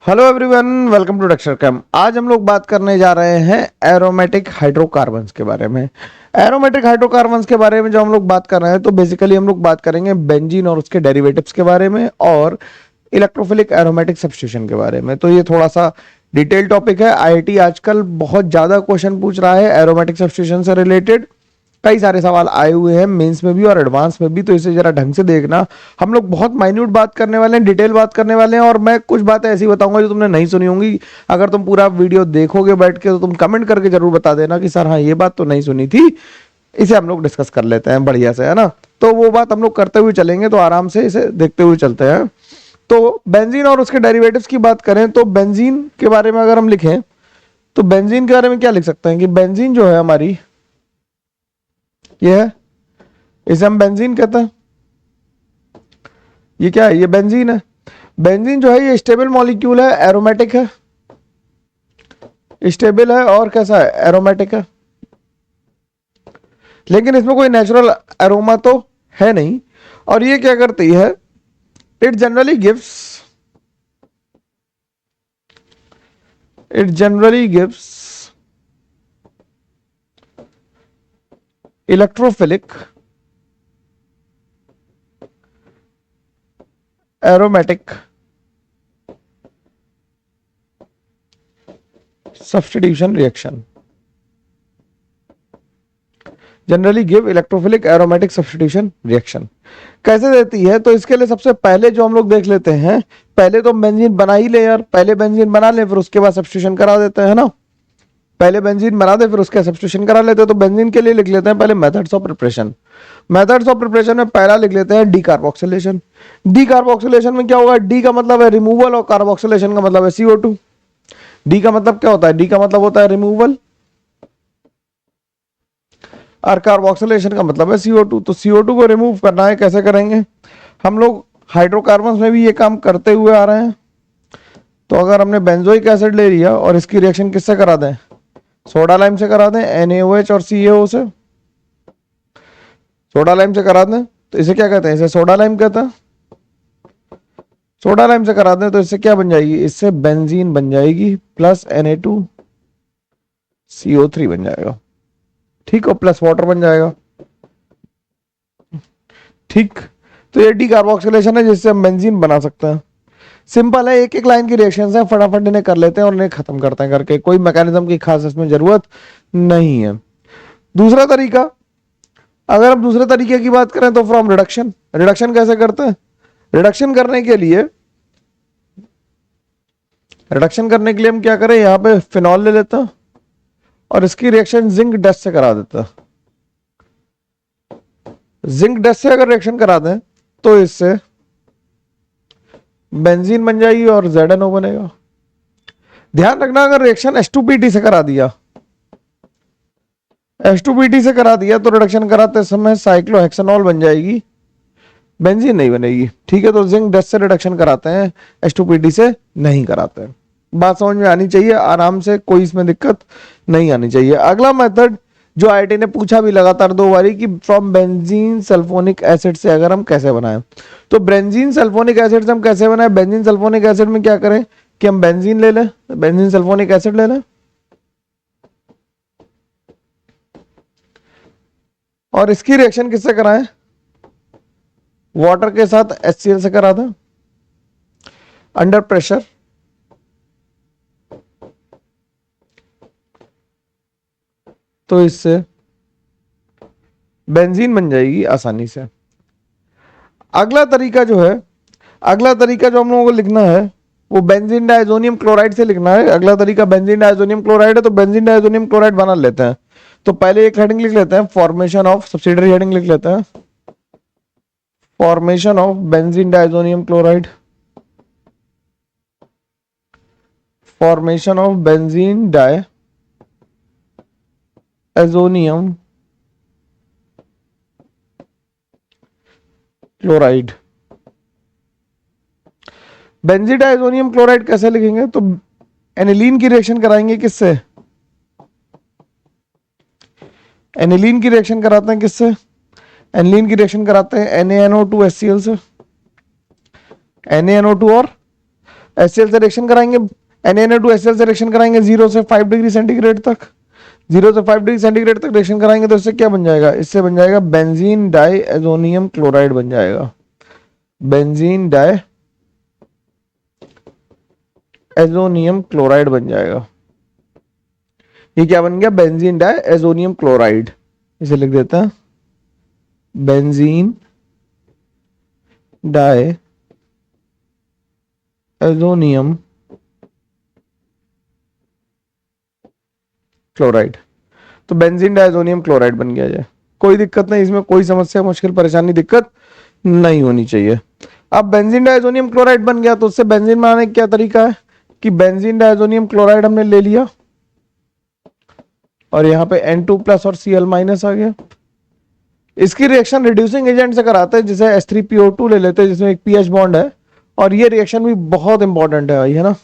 Hello everyone, welcome to Dexter Cam. आज हम लोग बात करने जा रहे हैं एरोमेटिक हाइड्रोकार्बन्स के बारे में। एरोमेटिक हाइड्रोकार्बन्स के बारे में जो हम लोग बात कर रहे हैं तो बेसिकली हम लोग बात करेंगे बेंजीन और उसके डेरिवेटिव्स के बारे में और इलेक्ट्रोफिलिक एरोमेटिक सब्स्टिट्यूशन के बारे में। तो ये थोड़ा सा डिटेल टॉपिक है। आईआईटी आजकल बहुत ज्यादा क्वेश्चन पूछ रहा है एरोमेटिक सब्स्टिट्यूशन से रिलेटेड। कई सारे सवाल आए हुए हैं मेंस में भी और एडवांस में भी, तो इसे जरा ढंग से देखना। हम लोग बहुत माइन्यूट बात करने वाले हैं, डिटेल बात करने वाले हैं, और मैं कुछ बातें ऐसी बताऊंगा जो तुमने नहीं सुनी होंगी। अगर तुम पूरा वीडियो देखोगे बैठ के तो तुम कमेंट करके जरूर बता देना कि सर हाँ ये बात तो नहीं सुनी थी। इसे हम लोग डिस्कस कर लेते हैं बढ़िया से, है ना। तो वो बात हम लोग करते हुए चलेंगे, तो आराम से इसे देखते हुए चलते हैं। तो बेंजीन और उसके डेरिवेटिव्स की बात करें तो बेंजीन के बारे में अगर हम लिखें तो बेंजीन के बारे में क्या लिख सकते हैं कि बेंजीन जो है हमारी, ये है, इसे हम बेंजीन कहते हैं। ये क्या है? ये बेंजीन है। बेंजीन जो है ये स्टेबल मॉलिक्यूल है, एरोमेटिक है, स्टेबल है और कैसा है? एरोमेटिक है। लेकिन इसमें कोई नेचुरल एरोमा तो है नहीं। और ये क्या करती है? It generally gives electrophilic aromatic substitution reaction. Generally give electrophilic aromatic substitution reaction कैसे देती है? तो इसके लिए सबसे पहले जो हम लोग देख लेते हैं, पहले तो बेंजीन बना ही ले यार, पहले बेंजीन बना ले फिर उसके बाद सब्स्टिट्यूशन करा देते हैं ना। पहले बेंजीन बना दे फिर उसके सब्स्टिट्यूशन करा लेते हैं। तो बेंजीन के लिए लिख लेते हैं पहले methods of preparation. Methods of preparation में पहला लिख लेते हैं डी कार्बोक्सिलेशन। डी कार्बोक्सिलेशन में क्या होगा? डी का मतलब है रिमूवल और कार्बोक्सिलेशन का मतलब है CO2। डी का मतलब क्या होता है? डी का मतलब होता है रिमूवल और कार्बोक्सिलेशन का मतलब है CO2। तो CO2 को रिमूव करना है, कैसे करेंगे? हम लोग हाइड्रोकार्बन्स में भी ये काम करते हुए आ रहे हैं। तो अगर हमने बेंजोइक एसिड ले लिया और इसकी रिएक्शन किससे करा दें? सोडा लाइम से करा दें, NaOH और CaO से। सोडा लाइम से करा दें तो इसे क्या कहते हैं? इसे सोडा लाइम कहते हैं। सोडा लाइम से करा दें तो इससे क्या बन जाएगी? इससे बेंजीन बन जाएगी प्लस Na2CO3 बन जाएगा, ठीक, और प्लस वाटर बन जाएगा, ठीक। तो ये डी कार्बोक्सिलेशन है जिससे हम बेंजीन बना सकते हैं। सिंपल है, एक एक लाइन की रिएक्शन है, फटाफट इन्हें कर लेते हैं और इन्हें खत्म करते हैं करके। कोई मैकेनिज्म की खास इसमें जरूरत नहीं है। दूसरा तरीका, अगर हम दूसरे तरीके की बात करें तो फ्रॉम रिडक्शन। रिडक्शन कैसे करते हैं? रिडक्शन करने के लिए हम क्या करें? यहां पे फिनॉल ले लेते हैं और इसकी रिएक्शन जिंक डस्ट से करा देते हैं। जिंक डस्ट से अगर रिएक्शन करा दें तो इससे बेंजीन बन जाएगी और ZNO बनेगा। ध्यान रखना, अगर रिएक्शन H2PT से करा दिया, H2PT से करा दिया तो रिडक्शन कराते समय साइक्लोहेक्सेनॉल बन जाएगी, बेंजीन नहीं बनेगी, ठीक है। तो जिंक डस्ट से रिडक्शन कराते हैं, H2PT से नहीं कराते हैं। बात समझ में आनी चाहिए आराम से, कोई इसमें दिक्कत नहीं आनी चाहिए। अगला मेथड जो आईआईटी ने पूछा भी लगातार 2 बारी कि फ्रॉम बेंजीन सल्फोनिक एसिड से अगर हम कैसे बनाएं। तो बेंजीन सल्फोनिक एसिड से हम कैसे बनाएं? बेंजीन सल्फोनिक एसिड में क्या करें कि हम बेंजीन ले लें, बेंजीन सल्फोनिक एसिड ले लें और इसकी रिएक्शन किससे कराएं? वाटर के साथ HCl से करा दें अंडर प्रेशर। तो इससे बेंजीन बन जाएगी आसानी से। अगला तरीका जो हम लोगों को लिखना है वो बेंजीन डायजोनियम क्लोराइड से लिखना है। अगला तरीका बेंजीन डायजोनियम क्लोराइड है, तो बेंजीन डायजोनियम क्लोराइड बना लेते हैं। तो पहले एक हेडिंग लिख लेते हैं, फॉर्मेशन ऑफ, सब्सिडरी हेडिंग लिख लेते हैं, formation of benzene diazonium chloride, formation of benzene diazonium chloride. Benzene diazonium chloride कैसे लिखेंगे? तो एनिलीन की रिएक्शन कराएंगे किससे? एनिलीन की रिएक्शन कराते हैं किससे? एनिलीन की रिएक्शन कराते हैं NaNO2HCl से। NaNO2 और HCl से रिएक्शन कराएंगे, Na2HCl से रिएक्शन कराएंगे 0 से 5 डिग्री सेंटीग्रेड तक, 0 से 5 डिग्री सेंटीग्रेड तक रिएक्शन कराएंगे तो इससे क्या बन जाएगा, इससे बन जाएगा बेंजीन डाई एजोनियम क्लोराइड बन जाएगा, बेंजीन डाई एजोनियम क्लोराइड बन जाएगा। ये क्या बन गया, बेंजीन डाई एजोनियम क्लोराइड। इसे लिख देता है बेंजीन डाई एजोनियम क्लोराइड। तो बेंजीन डाइजोनियम क्लोराइड बन गया है। कोई दिक्कत नहीं, इसमें कोई समस्या मुश्किल परेशानी दिक्कत नहीं होनी चाहिए। अब बेंजीन डाइजोनियम क्लोराइड बन गया तो उससे बेंजीन बनाने का क्या तरीका है कि बेंजीन डाइजोनियम क्लोराइड हमने ले लिया और यहां पे N2 प्लस और Cl माइनस आ गया। इसकी रिएक्शन रिड्यूसिंग एजेंट से कराते हैं, जिसे H3PO2 ले लेते हैं जिसमें एक पीएच बॉन्ड है, और ये रिएक्शन भी बहुत इंपॉर्टेंट है भाई, है ना,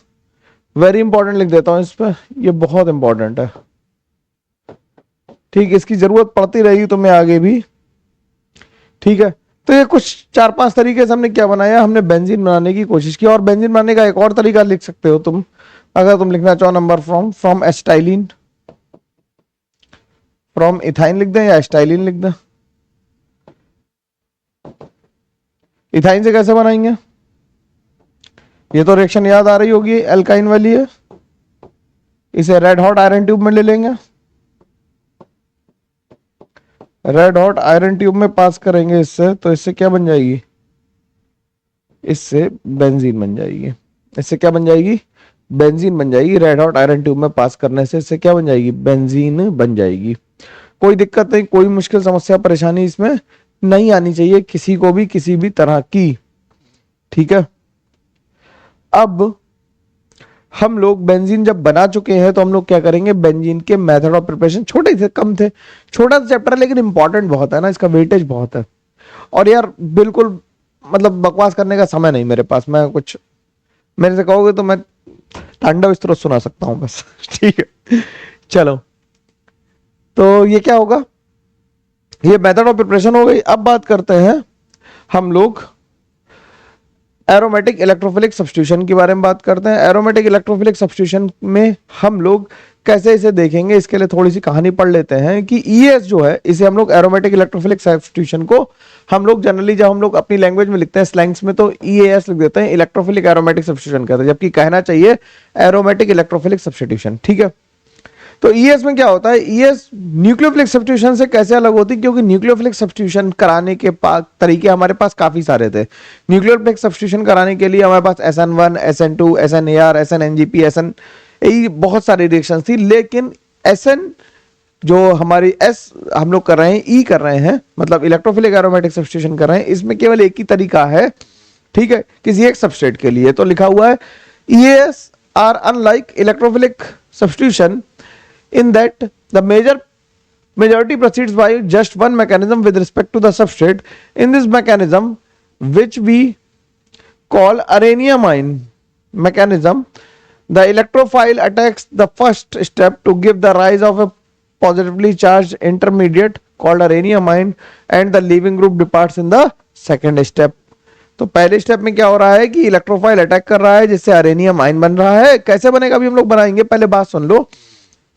वेरी इंपॉर्टेंट लिख देता हूं इस पर, ये बहुत इंपॉर्टेंट है। ठीक, इसकी जरूरत पड़ती रहेगी तुम्हें आगे भी। ठीक है, तो ये कुछ 4-5 तरीके से हमने क्या बनाया, हमने बेंजीन बनाने की कोशिश की। और बेंजीन बनाने का एक और तरीका लिख सकते हो तुम, अगर तुम लिखना चाहो नंबर फ्रॉम एस्टाइलिन, फ्रॉम इथाइन लिख दें या एस्टाइलिन लिख दें। इथाइन से कैसे बनाएंगे, ये तो रिएक्शन याद आ रही होगी, एल्काइन वाली है। इसे रेड हॉट आयरन ट्यूब में ले लेंगे, रेड हॉट आयरन ट्यूब में पास करेंगे इससे, तो इससे क्या बन जाएगी, इससे बेंजीन बन जाएगी। इससे क्या बन जाएगी, बेंजीन बन जाएगी। रेड हॉट आयरन ट्यूब में पास करने से इससे क्या बन जाएगी, बेंजीन बन जाएगी। कोई दिक्कत नहीं, कोई मुश्किल समस्या परेशानी इसमें नहीं आनी चाहिए किसी को भी, किसी भी तरह की। ठीक है, अब हम लोग बेंजीन जब बना चुके हैं तो हम लोग क्या करेंगे, बेंजीन के मेथड ऑफ प्रिपरेशन छोटे थे, कम थे, छोटा सा चैप्टर लेकिन इंपॉर्टेंट बहुत है ना, इसका वेटेज बहुत है। और यार बिल्कुल मतलब बकवास करने का समय नहीं मेरे पास, मैं कुछ मेरे से कहोगे तो मैं तांडव स्तोत्र सुना सकता हूं बस। ठीक है, चलो, तो ये क्या होगा, ये मेथड ऑफ प्रिपरेशन हो गई। अब बात करते हैं हम लोग एरोमेटिक इलेक्ट्रोफिलिक सब्स्टिट्यूशन के बारे में बात करते हैं। एरोमेटिक इलेक्ट्रोफिलिक सब्स्टिट्यूशन में हम लोग कैसे इसे देखेंगे, इसके लिए थोड़ी सी कहानी पढ़ लेते हैं कि ES जो है, इसे हम लोग एरोमेटिक इलेक्ट्रोफिलिक सब्स्टिट्यूशन को हम लोग जनरली जब हम लोग अपनी लैंग्वेज में लिखते हैं स्लैंग्स में तो EAS लिख देते हैं, इलेक्ट्रोफिलिक एरोमेटिक सब्स्टिट्यूशन कहते हैं, जबकि कहना चाहिए एरोमेटिक इलेक्ट्रोफिलिक सब्स्टिट्यूशन। ठीक है, तो ES में क्या होता है, ES न्यूक्लियोफिलिक सब्स्टिट्यूशन से कैसे अलग होती है, क्योंकि न्यूक्लियोफिलिक सब्स्टिट्यूशन कराने के तरीके हमारे पास काफी सारे थे। न्यूक्लियोफिलिक सब्स्टिट्यूशन कराने के लिए हमारे पास SN1, SN2, SNAR, SNNGP, SN, यही बहुत सारी रिएक्शन थी, लेकिन SN जो हमारी S हम लोग कर रहे हैं, E कर रहे हैं, मतलब इलेक्ट्रोफिलिक एरोमेटिक सब्स्टिट्यूशन कर रहे हैं, इसमें केवल एक ही तरीका है। ठीक है, किसी एक सबस्ट्रेट के लिए तो लिखा हुआ है EAS are unlike electrophilic substitution in that the majority proceeds by just one mechanism with respect to the substrate. In this mechanism, which we call Arrhenius-Mein mechanism, the electrophile attacks the first step to give the rise of a positively charged intermediate called Arrhenius-Mein, and the leaving group departs in the second step. तो पहले step में क्या हो रहा है कि electrophile attack कर रहा है जिससे अरेनियम आयन बन रहा है। कैसे बनेगा अभी हम लोग बनाएंगे, पहले बात सुन लो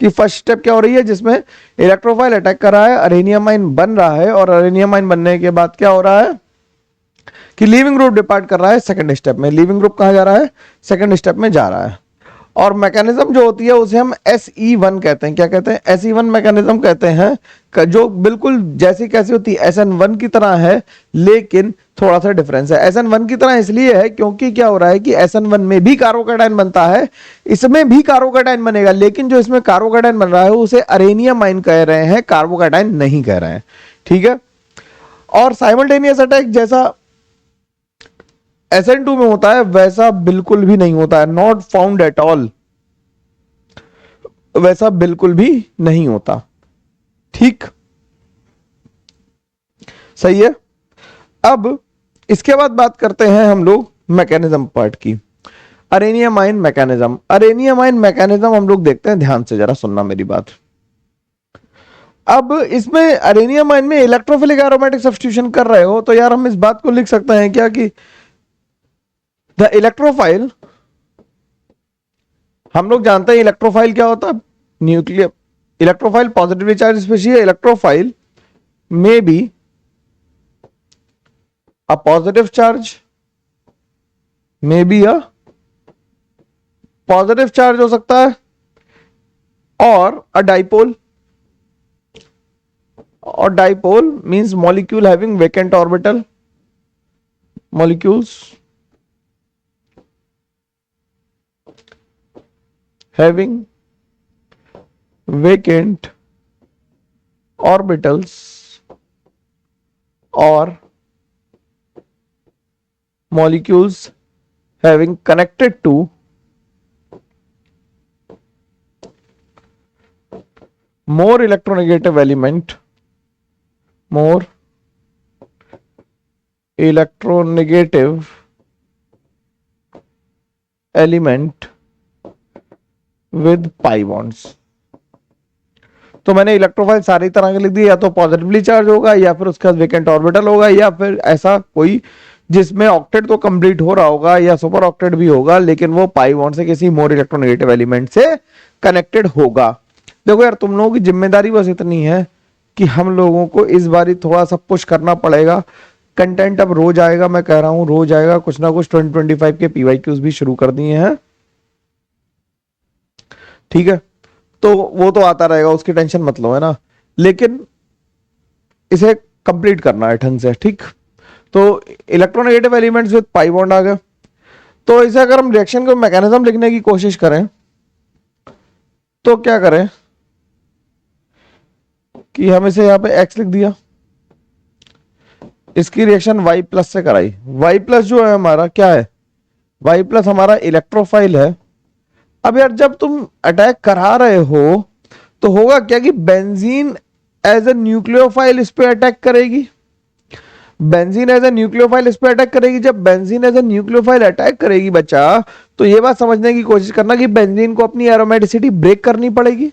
कि फर्स्ट स्टेप क्या हो रही है, जिसमें इलेक्ट्रोफाइल अटैक कर रहा है, अरेनियम आयन बन रहा है, और अरेनियम आयन बनने के बाद क्या हो रहा है कि लीविंग ग्रुप डिपार्ट कर रहा है सेकंड स्टेप में। लीविंग ग्रुप कहां जा रहा है, सेकंड स्टेप में जा रहा है। और मैकेनिज्म जो होती है उसे हम SE1 कहते हैं। क्या कहते हैं, SE1 मैकेनिज्म कहते हैं, जो बिल्कुल जैसी कैसी होती है SN1 की तरह है, लेकिन थोड़ा सा डिफरेंस है। SN1 की तरह इसलिए है क्योंकि क्या हो रहा है कि SN1 में भी कार्बोकैटायन बनता है, इसमें भी कार्बोकैटायन बनेगा, लेकिन जो इसमें कार्बोकैटायन बन रहा है उसे अरेनियम आयन कह रहे हैं, कार्बोकैटायन नहीं कह रहे हैं। ठीक है, और साइमल्टेनियस अटैक जैसा SN2 में होता है वैसा बिल्कुल भी नहीं होता है, नॉट फाउंड एट ऑल, वैसा बिल्कुल भी नहीं होता। ठीक, सही है। अब इसके बाद बात करते हैं हम लोग मैकेनिज्म पार्ट की, अरेनियम आयन मैकेनिज्म। अरेनियम आयन मैकेनिज्म हम लोग देखते हैं, ध्यान से जरा सुनना मेरी बात। अब इसमें अरेनियम आयन में इलेक्ट्रोफिलिक एरोमेटिक सब्स्टिट्यूशन कर रहे हो तो यार हम इस बात को लिख सकते हैं क्या कि द इलेक्ट्रोफाइल हम लोग जानते हैं इलेक्ट्रोफाइल क्या होता है, nuclear electrophile positively charge species, electrophile may be a positive charge, may be a positive charge हो सकता है, और अ डाइपोल, और dipole means molecule having vacant orbital, molecules having vacant orbitals or molecules having connected to more electronegative element, more electronegative element with pi bonds। तो मैंने electrophile सारी तरह के लिख दी, या तो पॉजिटिवली चार्ज होगा, या फिर उसके पास वेकेंट ऑर्बिटल होगा, या फिर ऐसा कोई जिसमें ऑक्टेट तो कंप्लीट हो रहा होगा या सुपर ऑक्टेट भी होगा, लेकिन वो पाई बॉन्ड से किसी मोर इलेक्ट्रोनेगेटिव एलिमेंट से कनेक्टेड होगा। देखो यार, तुम लोगों की जिम्मेदारी बस इतनी है कि हम लोगों को इस बार थोड़ा सा पुश करना पड़ेगा। कंटेंट अब रोज आएगा, मैं कह रहा हूं रोज आएगा, कुछ ना कुछ 2025 के पीवाईक्यूज भी शुरू कर दिए हैं, ठीक है। तो वो तो आता रहेगा, उसकी टेंशन मत लो, है ना, लेकिन इसे कंप्लीट करना है ढंग से, ठीक। तो electronegative elements with pi bond आ गए। तो इसे अगर हम रिएक्शन को मैकेनिज्म लिखने की कोशिश करें तो क्या करें कि हम इसे यहां पे एक्स लिख दिया, इसकी रिएक्शन वाई प्लस से कराई। वाई प्लस जो है हमारा क्या है, वाई प्लस हमारा इलेक्ट्रोफाइल है। अब यार जब तुम अटैक करा रहे हो तो होगा क्या कि बेंजीन एज ए न्यूक्लियोफाइल इस पे अटैक करेगी, बेंजीन एज ए न्यूक्लियोफाइल इस पे अटैक करेगी। जब benzene as a nucleophile attack करेगी बच्चा, तो ये बात समझने की कोशिश करना कि बेंजीन को अपनी एरोमेटिसिटी ब्रेक करनी पड़ेगी।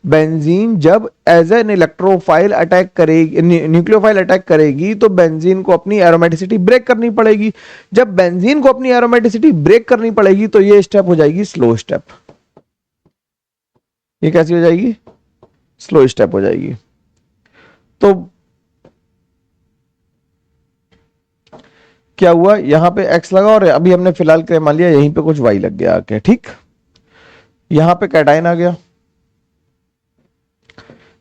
बेंजीन जब एज एन इलेक्ट्रोफाइल अटैक करेगी, न्यूक्लियोफाइल अटैक करेगी, तो बेंजीन को अपनी एरोमेटिसिटी ब्रेक करनी पड़ेगी। जब बेंजीन को अपनी एरोमेटिसिटी ब्रेक करनी पड़ेगी तो ये स्टेप हो जाएगी स्लो स्टेप। ये कैसी हो जाएगी, स्लो स्टेप हो जाएगी। तो क्या हुआ, यहां पे x लगा और अभी हमने फिलहाल क्या मान लिया, यहीं पे कुछ y लग गया आके, ठीक। यहां पे कैटाइन आ गया,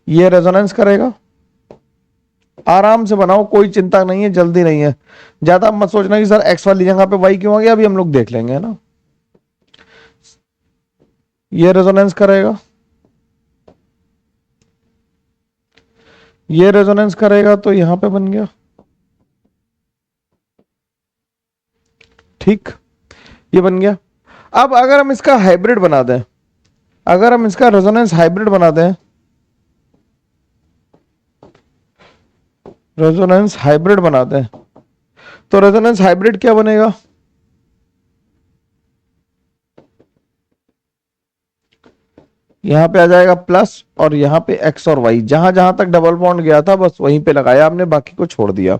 ये रेजोनेंस करेगा, आराम से बनाओ, कोई चिंता नहीं है, जल्दी नहीं है, ज्यादा मत सोचना कि सर x वाली जगह पे y क्यों आ गया, अभी हम लोग देख लेंगे, है ना। ये रेजोनेंस करेगा, ये रेजोनेंस करेगा, तो यहां पे बन गया, ठीक, ये बन गया। अब अगर हम इसका हाइब्रिड बना दें, अगर हम इसका रेजोनेंस हाइब्रिड बना दें, रेजोनेंस हाइब्रिड बना दें, तो रेजोनेंस हाइब्रिड क्या बनेगा, यहां पे आ जाएगा प्लस, और यहां पे एक्स और वाई, जहां जहां तक डबल बॉन्ड गया था बस वहीं पे लगाया हमने, बाकी को छोड़ दिया।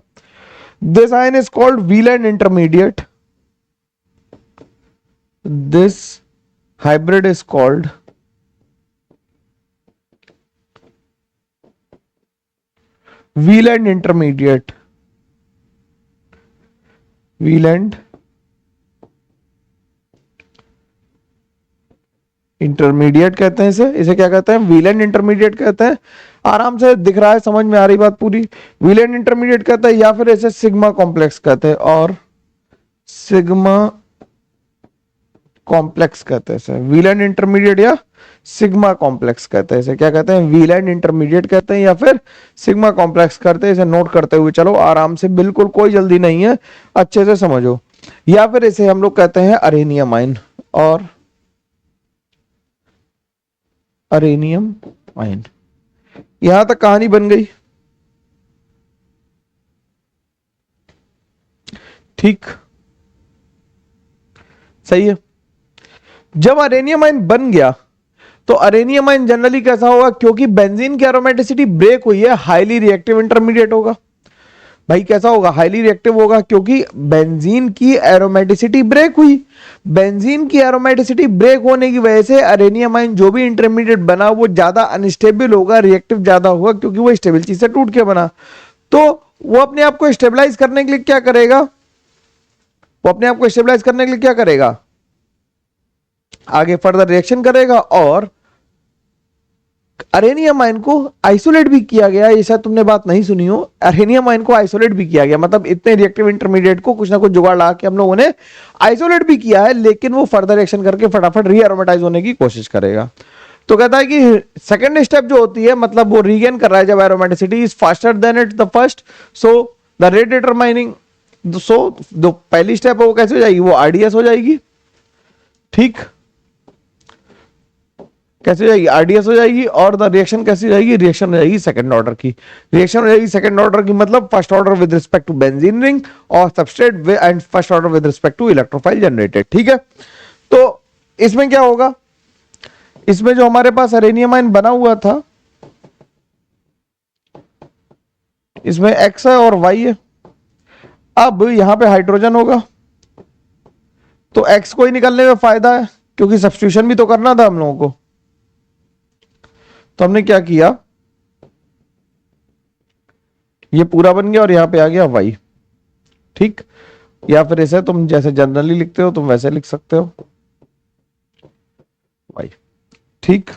This ion is called Wheland intermediate, this hybrid is called Wheland intermediate, Wheland intermediate कहते हैं इसे, इसे क्या कहते हैं, व्हीलैंड इंटरमीडिएट कहते हैं। आराम से दिख रहा है, समझ में आ रही बात पूरी, व्हीलैंड इंटरमीडिएट कहते हैं, या फिर इसे सिग्मा कॉम्प्लेक्स कहते हैं, और सिग्मा कॉम्प्लेक्स कहते हैं इसे, व्हीलैंड इंटरमीडिएट या सिग्मा कॉम्प्लेक्स कहते हैं इसे, क्या कहते हैं, व्हीलैंड इंटरमीडिएट कहते हैं या फिर सिग्मा कॉम्प्लेक्स करते हैं। इसे नोट करते हुए चलो आराम से, बिल्कुल कोई जल्दी नहीं है, अच्छे से समझो। या फिर इसे हम लोग कहते हैं अरेनियम आयन, और अरेनियम आयन। यहां तक कहानी बन गई, ठीक, सही है। जब अरेनियम आयन बन गया तो अरेनियम आयन जनरली कैसा होगा, क्योंकि बेंजीन की एरोमेटिसिटी ब्रेक हुई है, हाईली रिएक्टिव इंटरमीडिएट होगा। भाई कैसा होगा, हाईली रिएक्टिव होगा, क्योंकि बेंजीन की एरोमेटिसिटी ब्रेक हुई। बेंजीन की एरोमेटिसिटी ब्रेक होने की वजह से अरेनियमाइन जो भी इंटरमीडिएट बना वो ज्यादा अनस्टेबल होगा, रिएक्टिव ज्यादा होगा, क्योंकि वो स्टेबल चीज से टूट के बना। तो वो अपने आप को स्टेबलाइज करने के लिए क्या करेगा, वो अपने आप को स्टेबलाइज करने के लिए क्या करेगा, आगे फर्दर रिएक्शन करेगा। और अरेनियम आयन को आइसोलेट भी किया गया, ये शायद तुमने बात नहीं सुनी हो, अरेनियम आयन को आइसोलेट भी किया गया, मतलब इतने रिएक्टिव इंटरमीडिएट को कुछ ना कुछ जुगाड़ लगा के हम लोगों ने आइसोलेट भी किया है, लेकिन वो फर्दर रिएक्शन करके फटाफट रीएरोमेटाइज होने की कोशिश करेगा। तो कहता है कि सेकंड स्टेप जो होती है, मतलब वो रीगेन कर रहा है जब aromaticity is faster than it the first, so the rate determining, so जो पहली स्टेप है वो कैसे हो जाएगी, वो आरडीएस हो जाएगी। ठीक, कैसे हो जाएगी, आरडीएस हो जाएगी। और द रिएक्शन कैसी हो जाएगी, रिएक्शन हो जाएगी सेकंड ऑर्डर की। रिएक्शन हो जाएगी सेकंड ऑर्डर की, मतलब first order with respect to benzene ring और substrate and first order with respect to electrophile generated. ठीक है, तो इसमें क्या होगा, इसमें जो हमारे पास अरेनियम आयन बना हुआ था, इसमें एक्स है और वाई है। अब यहां पे हाइड्रोजन होगा, तो एक्स को ही निकलने में फायदा है, क्योंकि सब्स्टिट्यूशन भी तो करना था हम लोगों को। तो हमने क्या किया, ये पूरा बन गया और यहां पे आ गया वाई। ठीक, या फिर इसे तुम जैसे जनरली लिखते हो तुम वैसे लिख सकते हो, वाई। ठीक,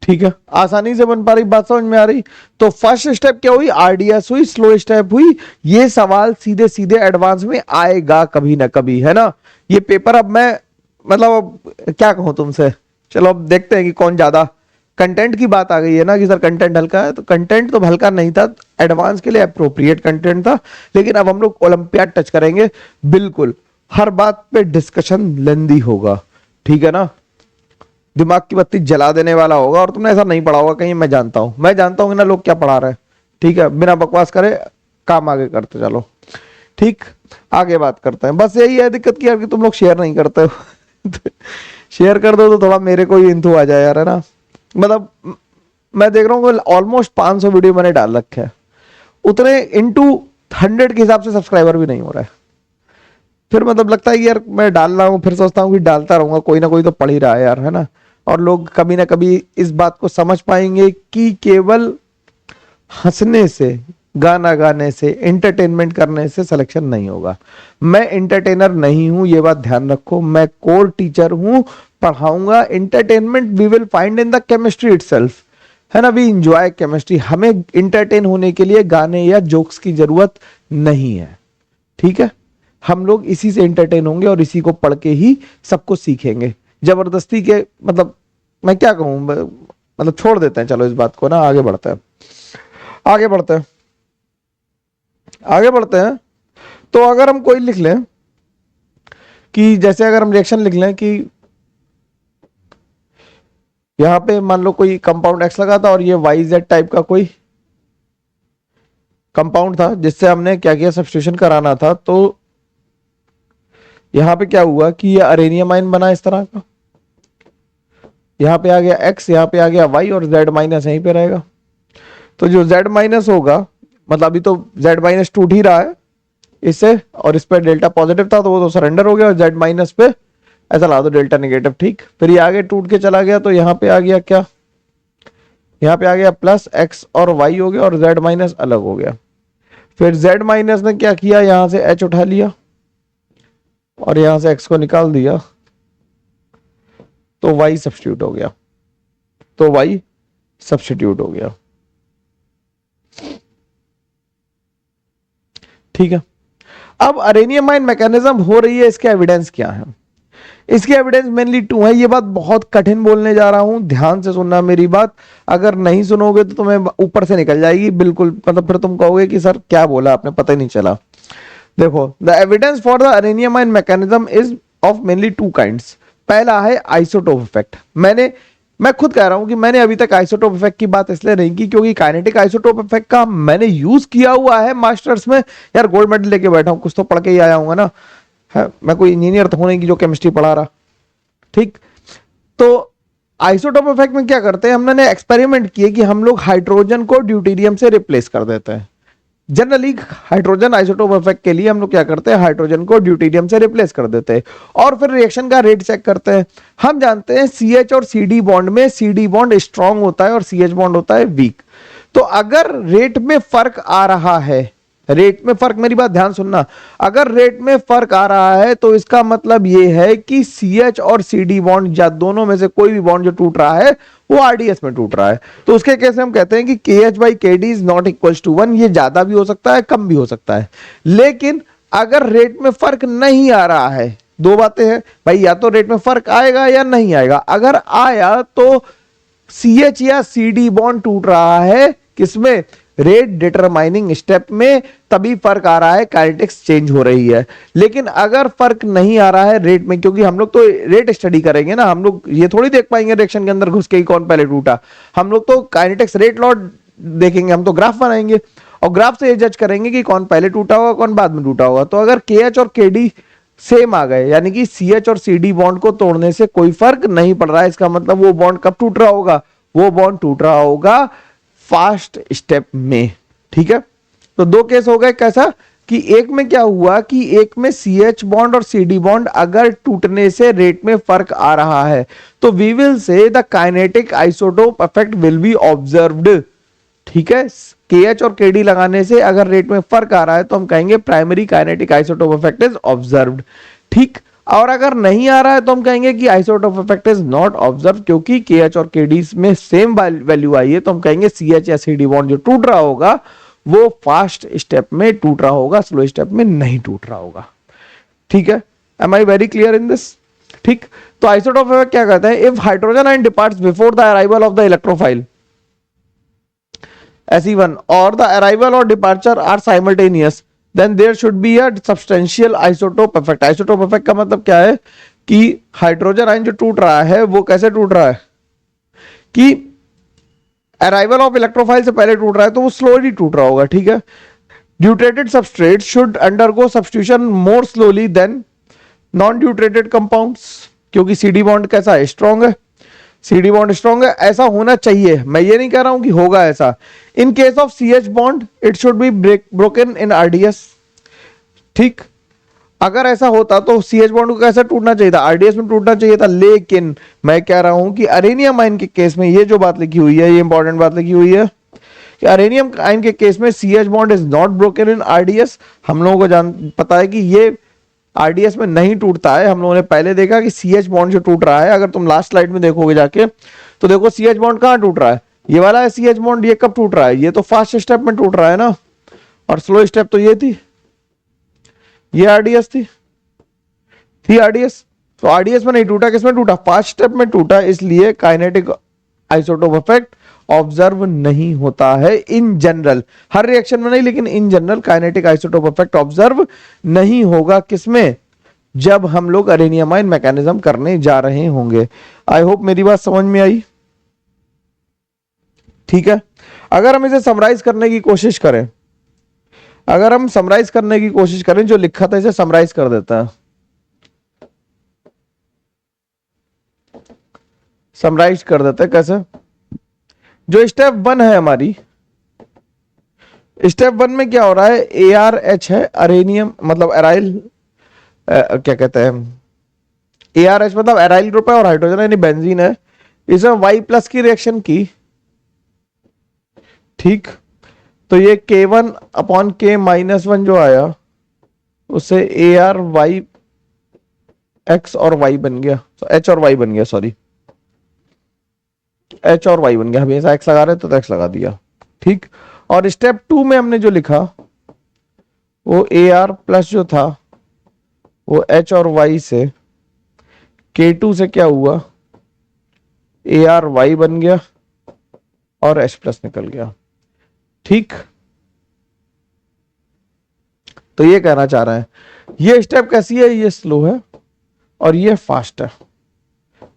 ठीक है, आसानी से बन पा रही, बात समझ में आ रही। तो फर्स्ट स्टेप क्या हुई, आरडीएस हुई, स्लो स्टेप हुई। ये सवाल सीधे सीधे एडवांस में आएगा कभी ना कभी, है ना। ये पेपर अब मैं मतलब अब क्या कहूं तुमसे, चलो अब देखते हैं कि कौन ज्यादा, कंटेंट की बात आ गई है ना कि सर कंटेंट हल्का है, तो कंटेंट तो हल्का नहीं था, एडवांस के लिए अप्रोप्रिएट कंटेंट था। लेकिन अब हम लोग ओलंपियाड टच करेंगे, बिल्कुल हर बात पे डिस्कशन लेंदी होगा, ठीक है ना, दिमाग की बत्ती जला देने वाला होगा। और तुमने ऐसा नहीं पढ़ा होगा कहीं, मैं जानता हूं ना लोग क्या पढ़ा रहे हैं। ठीक है, बिना बकवास करे काम आगे करते चलो। ठीक, आगे बात करते हैं। बस यही है दिक्कत की यार कि तुम लोग शेयर नहीं करते हो शेयर कर दो तो थोड़ा मेरे को ही इंतु आ जाए यार, है ना। मतलब मैं देख रहा हूँ ऑलमोस्ट 500 वीडियो मैंने डाल रखे हैं, उतने इंटू 100 के हिसाब से सब्सक्राइबर भी नहीं हो रहा है। फिर मतलब लगता है कि यार मैं डाल रहा हूँ, फिर सोचता हूँ कि डालता रहूंगा, कोई ना कोई तो पढ़ ही रहा है यार, है ना। और लोग कभी ना कभी इस बात को समझ पाएंगे कि केवल हंसने से, गाना गाने से, एंटरटेनमेंट करने से सिलेक्शन नहीं होगा। मैं एंटरटेनर नहीं हूं, ये बात ध्यान रखो। मैं कोर टीचर हूं, पढ़ाऊंगा। Entertainment we will find in the chemistry itself, है ना। We enjoy chemistry. हमें इंटरटेन होने के लिए गाने या जोक्स की जरूरत नहीं है, ठीक है। हम लोग इसी से एंटरटेन होंगे और इसी को पढ़ के ही सब कुछ सीखेंगे। जबरदस्ती के मतलब मैं क्या कहूं, मतलब छोड़ देते हैं चलो इस बात को ना, आगे बढ़ते हैं, आगे बढ़ते हैं, आगे बढ़ते हैं। तो अगर हम कोई लिख लें कि जैसे अगर हम रिएक्शन लिख लें कि यहां पे मान लो कोई कंपाउंड एक्स लगा था और ये वाई जेड टाइप का कोई कंपाउंड था जिससे हमने क्या किया, सब्स्टिट्यूशन कराना था। तो यहां पे क्या हुआ कि ये अरेनियम आयन बना इस तरह का, यहां पे आ गया एक्स, यहां पे आ गया वाई और जेड माइनस यहीं पे रहेगा। तो जो जेड माइनस होगा, मतलब अभी तो जेड माइनस टूट ही रहा है इससे, और इस पर डेल्टा पॉजिटिव था तो वो तो सरेंडर हो गया, और जेड माइनस पे ऐसा ला दो डेल्टा नेगेटिव। ठीक, फिर ये आगे टूट के चला गया, तो यहाँ पे आ गया क्या, यहाँ पे आ गया प्लस एक्स और वाई हो गया और जेड माइनस अलग हो गया। फिर जेड माइनस ने क्या किया, यहां से एच उठा लिया और यहां से एक्स को निकाल दिया, तो वाई सब्स्टिट्यूट हो गया, तो वाई सब्स्टिट्यूट हो गया। ठीक है, अब अरेनियम आयन मैकेनिज्म हो रही है, इसके एविडेंस क्या है। इसके एविडेंस मेनली 2 है। ये बात बहुत कठिन बोलने जा रहा हूं, ध्यान से सुनना मेरी बात। अगर नहीं सुनोगे तो तुम्हें ऊपर से निकल जाएगी बिल्कुल, मतलब फिर तुम कहोगे कि सर क्या बोला आपने, पता ही नहीं चला। देखो, the evidence for the arenium ion mechanism is of mainly 2 kinds. पहला है आइसोटोप इफेक्ट। मैं खुद कह रहा हूं कि मैंने अभी तक आइसोटोप इफेक्ट की बात इसलिए नहीं की क्योंकि काइनेटिक आइसोटोप इफेक्ट का मैंने यूज किया हुआ है मास्टर्स में। यार गोल्ड मेडल लेके बैठा हूं, कुछ तो पढ़ के ही आया हूं ना, है। मैं कोई इंजीनियर तो हूं नहीं कि जो केमिस्ट्री पढ़ा रहा। ठीक, तो आइसोटोप इफेक्ट में क्या करते हैं, हमने एक्सपेरिमेंट किए कि हम लोग हाइड्रोजन को ड्यूटेरियम से रिप्लेस कर देते हैं। जनरली हाइड्रोजन आइसोटोप इफेक्ट के लिए हम लोग क्या करते हैं, हाइड्रोजन को ड्यूटेरियम से रिप्लेस कर देते हैं और फिर रिएक्शन का रेट चेक करते हैं। हम जानते हैं CH और CD बॉन्ड में CD बॉन्ड स्ट्रांग होता है और CH बॉन्ड होता है वीक। तो अगर रेट में फर्क आ रहा है, रेट में फर्क, मेरी बात ध्यान सुनना, अगर रेट में फर्क आ रहा है तो इसका मतलब यह है कि CH और CD बॉन्ड या दोनों में से कोई भी बॉन्ड जो टूट रहा है वो RDS में टूट रहा है। तो उसके केस में हम कहते हैं कि KH/KD is not equals to 1। ये ज्यादा भी हो सकता है, कम भी हो सकता है। लेकिन अगर रेट में फर्क नहीं आ रहा है, दो बातें हैं भाई, या तो रेट में फर्क आएगा या नहीं आएगा। अगर आया तो CH या CD बॉन्ड टूट रहा है किसमें, रेट डिटरमाइनिंग स्टेप में, तभी फर्क आ रहा है, काइनेटिक्स चेंज हो रही है। लेकिन अगर फर्क नहीं आ रहा है रेट में, क्योंकि हम लोग तो रेट स्टडी करेंगे ना, हम लोग ये थोड़ी देख पाएंगे रिएक्शन के अंदर घुस के ही कौन पहले टूटा। हम लोग तो काइनेटिक्स रेट लॉ देखेंगे, हम तो ग्राफ बनाएंगे और ग्राफ से ये जज करेंगे कि कौन पहले टूटा होगा कौन बाद में टूटा होगा। तो अगर KH और KD सेम आ गए, यानी कि CH और CD बॉन्ड को तोड़ने से कोई फर्क नहीं पड़ रहा है, इसका मतलब वो बॉन्ड कब टूट रहा होगा, वो बॉन्ड टूट रहा होगा फास्ट स्टेप में। ठीक है, तो दो केस हो गए। कैसा कि एक में क्या हुआ कि एक में CH बॉन्ड और CD बॉन्ड अगर टूटने से रेट में फर्क आ रहा है तो we will say the kinetic isotope effect will be observed. ठीक है, KH और KD लगाने से अगर रेट में फर्क आ रहा है तो हम कहेंगे primary kinetic isotope effect is observed. ठीक, और अगर नहीं आ रहा है तो हम कहेंगे कि isotope effect is not observe, क्योंकि KH और KD में सेम वैल्यू आई है। तो हम कहेंगे CH या CD बॉन्ड जो टूट रहा होगा वो फास्ट स्टेप में टूट रहा होगा, स्लो स्टेप में नहीं टूट रहा होगा। ठीक है, am I very clear in this? ठीक, तो आइसोटोप इफेक्ट क्या कहता है, if hydrogen ion departs before the arrival of the electrophile SE1 or the arrival or departure are simultaneous, then there should be a substantial isotope effect। isotope effect का मतलब क्या है कि हाइड्रोजन आयन जो टूट रहा है वो कैसे टूट रहा है कि अराइवल ऑफ इलेक्ट्रोफाइल से पहले टूट रहा है तो वो स्लोली टूट रहा होगा। ठीक है, ड्यूटेटेड substrate should undergo substitution more slowly then non ड्यूटेटेड compounds, क्योंकि CD बॉन्ड कैसा है, स्ट्रॉन्ग है, CD बॉन्ड स्ट्रॉन्ग है, ऐसा होना चाहिए। मैं ये नहीं कह रहा हूं कि होगा ऐसा। इन case of CH bond it should be broken in RDS। ठीक, अगर ऐसा होता तो CH बॉन्ड को कैसे टूटना चाहिए था, RDS में टूटना चाहिए था। लेकिन मैं कह रहा हूं कि अरेनियम आयन के केस में ये जो बात लिखी हुई है, ये इंपॉर्टेंट बात लिखी हुई है कि अरेनियम आयन के केस में CH bond is not broken in RDS। हम लोगों को पता है कि ये RDS में नहीं टूटता है। हम लोगों ने पहले देखा कि CH बॉन्ड जो टूट रहा है, अगर तुम लास्ट स्लाइड में देखोगे जाके तो देखो CH बॉन्ड कहां टूट रहा है, ये वाला है CH बॉन्ड। ये कब टूट रहा है, ये तो फास्ट स्टेप में टूट रहा है ना, और स्लो स्टेप तो ये थी, ये RDS थी RDS। तो RDS में नहीं टूटा, किसमें टूटा, फास्ट स्टेप में टूटा, इसलिए काइनेटिक आइसोटोप इफेक्ट ऑब्जर्व नहीं होता है इन जनरल। हर रिएक्शन में नहीं, लेकिन in general kinetic isotope effect observe नहीं होगा किसमें, जब हम लोग अरेनियम आयन मैकेनिज्म करने जा रहे होंगे। आई होप मेरी बात समझ में आई। ठीक है, अगर हम इसे समराइज करने की कोशिश करें, अगर हम समराइज करने की कोशिश करें, जो लिखा था इसे समराइज कर देता है। समराइज कर देते हैं कैसे, जो स्टेप 1 है हमारी, स्टेप 1 में क्या हो रहा है, ARH है, अरेनियम मतलब एराइल, क्या कहते हैं, ARH मतलब एराइल ग्रुप है और हाइड्रोजन यानी बेंजीन है। इसमें Y+ की रिएक्शन की। ठीक, तो ये K1/K-1 जो आया उससे AR/Y और Y बन गया, तो H और Y बन गया, सॉरी H और Y बन गया। हम ऐसा X लगा रहे तो X लगा दिया। ठीक, और स्टेप 2 में हमने जो लिखा वो AR+ जो था वो H और Y से, K2 से क्या हुआ, AR/Y बन गया और H+ निकल गया। ठीक, तो ये कहना चाह रहे हैं ये स्टेप कैसी है, ये स्लो है और ये फास्ट है।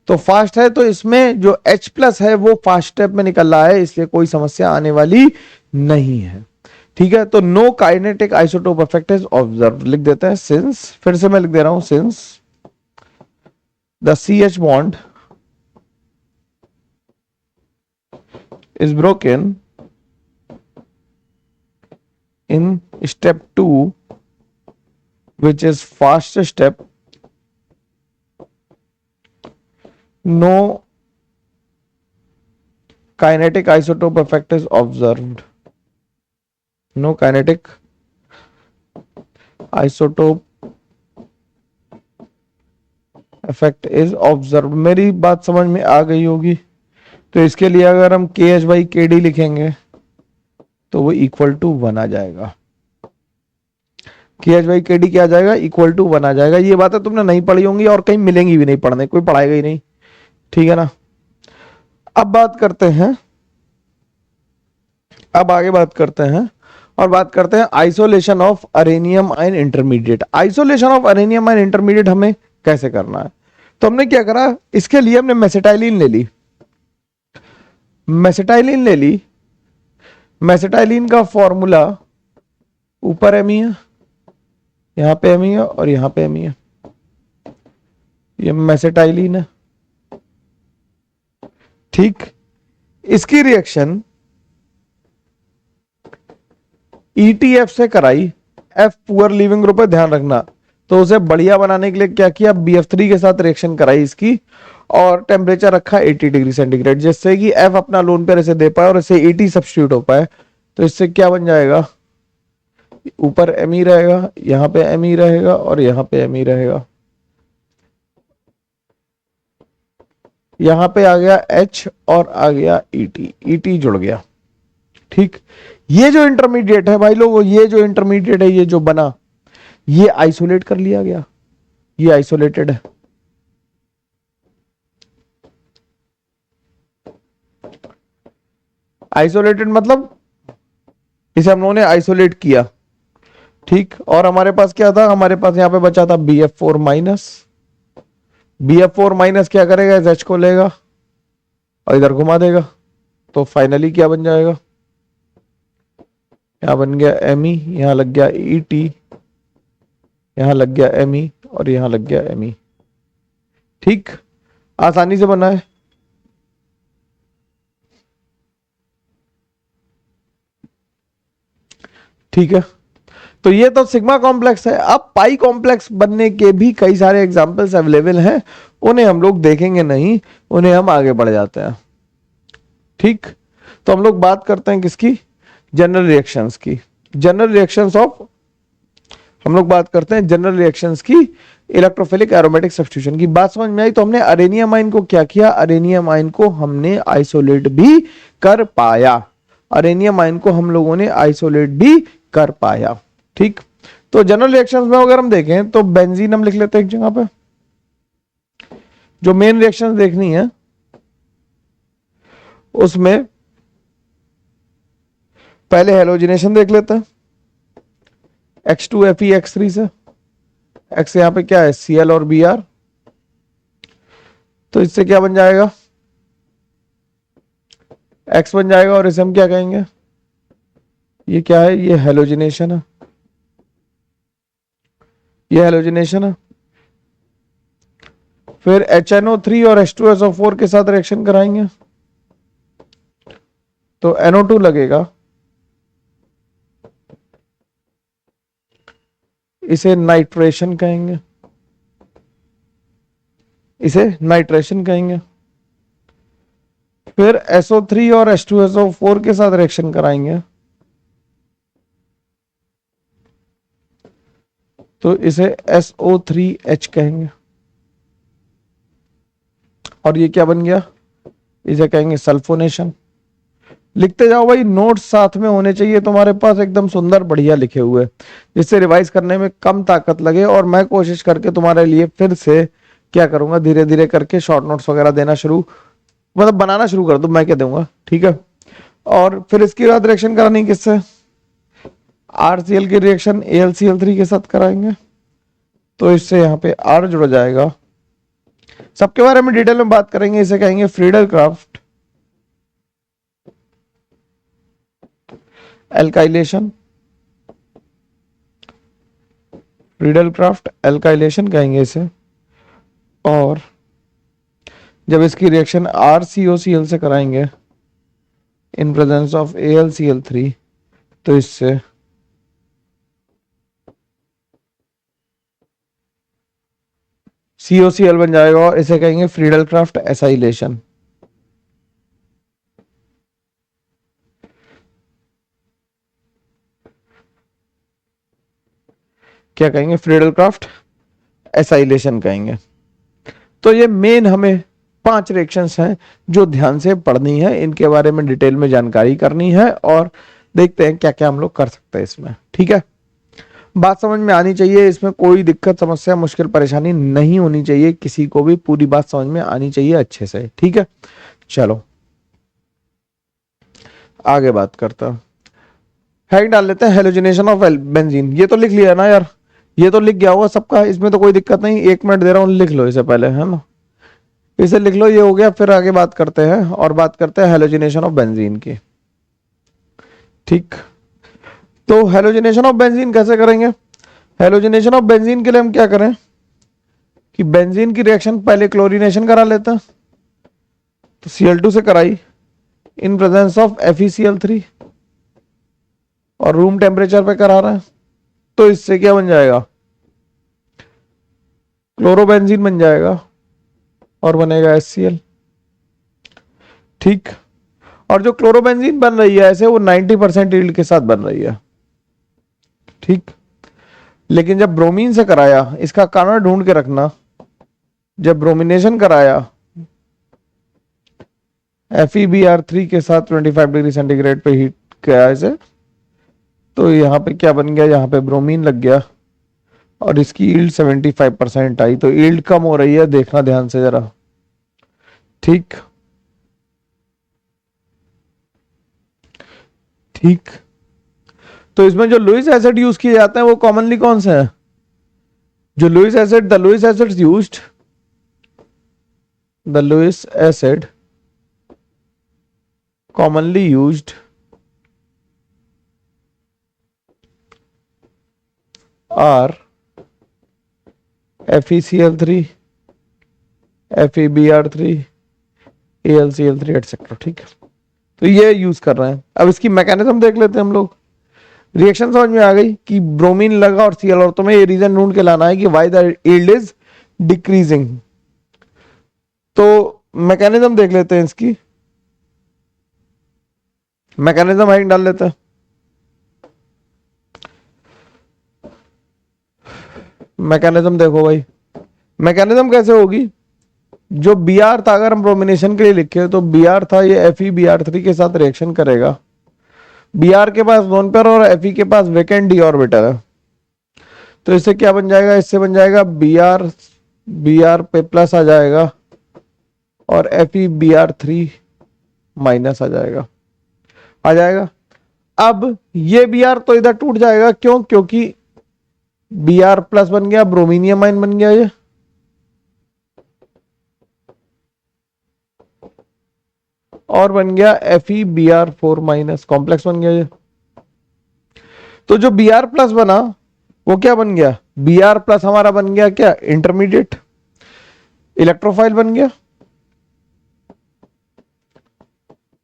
तो फास्ट है तो इसमें जो H+ है वो फास्ट स्टेप में निकल रहा है, इसलिए कोई समस्या आने वाली नहीं है। ठीक है, तो no kinetic isotope effect is observe लिख देते हैं। सिंस, फिर से मैं लिख दे रहा हूं, since the CH bond is broken in step 2, which is fast step, no kinetic isotope effect is observed. No kinetic isotope effect is observed. मेरी बात समझ में आ गई होगी। तो इसके लिए अगर हम KH/KD लिखेंगे तो वो इक्वल टू 1 आ जाएगा। KH/KD क्या आ जाएगा? इक्वल टू 1 आ जाएगा। ये बातें तुमने नहीं पढ़ी होंगी और कहीं मिलेंगी भी नहीं पढ़ने, कोई पढ़ाएगा ही नहीं, ठीक है ना। अब बात करते हैं, अब आगे बात करते हैं और बात करते हैं isolation of arenium ion intermediate. Isolation of arenium ion intermediate हमें कैसे करना है? तो हमने क्या करा, इसके लिए हमने मेसेटाइलिन ले ली। मेसेटाइलिन ले ली। मेसेटाइलिन का फॉर्मूला ऊपर एमी है, यहां पे एमी है और यहां पे एमी है। ये मेसेटाइलिन है, ठीक। इसकी रिएक्शन ETF से कराई। F पुअर लिविंग ग्रुप है, ध्यान रखना। तो उसे बढ़िया बनाने के लिए क्या किया, BF3 के साथ रिएक्शन कराई इसकी और टेम्परेचर रखा 80 डिग्री सेंटीग्रेड, जिससे कि F अपना लोन पेयर इसे दे पाए और इसे 80 सब्स्टिट्यूट हो पाए। तो इससे क्या बन जाएगा, ऊपर Me रहेगा, यहां पे Me रहेगा और यहां पे Me रहेगा। यहां पे आ गया H और आ गया ET जुड़ गया, ठीक। ये जो इंटरमीडिएट है भाई लोगों, ये जो इंटरमीडिएट है, ये जो बना, ये आइसोलेट कर लिया गया, ये आइसोलेटेड है। आइसोलेटेड मतलब इसे हम लोगों ने आइसोलेट किया, ठीक। और हमारे पास क्या था, हमारे पास यहां पे बचा था BF4 माइनस। BF4 माइनस क्या करेगा, इस H को लेगा और इधर घुमा देगा। तो फाइनली क्या बन जाएगा, यहां बन गया Me, यहां लग गया ET, यहां लग गया Me और यहां लग गया Me, ठीक। आसानी से बना है। ठीक है, तो ये तो सिग्मा कॉम्प्लेक्स है। अब पाई कॉम्प्लेक्स बनने के भी कई सारे एग्जांपल्स अवेलेबल हैं, उन्हें हम लोग देखेंगे नहीं, उन्हें हम आगे बढ़ जाते हैं, ठीक। तो हम लोग बात करते हैं किसकी, जनरल रिएक्शंस की। जनरल रिएक्शंस ऑफ, हम लोग बात करते हैं जनरल रिएक्शंस की इलेक्ट्रोफिलिक एरोमेटिक सब्स्टिट्यूशन की। बात समझ में आई? तो हमने अरेनियम आयन को क्या किया, अरेनियम आयन को हमने आइसोलेट भी कर पाया। अरेनियम आयन को हम लोगों ने आइसोलेट भी कर पाया, ठीक। तो जनरल रिएक्शंस में अगर हम देखें तो बेंजीन हम लिख लेते हैं एक जगह पे। जो मेन रिएक्शंस देखनी है उसमें पहले हेलोजिनेशन देख लेते हैं। H2FeX3 से X यहां पे क्या है, Cl और Br। तो इससे क्या बन जाएगा, X बन जाएगा और इसे हम क्या कहेंगे, ये क्या है, ये हेलोजिनेशन है, ये हेलोजिनेशन है। फिर HNO3 और H2SO4 के साथ रिएक्शन कराएंगे तो NO2 लगेगा, इसे नाइट्रेशन कहेंगे, इसे नाइट्रेशन कहेंगे। फिर SO3 और H2SO4 के साथ रिएक्शन कराएंगे तो इसे SO3H कहेंगे। और ये क्या बन गया, इसे कहेंगे सल्फोनेशन। लिखते जाओ भाई, नोट्स साथ में होने चाहिए तुम्हारे पास, एकदम सुंदर बढ़िया लिखे हुए, जिससे रिवाइज करने में कम ताकत लगे। और मैं कोशिश करके तुम्हारे लिए फिर से क्या करूंगा, धीरे धीरे करके शॉर्ट नोट्स वगैरह देना शुरू, मतलब बनाना शुरू कर दूं, मैं क्या दूंगा, ठीक है। और फिर इसके बाद रिएक्शन करानी किससे, RCl की रिएक्शन AlCl3 के साथ कराएंगे तो इससे यहाँ पे R जुड़ जाएगा। सबके बारे में डिटेल में बात करेंगे। इसे कहेंगे Friedel craft alkylation, Friedel craft alkylation कहेंगे इसे। और जब इसकी रिएक्शन RCOCl से कराएंगे इन प्रेजेंस ऑफ AlCl3, तो इससे COCl बन जाएगा और इसे कहेंगे फ्रीडल क्राफ्ट एसाइलेशन। क्या कहेंगे? फ्रीडल क्राफ्ट एसाइलेशन कहेंगे। तो ये मेन हमें 5 रिएक्शंस हैं जो ध्यान से पढ़नी है, इनके बारे में डिटेल में जानकारी करनी है और देखते हैं क्या क्या हम लोग कर सकते हैं इसमें। ठीक है, बात समझ में आनी चाहिए, इसमें कोई दिक्कत समस्या मुश्किल परेशानी नहीं होनी चाहिए, किसी को भी पूरी बात समझ में आनी चाहिए अच्छे से। ठीक है, चलो आगे बात करता हूं। हैक डाल लेते हैं हेलोजिनेशन ऑफ बेंजीन। ये तो लिख लिया ना यार, ये तो लिख गया होगा सबका, इसमें तो कोई दिक्कत नहीं। 1 मिनट दे रहा हूं, लिख लो इसे पहले, है ना, इसे लिख लो, ये हो गया। फिर आगे बात करते हैं और बात करते हैं हेलोजिनेशन ऑफ बेंजीन की। ठीक, तो हेलोजिनेशन ऑफ बेंजीन कैसे करेंगे? हेलोजिनेशन ऑफ बेंजीन के लिए हम क्या करें कि बेंजीन की रिएक्शन पहले क्लोरीनेशन करा लेते हैं, तो Cl2 से कराई इन प्रेजेंस ऑफ FeCl3 और रूम टेम्परेचर पे करा रहे हैं, तो इससे क्या बन जाएगा? क्लोरोबेंजीन बन जाएगा और बनेगा HCl। ठीक, और जो क्लोरोबेंजीन बन रही है ऐसे वो 90% यील्ड के साथ बन रही है। ठीक, लेकिन जब ब्रोमीन से कराया, इसका कारण ढूंढ के रखना, जब ब्रोमिनेशन कराया FeBr3 के साथ 25 डिग्री सेंटीग्रेड पे हीट किया इसे, तो यहाँ पे क्या बन गया? यहाँ पे ब्रोमीन लग गया और इसकी यील्ड 75% आई। तो यील्ड कम हो रही है, देखना ध्यान से जरा। ठीक ठीक, तो इसमें जो लुईस एसिड यूज किए जाते हैं वो कॉमनली कौन से हैं? जो Lewis acid, the Lewis acid used, the Lewis acid commonly used are FeCl3, FeBr3, AlCl3 etcetera. ठीक है, तो ये यूज कर रहे हैं। अब इसकी मैकेनिज्म देख लेते हैं हम लोग। रिएक्शन समझ में आ गई कि ब्रोमीन लगा और Cl, और तुम्हें ये रीजन ढूंढ के लाना है कि why the yield is decreasing. तो मैकेनिज्म देख लेते हैं इसकी, मैकेनिज्म हाइक डाल लेते हैं। मैकेनिज्म देखो भाई, मैकेनिज्म कैसे होगी? जो Br था, अगर हम ब्रोमिनेशन के लिए लिखे तो Br था, ये FeBr3 के साथ रिएक्शन करेगा। Br के पास लोन पेयर और Fe के पास वेकेंट डी ऑर्बिटल है, तो इससे क्या बन जाएगा? इससे बन जाएगा Br पे प्लस आ जाएगा और FeBr3 माइनस आ जाएगा। अब ये Br तो इधर टूट जाएगा, क्यों? क्योंकि Br प्लस बन गया, ब्रोमीनियम आयन बन गया ये, और बन गया FeBr4 माइनस, कॉम्प्लेक्स बन गया ये। तो जो Br प्लस बना वो क्या बन गया? Br प्लस हमारा बन गया क्या? इंटरमीडिएट इलेक्ट्रोफाइल बन गया।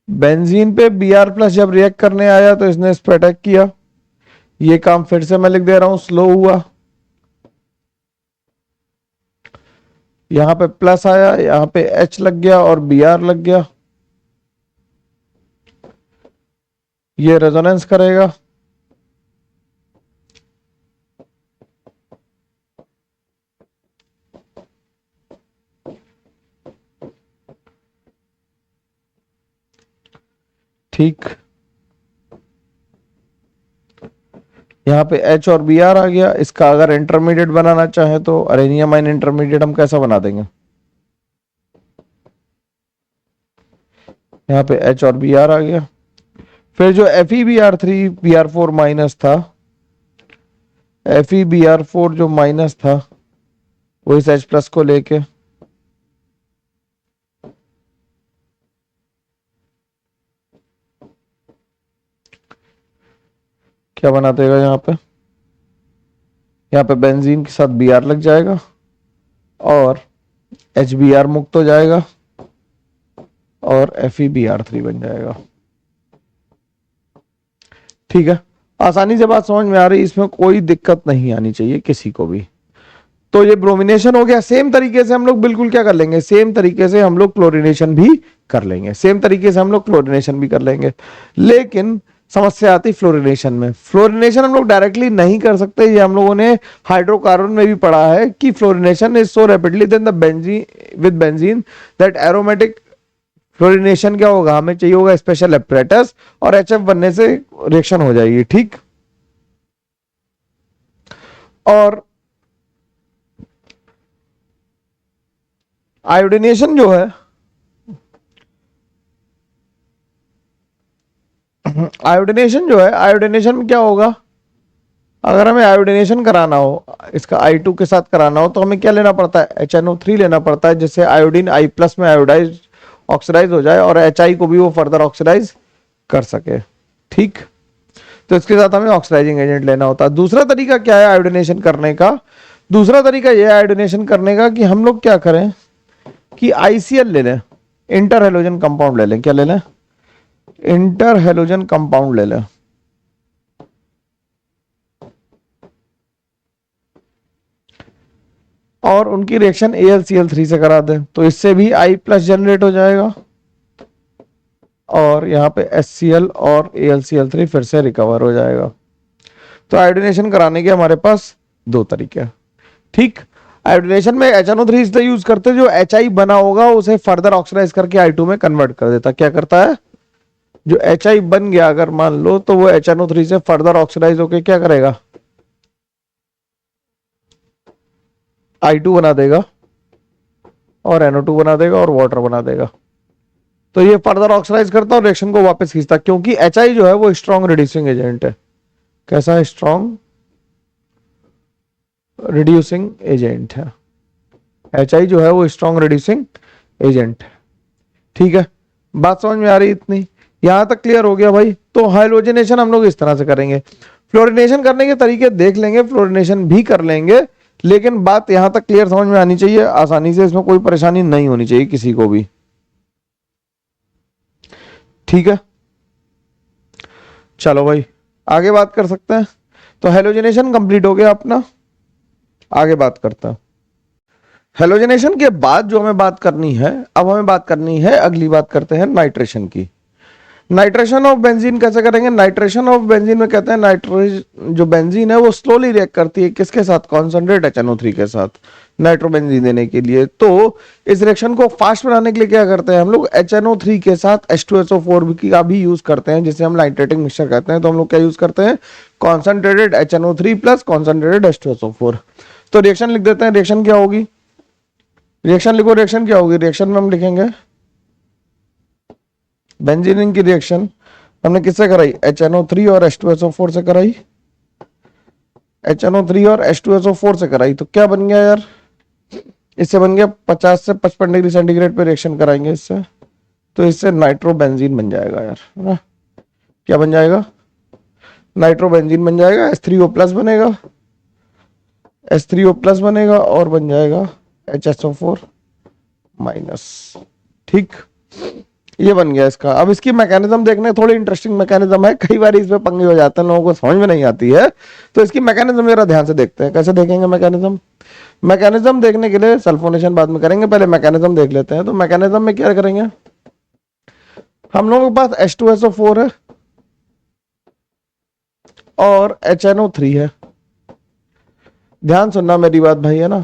बेंजीन पे Br प्लस जब रिएक्ट करने आया तो इसने इस पर अटैक किया। ये काम फिर से मैं लिख दे रहा हूं, स्लो हुआ। यहां पे प्लस आया, यहां पे H लग गया और Br लग गया। ये रेजोनेंस करेगा, ठीक। यहाँ पे H और Br आ गया। इसका अगर इंटरमीडिएट बनाना चाहे तो अरेनियम आयन इंटरमीडिएट हम कैसा बना देंगे? यहाँ पे H और Br आ गया। फिर जो FeBr3 Br4 माइनस था, FeBr4 जो माइनस था वो इस H प्लस को लेके क्या बना देगा? यहाँ पे बेंजीन के साथ Br लग जाएगा और HBr मुक्त हो जाएगा और FeBr3 बन जाएगा। ठीक है, आसानी से बात समझ में आ रही, इसमें कोई दिक्कत नहीं आनी चाहिए किसी को भी। तो ये ब्रोमिनेशन हो गया। सेम तरीके से हम लोग बिल्कुल क्या कर लेंगे, सेम तरीके से हम लोग क्लोरीनेशन भी कर लेंगे, सेम तरीके से हम लोग क्लोरीनेशन भी कर लेंगे। लेकिन समस्या आती फ्लोरिनेशन में। फ्लोरिनेशन हम लोग डायरेक्टली नहीं कर सकते, ये हम लोगों ने हाइड्रोकार्बन में भी पढ़ा है कि fluorination is so rapidly then the benzene with benzene that aromatic fluorination क्या होगा, हमें चाहिए होगा स्पेशल एपरेटस और एचएफ बनने से रिएक्शन हो जाएगी। ठीक, और आयोडिनेशन जो है, आयोडिनेशन जो है, आयोडिनेशन में क्या होगा, अगर हमें आयोडिनेशन कराना हो, इसका I2 के साथ कराना हो, तो हमें क्या लेना पड़ता है, HNO3 लेना पड़ता है, जिससे आयोडीन I प्लस में आयोडाइज ऑक्सीडाइज हो जाए और HI को भी वो फर्दर ऑक्सीडाइज कर सके। ठीक, तो इसके साथ हमें ऑक्सीडाइजिंग एजेंट लेना होता है। दूसरा तरीका क्या है आयोडिनेशन करने का, दूसरा तरीका यह है आयोडिनेशन करने का कि हम लोग क्या करें कि ICl ले लें, इंटर हेलोजन कंपाउंड ले लें। क्या ले लें, इंटर हेलोजन कंपाउंड ले लें। और उनकी रिएक्शन AlCl3 से करा दें, तो इससे भी I प्लस जनरेट हो जाएगा और यहाँ पे HCl और AlCl3 फिर से रिकवर हो जाएगा। तो आयोडिनेशन कराने के हमारे पास दो तरीके हैं। ठीक, आयोडिनेशन में HNO3 इसलिए यूज करते हैं, जो HI बना होगा उसे फर्दर ऑक्सीडाइज करके I2 में कन्वर्ट कर देता। क्या करता है, जो HI बन गया अगर मान लो, तो वो HNO3 से फर्दर ऑक्सीडाइज होके क्या करेगा, I2 बना देगा और NO2 बना देगा और वाटर बना देगा। तो ये फर्दर ऑक्सीडाइज करता है और रिएक्शन को वापस खींचता, क्योंकि HI जो है वो स्ट्रॉन्ग रिड्यूसिंग एजेंट है। कैसा है, स्ट्रॉन्ग रिड्यूसिंग एजेंट है। HI जो है वो स्ट्रॉन्ग रिड्यूसिंग एजेंट है। ठीक है, बात समझ में आ रही इतनी, यहां तक क्लियर हो गया भाई। तो हाइलोजिनेशन हम लोग इस तरह से करेंगे, फ्लोरिनेशन करने के तरीके देख लेंगे, फ्लोरिनेशन भी कर लेंगे, लेकिन बात यहां तक क्लियर समझ में आनी चाहिए आसानी से, इसमें कोई परेशानी नहीं होनी चाहिए किसी को भी। ठीक है, चलो भाई आगे बात कर सकते हैं। तो हेलोजिनेशन कंप्लीट हो गया अपना, आगे बात करता हैं। हेलोजिनेशन के बाद जो हमें बात करनी है, अब हमें बात करनी है, अगली बात करते हैं नाइट्रेशन की। नाइट्रेशन ऑफ बेंजीन कैसे करेंगे, नाइट्रेशन ऑफ बेंजीन में कहते हैं नाइट्रोज जो बेंजीन है वो स्लोली रिएक्ट करती है किसके साथ, कॉन्सेंट्रेट HNO3 के साथ नाइट्रोबेंजीन देने के लिए। तो इस रिएक्शन को फास्ट बनाने के लिए क्या करते हैं हम लोग, HNO3 के साथ H2SO4 का भी यूज करते हैं, जिसे हम नाइट्रेटिक मिक्सचर कहते हैं। तो हम लोग क्या यूज करते हैं, concentrated HNO3 plus concentrated H2SO4। तो रिएक्शन लिख देते हैं, रिएक्शन क्या होगी, रिएक्शन लिखो, रिएक्शन क्या होगी, रिएक्शन में हम लिखेंगे बेंजीन की रिएक्शन हमने किससे कराई, HNO3 और H2SO4 से कराई, HNO3 और H2SO4 से कराई। तो क्या बन गया यार, इससे बन गया 50 से 55 डिग्री सेंटीग्रेड पे रिएक्शन कराएंगे इससे, तो इससे नाइट्रोबेंजीन बन जाएगा यार, है ना। क्या बन जाएगा, नाइट्रोबेंजीन बन जाएगा, H3O प्लस बनेगा, H3O प्लस बनेगा और बन जाएगा HSO4 माइनस। ठीक, ये बन गया इसका। अब इसकी मैकेनिज्म देखने, थोड़ी इंटरेस्टिंग मैकेनिज्म है, कई बार इसमें पंगे हो जाते हैं, लोगों को समझ में नहीं आती है। तो इसकी मैकेनिज्म जरा ध्यान से देखते हैं, कैसे देखेंगे मैकेनिज्म। मैकेनिज्म देखने के लिए सल्फोनेशन बाद में करेंगे, पहले मैकेनिज्म देख लेते हैं। तो मैकेनिज्म में क्या करेंगे, हम लोगों के पास H2SO4 है और HNO3 है। ध्यान सुनना मेरी बात भाई, है ना।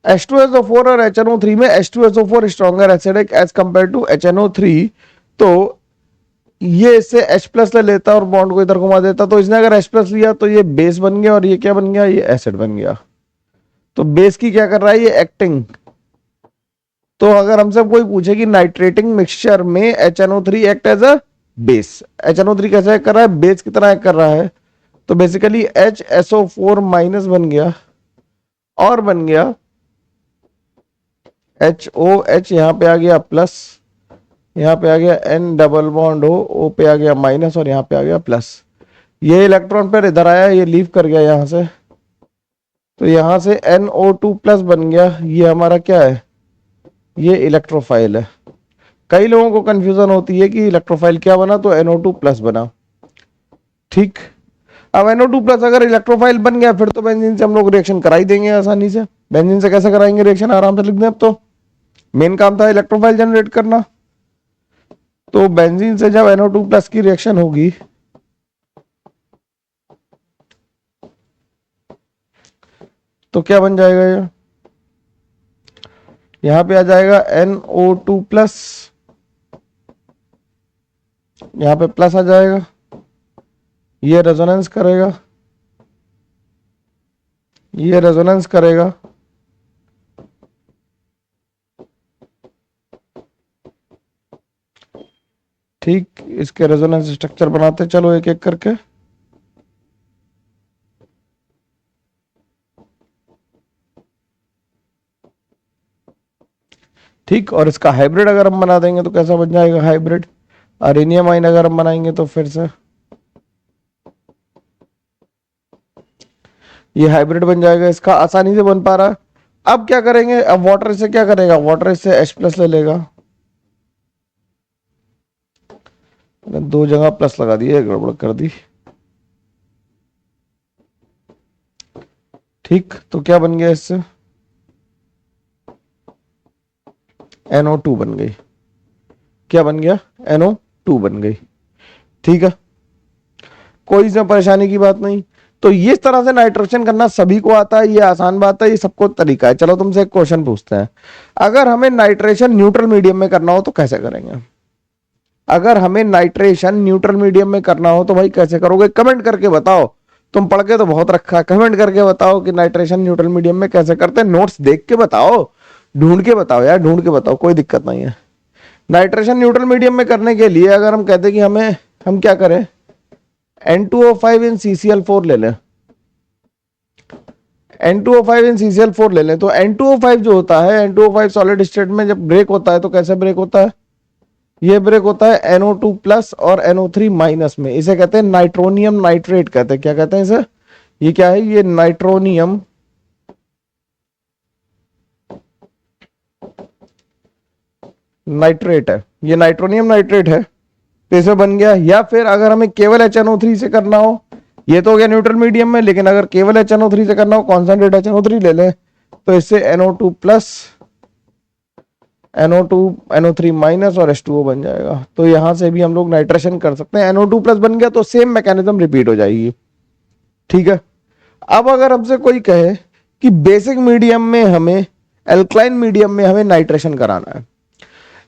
H2SO4 और HNO3 में H2SO4 stronger acidic as compare to HNO3। तो ये इससे H प्लस ले लेता और बॉन्ड को इधर घुमा देता। तो इसने अगर H प्लस लिया तो ये बेस बन गया और ये क्या बन गया, ये एसिड बन गया। तो बेस की क्या कर रहा है, ये एक्टिंग। तो अगर हमसे कोई पूछे कि नाइट्रेटिंग मिक्सचर में HNO3 act as a base, HNO3 कैसे एक्ट कर रहा है, बेस की तरह एक्ट कर रहा है। तो बेसिकली HSO4 माइनस बन गया और बन गया HOH, यहां पे आ गया प्लस, यहाँ पे आ गया N डबल बॉन्ड O पे आ गया माइनस और यहाँ पे आ गया प्लस। ये इलेक्ट्रॉन पर इधर आया, ये लीव कर गया यहाँ से, तो यहाँ से NO2 प्लस बन गया। ये हमारा क्या है, ये इलेक्ट्रोफाइल है। कई लोगों को कंफ्यूजन होती है कि इलेक्ट्रोफाइल क्या बना, तो NO2+ बना। ठीक, अब NO2+ अगर इलेक्ट्रोफाइल बन गया फिर तो बेंजीन से हम लोग रिएक्शन करा ही देंगे आसानी से। बेंजीन से कैसे कराएंगे रिएक्शन, आराम से लिख दें। अब तो मेन काम था इलेक्ट्रोफाइल जनरेट करना, तो बेंजीन से जब NO2+ की रिएक्शन होगी तो क्या बन जाएगा, ये यहां पे आ जाएगा NO2+, यहां पे प्लस आ जाएगा, ये रेजोनेंस करेगा, ये रेजोनेंस करेगा, ठीक। इसके रेजोनेंस स्ट्रक्चर बनाते चलो एक एक करके। ठीक, और इसका हाइब्रिड अगर हम बना देंगे तो कैसा बन जाएगा हाइब्रिड, अरेनियम आइन अगर हम बनाएंगे तो फिर से ये हाइब्रिड बन जाएगा, इसका आसानी से बन पा रहा है। अब क्या करेंगे, अब वाटर से क्या करेगा, वाटर से H+ ले लेगा, दो जगह प्लस लगा दिए, गड़बड़ कर दी। ठीक, तो क्या बन गया इससे, NO2 बन गई। क्या बन गया, NO2 बन गई। ठीक है, कोई इसमें परेशानी की बात नहीं। तो ये इस तरह से नाइट्रोजन करना सभी को आता है, ये आसान बात है, ये सबको तरीका है। चलो तुमसे एक क्वेश्चन पूछते हैं, अगर हमें नाइट्रेशन न्यूट्रल मीडियम में करना हो तो कैसे करेंगे। अगर हमें नाइट्रेशन न्यूट्रल मीडियम में करना हो तो भाई कैसे करोगे, कमेंट करके बताओ। तुम पढ़ के तो बहुत रखा है, कमेंट करके बताओ कि नाइट्रेशन न्यूट्रल मीडियम में कैसे करते हैं। नोट्स देख के बताओ, ढूंढ के बताओ यार, ढूंढ के बताओ, कोई दिक्कत नहीं है। नाइट्रेशन न्यूट्रल मीडियम में करने के लिए अगर हम कहते हैं कि हम क्या करें, N2O5 इन CCl4 ले लें, N2O5 इन CCl4 ले लें। तो N2O5 जो होता है, N2O5 सॉलिड स्टेट में जब ब्रेक होता है तो कैसे ब्रेक होता है, ये ब्रेक होता है NO2+ और NO3- में। इसे कहते हैं नाइट्रोनियम नाइट्रेट कहते हैं। क्या कहते हैं इसे, ये क्या है, ये नाइट्रोनियम नाइट्रेट है, ये नाइट्रोनियम नाइट्रेट है, तो इसमें बन गया। या फिर अगर हमें केवल HNO3 से करना हो, ये तो हो गया न्यूट्रल मीडियम में, लेकिन अगर केवल HNO3 से करना हो, कॉन्सेंट्रेट HNO3 ले लें, तो इससे NO2+, NO2, NO3- और H2O बन जाएगा। तो यहां से भी हम लोग नाइट्रेशन कर सकते हैं। NO2+ बन गया तो सेम मैकेनिज्म रिपीट हो जाएगी। ठीक है, अब अगर हमसे कोई कहे कि बेसिक मीडियम में हमें, एल्कलाइन मीडियम में हमें नाइट्रेशन कराना है,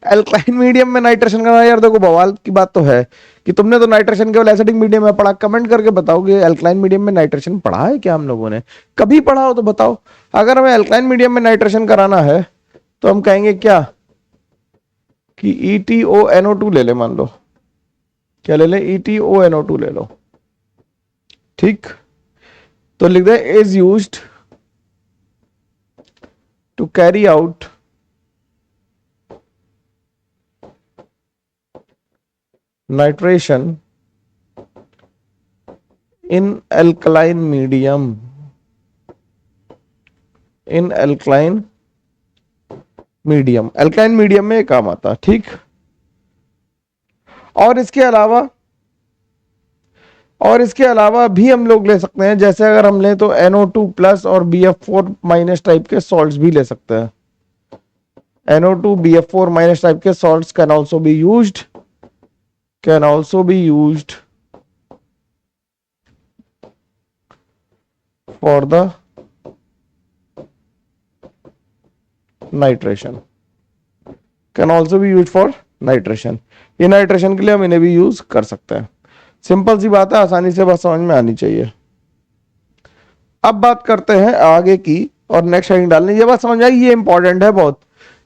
एल्कलाइन मीडियम में नाइट्रेशन कराना है, यार देखो बवाल की बात तो है कि तुमने तो नाइट्रेशन केवल एसिडिक मीडियम में पढ़ा। कमेंट करके बताओगे एल्कलाइन मीडियम में नाइट्रेशन पढ़ा है क्या हम लोगों ने, कभी पढ़ा हो तो बताओ। अगर हमें एल्कलाइन मीडियम में नाइट्रेशन कराना है तो हम कहेंगे क्या कि ETONO2 ले ले, मान लो क्या ले ले, ETONO2 ले लो। ठीक, तो लिख दे is used to carry out nitration in alkaline medium, in alkaline medium, alkaline medium में काम आता। ठीक, और इसके अलावा भी हम लोग ले सकते हैं। जैसे अगर हम लें तो NO2+ और BF4- टाइप के सॉल्ट्स भी ले सकते हैं। NO2 BF4- टाइप के salts can also be used for the nitration, can also be use for nitration. ये नाइट्रेशन के लिए हम इन्हें भी यूज कर सकते हैं। सिंपल सी बात है, आसानी से बस समझ में आनी चाहिए। अब बात करते हैं आगे की, और नेक्स्ट हेडिंग डालने। ये बात समझ आई, ये इंपॉर्टेंट है बहुत।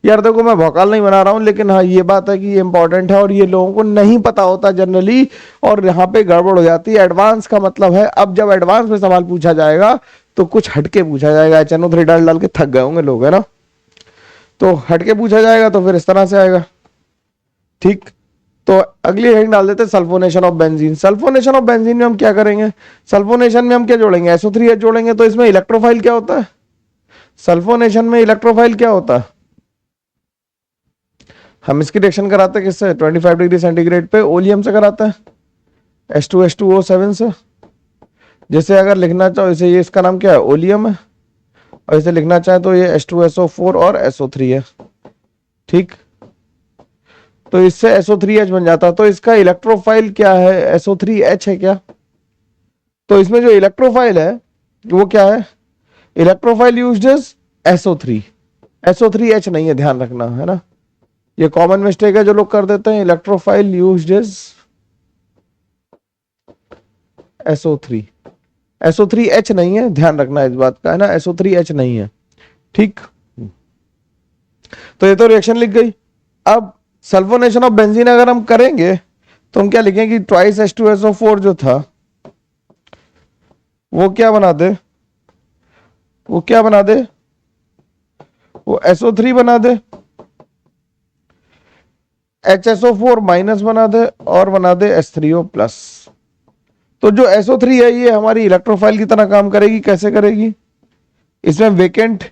यार देखो मैं भौकाल नहीं बना रहा हूं, लेकिन हाँ ये बात है कि ये इंपॉर्टेंट है और ये लोगों को नहीं पता होता जनरली, और यहाँ पे गड़बड़ हो जाती है। एडवांस का मतलब है, अब जब एडवांस में सवाल पूछा जाएगा तो कुछ हटके पूछा जाएगा। HNO3 डाल डाल के थक गए होंगे लोग, है ना, तो हटके पूछा जाएगा तो फिर इस तरह से आएगा। ठीक, तो अगली हेडिंग डाल देते हैं sulphonation of benzene. Sulphonation of benzene में हम क्या करेंगे, सल्फोनेशन में हम क्या जोड़ेंगे, SO3H जोड़ेंगे। तो इसमें इलेक्ट्रोफाइल क्या होता है, सल्फोनेशन में इलेक्ट्रोफाइल क्या होता है, हम इसकी रिएक्शन कराते हैं किससे? 25 डिग्री सेंटीग्रेड पे ओलियम से कराते हैं, H2H2O7 से। जैसे अगर लिखना चाहो इसे, ये इसका नाम क्या है? ओलियम है। और इसे लिखना चाहे तो ये H2SO4 और SO3 है। ठीक, तो इससे SO3H बन जाता। तो इसका इलेक्ट्रोफाइल क्या है? SO3H है क्या? तो इसमें जो इलेक्ट्रोफाइल है वो क्या है? Electrophile used is SO3, SO3H नहीं है, ध्यान रखना है ना। ये कॉमन मिस्टेक है जो लोग कर देते हैं, electrophile used is SO3, SO3H नहीं है, ध्यान रखना इस बात का है ना, SO3H नहीं है। ठीक, तो ये तो रिएक्शन लिख गई। अब सल्फोनेशन ऑफ बेंजीन अगर हम करेंगे तो हम क्या लिखेंगे? ट्वाइस H2SO4 जो था वो क्या बना दे? वो क्या बना दे? वो SO3 बना दे, HSO4 माइनस बना दे और बना दे H3O प्लस। तो जो SO3 है ये हमारी इलेक्ट्रोफाइल की तरह काम करेगी। कैसे करेगी? इसमें वेकेंट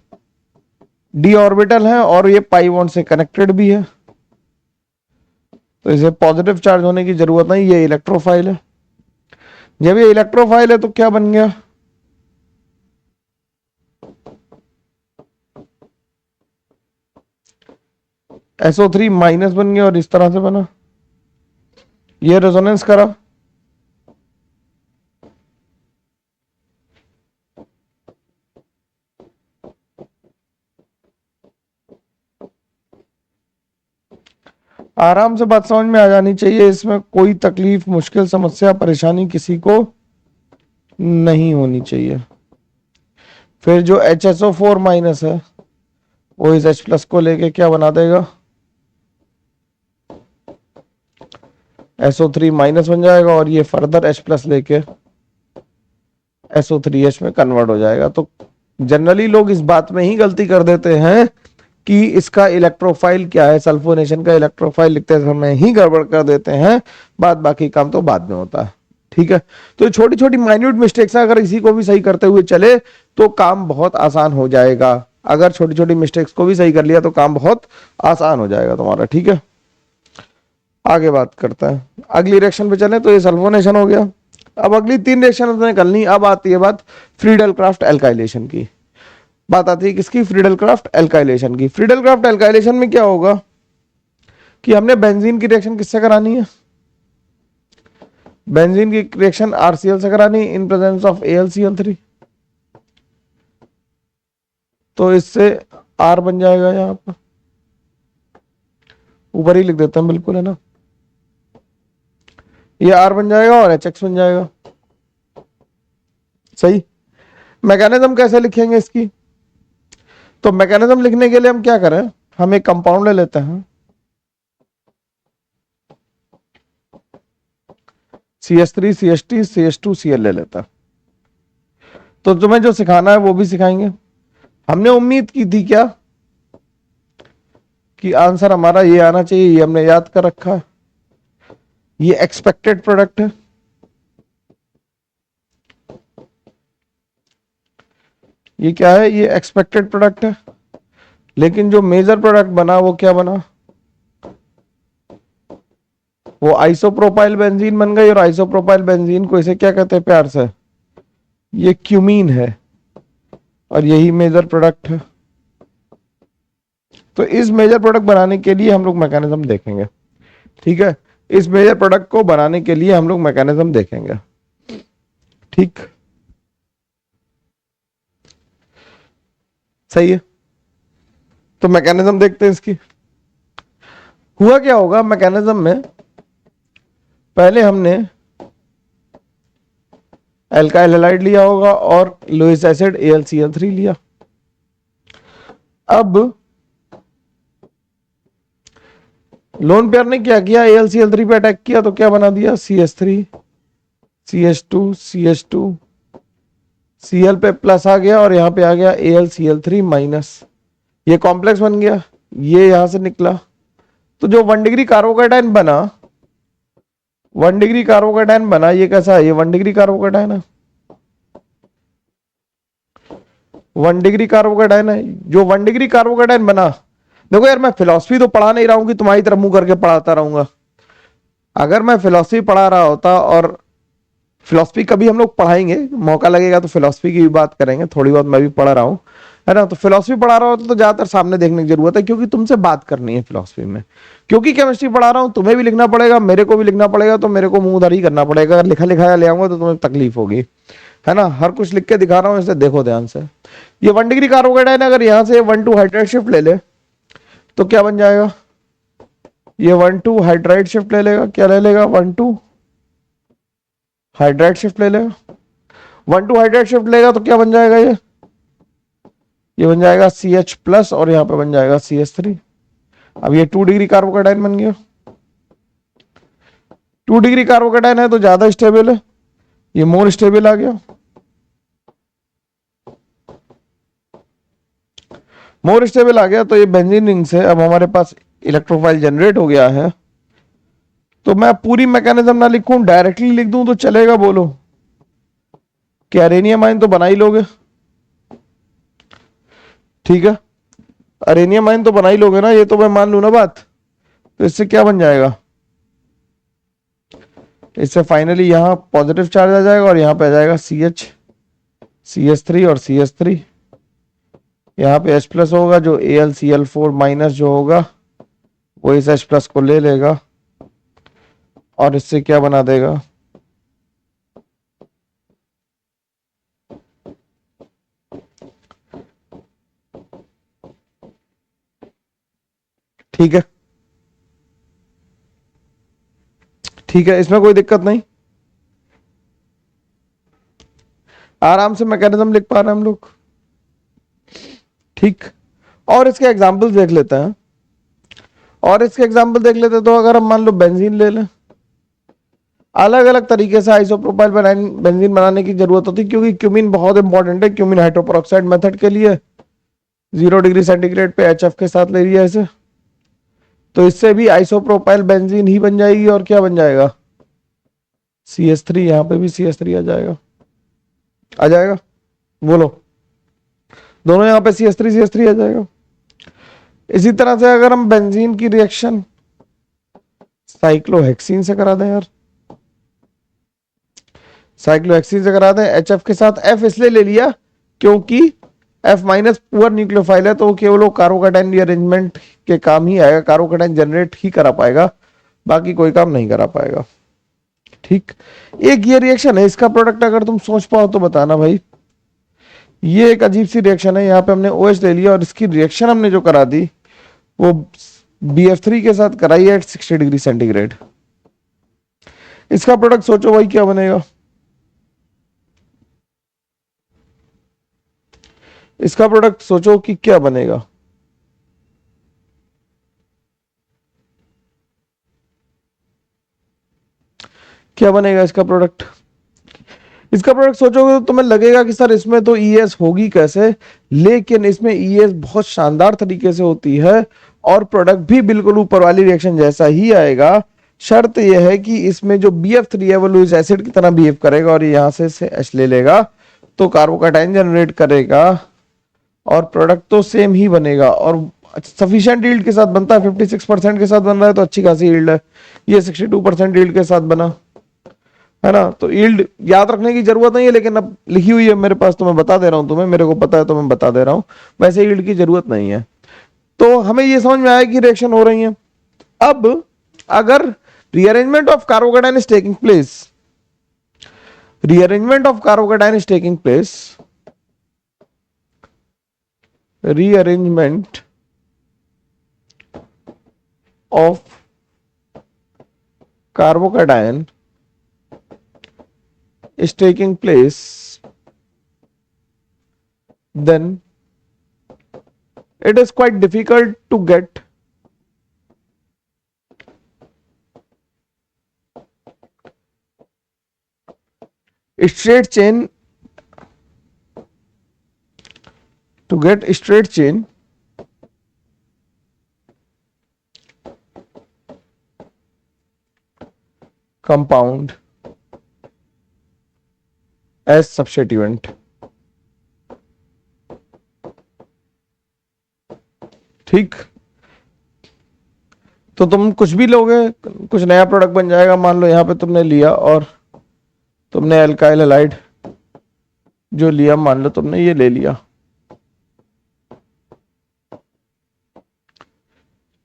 d ऑर्बिटल है और ये पाई बॉन्ड से कनेक्टेड भी है, तो इसे पॉजिटिव चार्ज होने की जरूरत नहीं, ये इलेक्ट्रोफाइल है। जब ये इलेक्ट्रोफाइल है तो क्या बन गया? SO3 माइनस बन गया और इस तरह से बना, ये रेजोनेंस करा। आराम से बात समझ में आ जानी चाहिए, इसमें कोई तकलीफ, मुश्किल, समस्या, परेशानी किसी को नहीं होनी चाहिए। फिर जो HSO4 माइनस है वो इस H प्लस को लेके क्या बना देगा? SO3 माइनस बन जाएगा और ये फर्दर H प्लस लेके SO3H में कन्वर्ट हो जाएगा। तो जनरली लोग इस बात में ही गलती कर देते हैं कि इसका इलेक्ट्रोफाइल क्या है, सल्फोनेशन का इलेक्ट्रोफाइल लिखते समय ही गड़बड़ कर देते हैं, बाद बाकी काम तो बाद में होता है। ठीक है, तो छोटी छोटी माइन्यूट मिस्टेक्स अगर इसी को भी सही करते हुए चले तो काम बहुत आसान हो जाएगा। अगर छोटी छोटी मिस्टेक्स को भी सही कर लिया तो काम बहुत आसान हो जाएगा तुम्हारा। ठीक है, आगे बात करते हैं, अगली रिएक्शन पे चले। तो ये सल्फोनेशन हो गया। अब अगली 3 रिएक्शन हमने कर ली। अब आती है बात फ्रीडल क्राफ्ट एल्काइलेशन की। बात आती है किसकी? फ्रीडल क्राफ्ट एल्काइलेशन की। फ्रीडल क्राफ्ट एल्काइलेशन में क्या होगा कि हमने बेंजीन की रिएक्शन किससे करानी है? बेंजीन की रिएक्शन RCl से करानी इन प्रेजेंस ऑफ AlCl3। तो इससे R बन जाएगा, यहां पर ऊपर ही लिख देते हैं, बिल्कुल है ना, ये R बन जाएगा और HX बन जाएगा। सही। मैकेनिज्म कैसे लिखेंगे इसकी? तो मैकेनिज्म लिखने के लिए हम क्या करें? हम एक कंपाउंड ले लेते हैं, CH3 CH2 CH2 Cl ले लेता है। तो तुम्हें जो सिखाना है वो भी सिखाएंगे। हमने उम्मीद की थी क्या कि आंसर हमारा ये आना चाहिए, ये हमने याद कर रखा है। ये एक्सपेक्टेड प्रोडक्ट है, ये क्या है? ये एक्सपेक्टेड प्रोडक्ट है। लेकिन जो मेजर प्रोडक्ट बना वो क्या बना? वो आइसोप्रोपाइल बेंजीन बन गई। और आइसोप्रोपाइल बेंजीन को इसे क्या कहते हैं प्यार से? ये क्यूमीन है और यही मेजर प्रोडक्ट है। तो इस मेजर प्रोडक्ट बनाने के लिए हम लोग मैकेनिज्म देखेंगे। ठीक है, इस मेजर प्रोडक्ट को बनाने के लिए हम लोग मैकेनिज्म देखेंगे। ठीक, सही है। तो मैकेनिज्म देखते हैं इसकी। हुआ क्या होगा मैकेनिज्म में? पहले हमने एल्काइल हैलाइड लिया होगा और लुइस एसिड AlCl3 लिया। अब लोन पेयर ने क्या किया? AlCl3 पे अटैक किया तो क्या बना दिया? CH3 CH2 CH2 Cl पे प्लस आ गया और यहां पे आ गया AlCl3 माइनस। ये कॉम्प्लेक्स बन गया, ये यहां से निकला। तो जो 1 डिग्री कार्बोकैटायन बना, 1 डिग्री कार्बोकैटायन बना, ये कैसा है? ये 1 डिग्री कार्बोकैटायन है, 1 डिग्री कार्बोकैटायन है। जो 1 डिग्री कार्बोकैटायन बना, देखो यार, मैं फिलॉसफी तो पढ़ा नहीं रहा हूँ कि तुम्हारी तरफ मुंह करके पढ़ाता रहूंगा। अगर मैं फिलॉसफी पढ़ा रहा होता, और फिलॉसफी कभी हम लोग पढ़ाएंगे, मौका लगेगा तो फिलॉसफी की भी बात करेंगे, थोड़ी बहुत मैं भी पढ़ रहा हूँ, है ना। तो फिलॉसफी पढ़ा रहा होता तो ज्यादातर सामने देखने की जरूरत है, क्योंकि तुमसे बात करनी है फिलॉसफी में। क्योंकि केमिस्ट्री पढ़ा रहा हूँ, तुम्हें भी लिखना पड़ेगा, मेरे को भी लिखना पड़ेगा, तो मेरे को मुंह उधर ही करना पड़ेगा। अगर लिखा लिखाया ले आऊंगा तो तुम्हें तकलीफ होगी, है ना। हर कुछ लिख के दिखा रहा हूँ, इसे देखो ध्यान से। ये 1 डिग्री कार्बोकेटाइन, अगर यहाँ से 1 2 हाइड्राइड शिफ्ट ले ले तो क्या बन जाएगा? ये 1 2 हाइड्राइड शिफ्ट ले लेगा, क्या ले लेगा? 1 2 हाइड्राइड शिफ्ट ले लेगा। 1 2 हाइड्राइड शिफ्ट लेगा तो क्या बन जाएगा? ये बन जाएगा CH+, और यहाँ पे बन जाएगा CH3। अब ये 2 डिग्री कार्बोकेटाइन बन गया। 2 डिग्री कार्बोकेटाइन है तो ज्यादा स्टेबल है, ये मोर स्टेबल आ गया। मोर स्टेबल आ गया तो ये बेंजीन रिंग से अब हमारे पास इलेक्ट्रोफाइल जनरेट हो गया है। तो मैं पूरी मैकेनिज्म ना लिखूं, डायरेक्टली लिख दूं तो चलेगा? बोलो, क्या अरेनियम आयन तो बना ही लोगे? ठीक है, अरेनियम आयन तो बना ही लोगे ना, ये तो मैं मान लू ना बात। तो इससे क्या बन जाएगा? इससे फाइनली यहां पॉजिटिव चार्ज आ जाएगा, और यहां पे आ जाएगा CH3 और CH3। यहाँ पे H+ होगा, जो AlCl4- जो होगा वो इस H+ को ले लेगा, और इससे क्या बना देगा? ठीक है, ठीक है, इसमें कोई दिक्कत नहीं, आराम से मैकेनिज्म लिख पा रहे हैं हम लोग। ठीक, और इसके एग्जाम्पल देख लेते हैं। तो अगर हम मान लो बेंजीन ले लें, अलग अलग तरीके से आइसोप्रोपाइल बेंजीन बनाने की जरूरत होती है, क्योंकि क्यूमीन बहुत इंपॉर्टेंट है। क्यूमीन हाइड्रोपेरोक्साइड मेथड के लिए 0 डिग्री सेंटीग्रेड पे HF के साथ ले लिया इसे, तो इससे भी आइसोप्रोपाइल बेंजीन ही बन जाएगी, और क्या बन जाएगा? CH3। यहां पे भी CH3 आ जाएगा, आ जाएगा, बोलो। दोनों यहां पे CH3 आ जाएगा। इसी तरह से अगर हम बेंजीन की रिएक्शन साइक्लोहेक्सीन से करा दें यार, साइक्लोहेक्सीन से करा दें HF के साथ। F इसलिए ले लिया क्योंकि F- पुअर न्यूक्लियोफाइल है, तो वो केवल वो कार्बोकेटाइन रीअरेंजमेंट के काम ही आएगा, कार्बोकेटाइन जनरेट ही करा पाएगा, बाकी कोई काम नहीं करा पाएगा। ठीक, एक ये रिएक्शन है, इसका प्रोडक्ट अगर तुम सोच पाओ तो बताना भाई। ये एक अजीब सी रिएक्शन है, यहाँ पे हमने OH ले लिया, और इसकी रिएक्शन हमने जो करा दी वो BF3 के साथ कराई है एट 60 डिग्री सेंटीग्रेड। इसका प्रोडक्ट सोचो भाई क्या बनेगा? इसका प्रोडक्ट सोचो कि क्या बनेगा? क्या बनेगा इसका प्रोडक्ट? इसका प्रोडक्ट सोचोगे तो तुम्हें लगेगा कि सर इसमें तो ES होगी कैसे, लेकिन इसमें ES बहुत शानदार तरीके से होती है, और प्रोडक्ट भी बिल्कुल ऊपर वाली रिएक्शन जैसा ही आएगा। शर्त यह है कि इसमें जो BF3 है वो लुइस एसिड की तरह बिहेव करेगा, और यहां से H ले लेगा तो कार्बोकेटाइन जनरेट करेगा, और प्रोडक्ट तो सेम ही बनेगा, और सफिशिएंट यील्ड के साथ बनता है। 56% के साथ बन रहा है तो अच्छी खासी यील्ड है। ये 62% यील्ड के साथ बना, है ना। तो यील्ड याद रखने की जरूरत नहीं है, लेकिन अब लिखी हुई है मेरे पास तो मैं बता दे रहा हूं तुम्हें, मेरे को पता है तो मैं बता दे रहा हूं। वैसे यील्ड की जरूरत नहीं है। तो हमें ये समझ में आया कि रिएक्शन हो रही है। अब अगर rearrangement of carbocation is taking place, rearrangement of carbocation is taking place, rearrangement of carbocation is taking place, then it is quite difficult to get a straight chain, to get a straight chain compound as substituent. ठीक, तो तुम कुछ भी लोगे, कुछ नया product बन जाएगा। मान लो यहाँ पे तुमने लिया और तुमने एल्काइल हैलाइड जो लिया, मान लो तुमने ये ले लिया,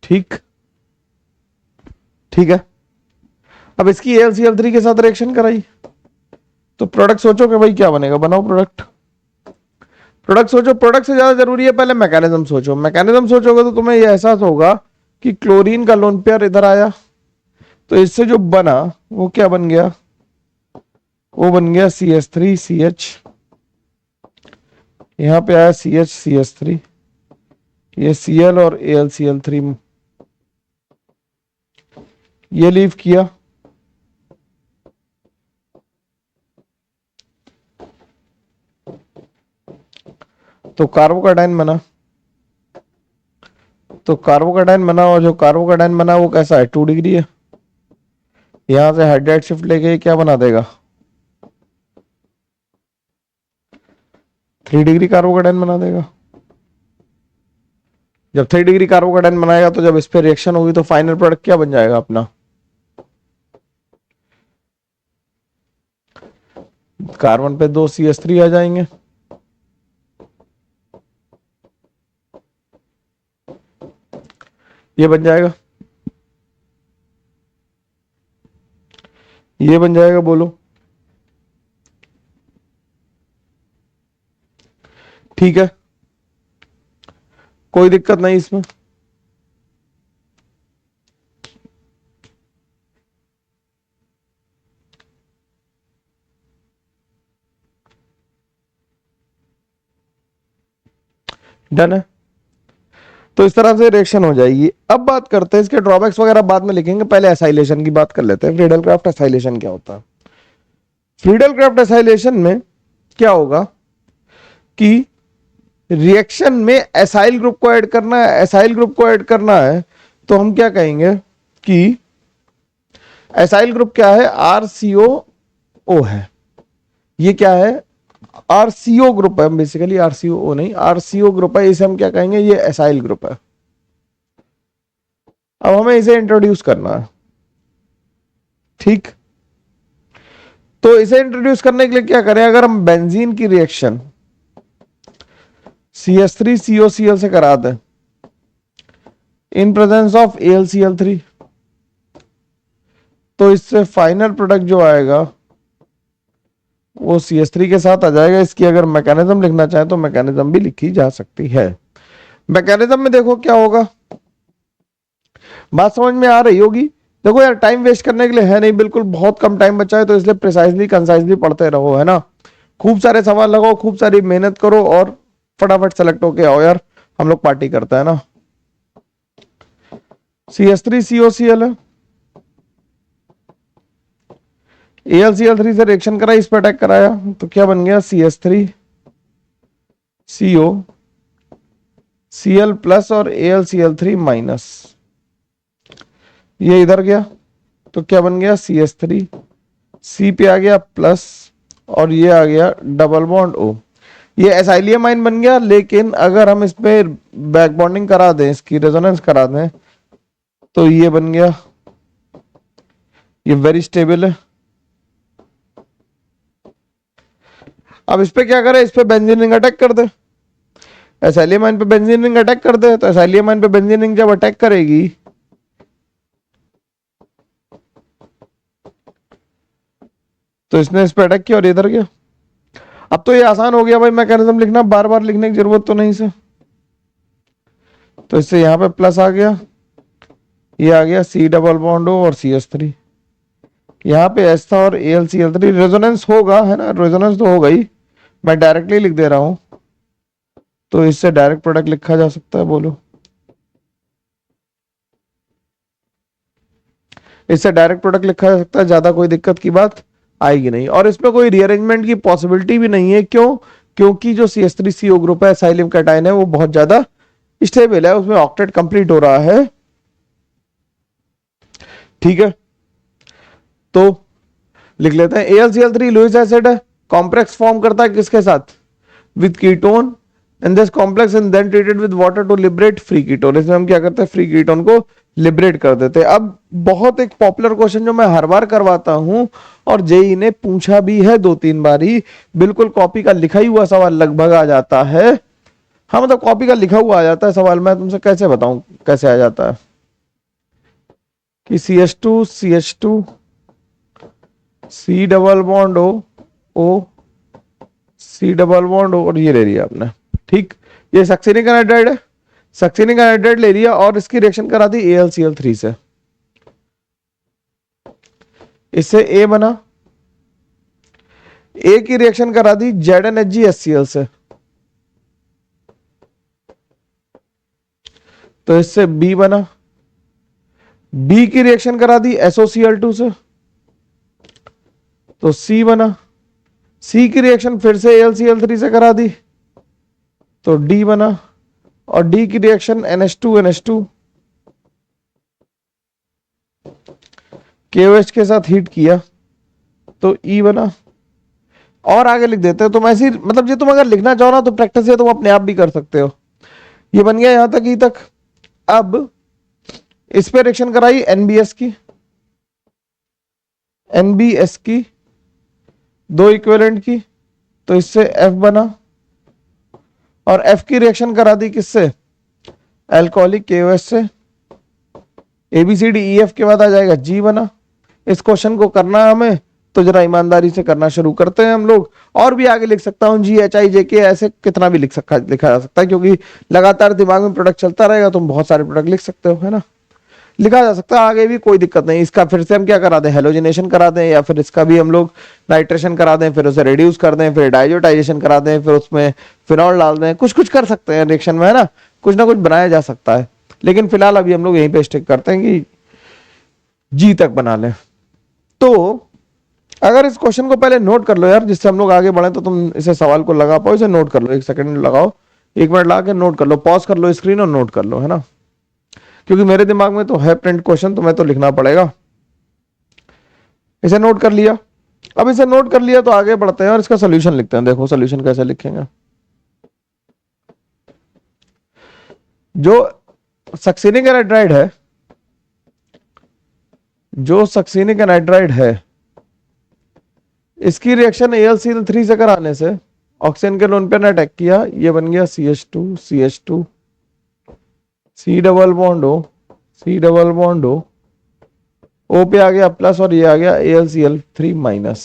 ठीक ठीक है। अब इसकी AlCl3 के साथ रिएक्शन कराई तो प्रोडक्ट सोचो कि भाई क्या बनेगा, बनाओ प्रोडक्ट। प्रोडक्ट सोचो, प्रोडक्ट से ज्यादा जरूरी है पहले मैकेनिज्म सोचो। मैकेनिज्म सोचोगे तो तुम्हें यह एहसास होगा कि क्लोरीन का लोन पेयर इधर आया, तो इससे जो बना वो क्या बन गया, वो बन गया CH3CH, यहां पे आया CH ये Cl और AlCl3 ये लीव किया, तो कार्बोकैटायन बना। तो कार्बोकैटायन बना, और जो कार्बोकैटायन बना वो कैसा है, 2 डिग्री है। यहां से हाइड्राइड शिफ्ट लेके क्या बना देगा, 3 डिग्री कार्बोकैटायन बना देगा। जब 3 डिग्री कार्बोकैटायन बनाएगा तो जब इस पे रिएक्शन होगी तो फाइनल प्रोडक्ट क्या बन जाएगा अपना, कार्बन पे 2 CH3 आ जाएंगे। ये बन जाएगा, ये बन जाएगा, बोलो ठीक है, कोई दिक्कत नहीं इसमें। डन है, तो इस तरह से रिएक्शन हो जाएगी। अब बात करते हैं इसके ड्रॉबैक्स वगैरह बाद में लिखेंगे, पहले एसाइलेशन की बात कर लेते हैं। फ्रीडल क्राफ्ट एसाइलेशन क्या होता है। फ्रीडल क्राफ्ट एसाइलेशन में क्या होगा कि रिएक्शन में एसाइल ग्रुप को ऐड करना है। एसाइल ग्रुप को ऐड करना है तो हम क्या कहेंगे कि एसाइल ग्रुप क्या है, RCOO है। ये क्या है, RCO ग्रुप है, बेसिकली RCOO नहीं, RCO ग्रुप है। इसे हम क्या कहेंगे, ये एसाइल ग्रुप है। अब हमें इसे इंट्रोड्यूस करना है, ठीक। तो इसे इंट्रोड्यूस करने के लिए क्या करें, अगर हम बेंजीन की रिएक्शन CH3COCl से करा दें इन प्रेजेंस ऑफ AlCl3, तो इससे फाइनल प्रोडक्ट जो आएगा वो CH3 के साथ आ जाएगा। इसकी अगर मैकेनिज्म लिखना चाहे तो मैकेनिज्म भी लिखी जा सकती है। मैकेनिज्म में देखो क्या होगा, बात समझ में आ रही होगी। देखो यार, टाइम वेस्ट करने के लिए है नहीं, बिल्कुल बहुत कम टाइम बचा है, तो इसलिए प्रिसाइजली कंसाइजली पढ़ते रहो, है ना। खूब सारे सवाल लगाओ, खूब सारी मेहनत करो और फटाफट सेलेक्ट होके आओ यार, हम लोग पार्टी करते हैं ना। CH3COCl है, AlCl3 से रिएक्शन करा, इस पर अटैक कराया तो क्या बन गया, CH3COCl प्लस और AlCl3 माइनस। ये इधर गया तो क्या बन गया, CH3 पे आ गया प्लस और ये आ गया डबल बॉन्ड O। ये एसाइलियम आइन बन गया। लेकिन अगर हम इस पे बैक बॉन्डिंग करा दें, इसकी रेजोनेंस करा दें, तो ये बन गया, ये वेरी स्टेबल है। अब इस पे क्या करें, इस पे बेंजीन रिंग अटैक कर दे, एसाइलियम आइन पे बेंजीन रिंग अटैक कर दे। तो एसाइलियम आइन पे बेंजीन रिंग जब अटैक करेगी तो इसने इस पे अटैक किया और इधर गया। अब तो ये आसान हो गया भाई मैकेनिज्म लिखना, बार बार लिखने की जरूरत तो नहीं से। तो इससे यहां पे प्लस आ गया, ये आ गया C डबल बॉन्ड O और CH3। यहाँ पे S था और AlCl3 रेजोनेंस होगा, है ना, रेजोनेंस तो हो गई। मैं डायरेक्टली लिख दे रहा हूं, तो इससे डायरेक्ट प्रोडक्ट लिखा जा सकता है, बोलो। इससे डायरेक्ट प्रोडक्ट लिखा जा सकता है, ज्यादा कोई दिक्कत की बात आएगी नहीं। और इसमें कोई रीअरेंजमेंट की पॉसिबिलिटी भी नहीं है। क्यों, क्योंकि जो CH3CO ग्रुप है, एसाइलियम कैटायन है, वो बहुत ज्यादा स्टेबल है, उसमें ऑक्टेट कंप्लीट हो रहा है, ठीक है। तो लिख लेते हैं AlCl3 लुईस एसिड है, कॉम्प्लेक्स फॉर्म करता है किसके साथ, with ketone in this complex and then treated with water to liberate free ketone. इसमें हम क्या करते हैं, फ्री कीटोन को लिबरेट कर देते हैं। अब बहुत एक पॉपुलर क्वेश्चन जो मैं हर बार करवाता हूं और जेई ने पूछा भी है 2-3 बारी, बिल्कुल कॉपी का लिखा ही हुआ सवाल लगभग आ जाता है। हाँ मतलब कॉपी का लिखा हुआ आ जाता है सवाल, मैं तुमसे कैसे बताऊं कैसे आ जाता है कि CH2 C double bond O C double bond O और ये ले लिया आपने, ठीक। ये सक्सेनिक एनहाइड्राइड है, सक्सेनिक एनहाइड्राइड ले लिया और इसकी रिएक्शन करा दी AlCl3 से, इससे A बना, A की रिएक्शन करा दी ZnHgHCl से, तो इससे B बना, B की रिएक्शन करा दी SOCl2 से, तो C बना, C की रिएक्शन फिर से AlCl3 से करा दी तो D बना, और D की रिएक्शन NH2 KOH के साथ हीट किया तो E बना। और आगे लिख देते हो तुम ऐसी, मतलब ये तुम अगर लिखना चाहो ना तो प्रैक्टिस है तुम अपने आप भी कर सकते हो। ये बन गया यहां तक ही तक। अब इस पे रिएक्शन कराई NBS की दो इक्विवेलेंट की, तो इससे F बना, और F की रिएक्शन करा दी किससे, अल्कोहलिक KOH से, ABCDEF के बाद आ जाएगा G बना। इस क्वेश्चन को करना है हमें तो जरा ईमानदारी से करना शुरू करते हैं हम लोग। और भी आगे लिख सकता हूं GHIJK, ऐसे कितना भी लिखा जा सकता है, क्योंकि लगातार दिमाग में प्रोडक्ट चलता रहेगा, तुम बहुत सारे प्रोडक्ट लिख सकते हो, है ना, लिखा जा सकता है आगे भी, कोई दिक्कत नहीं। इसका फिर से हम क्या करा दें, हेलोजिनेशन करा दें, या फिर इसका भी हम लोग नाइट्रेशन करा दें, फिर उसे रिड्यूस कर दें, फिर डाइजोटाइजेशन करा दें, फिर उसमें फिनॉल डाल दें, कुछ कुछ कर सकते हैं रिएक्शन में, है ना, कुछ ना कुछ बनाया जा सकता है। लेकिन फिलहाल अभी हम लोग यहीं पे स्टिक करते हैं कि जी तक बना लें। तो अगर इस क्वेश्चन को पहले नोट कर लो यार, जिससे हम लोग आगे बढ़े, तो तुम इसे सवाल को लगा पाओ, इसे नोट कर लो, 1 सेकंड लगाओ, 1 मिनट लगा के नोट कर लो, पॉज कर लो स्क्रीन और नोट कर लो, है ना, क्योंकि मेरे दिमाग में तो है प्रिंट क्वेश्चन, तो मैं तो लिखना पड़ेगा। इसे नोट कर लिया, अब इसे नोट कर लिया तो आगे बढ़ते हैं और इसका सोल्यूशन लिखते हैं। देखो सोल्यूशन कैसे लिखेंगे। जो सक्सेनिक एनहाइड्राइड है, जो सक्सेनिक एनहाइड्राइड है, इसकी रिएक्शन AlCl3 से कराने से ऑक्सीजन के लोन पे ने अटैक किया, ये बन गया CH2 C double bond O O पे आ गया प्लस और ये आ गया AlCl3 माइनस।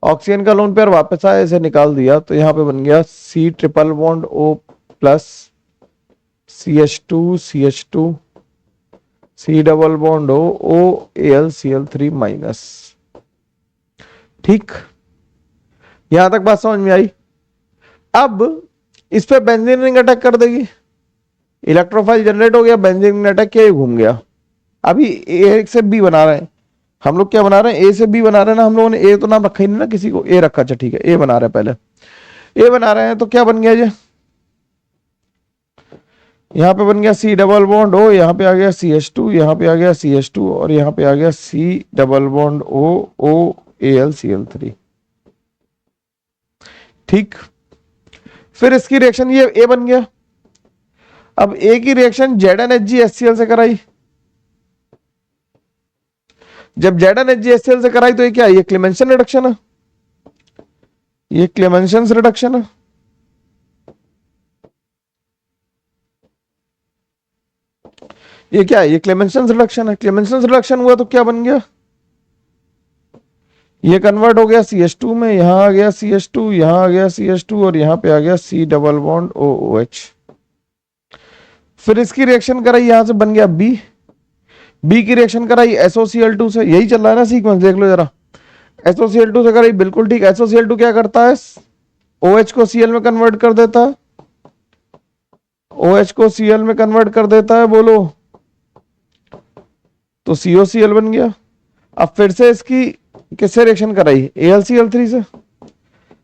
ऑक्सीजन का लोन पेयर वापस आया, इसे निकाल दिया तो यहां पे बन गया C triple bond O plus CH2 C double bond O AlCl3 minus. ठीक, यहां तक बात समझ में आई। अब इस पे बेंजीन रिंग अटैक कर देगी, इलेक्ट्रोफाइल जनरेट हो गया, बेंजीन रिंग अटैक किया, घूम गया। अभी ए से बी बना रहे हैं हम लोग, क्या बना रहे हैं, ए से बी बना रहे हैं ना हम लोगों ने, ए तो नाम रखा ही नहीं ना किसी को, ए रखा, अच्छा ठीक है, ए बना रहे हैं पहले, ए बना रहे हैं तो क्या बन गया ये, यहाँ पे बन गया C डबल बॉन्ड O, यहाँ पे आ गया CH2, यहाँ पे आ गया CH2 और यहाँ पे आ गया C double bond O AlCl3। ठीक, फिर इसकी रिएक्शन ये A बन गया। अब A की रिएक्शन ZnHgHCl से कराई, जब ZnHgHCl से कराई तो ये क्या है, ये क्लेमेंसन रिडक्शन है, ये क्लेमेंसन रिडक्शन है। ये क्या है, ये क्लेमेंसन रिडक्शन है। क्लेमेंसन रिडक्शन हुआ तो क्या बन गया, ये कन्वर्ट हो गया CH2 में, यहां आ गया CH2, यहां आ गया CH2 और यहां पे आ गया C डबल बॉन्ड OOH। फिर इसकी रिएक्शन कराई, यहां से बन गया B की रिएक्शन कराई SOCl2 से, यही चल रहा है ना सीक्वेंस, देख लो जरा, SOCl2 से कराई, बिल्कुल ठीक। SOCl2 क्या करता है, OH को Cl में कन्वर्ट कर देता है, OH को Cl में कन्वर्ट कर देता है, बोलो, तो COCl बन गया। अब फिर से इसकी किससे रिएक्शन कराई, AlCl3 से,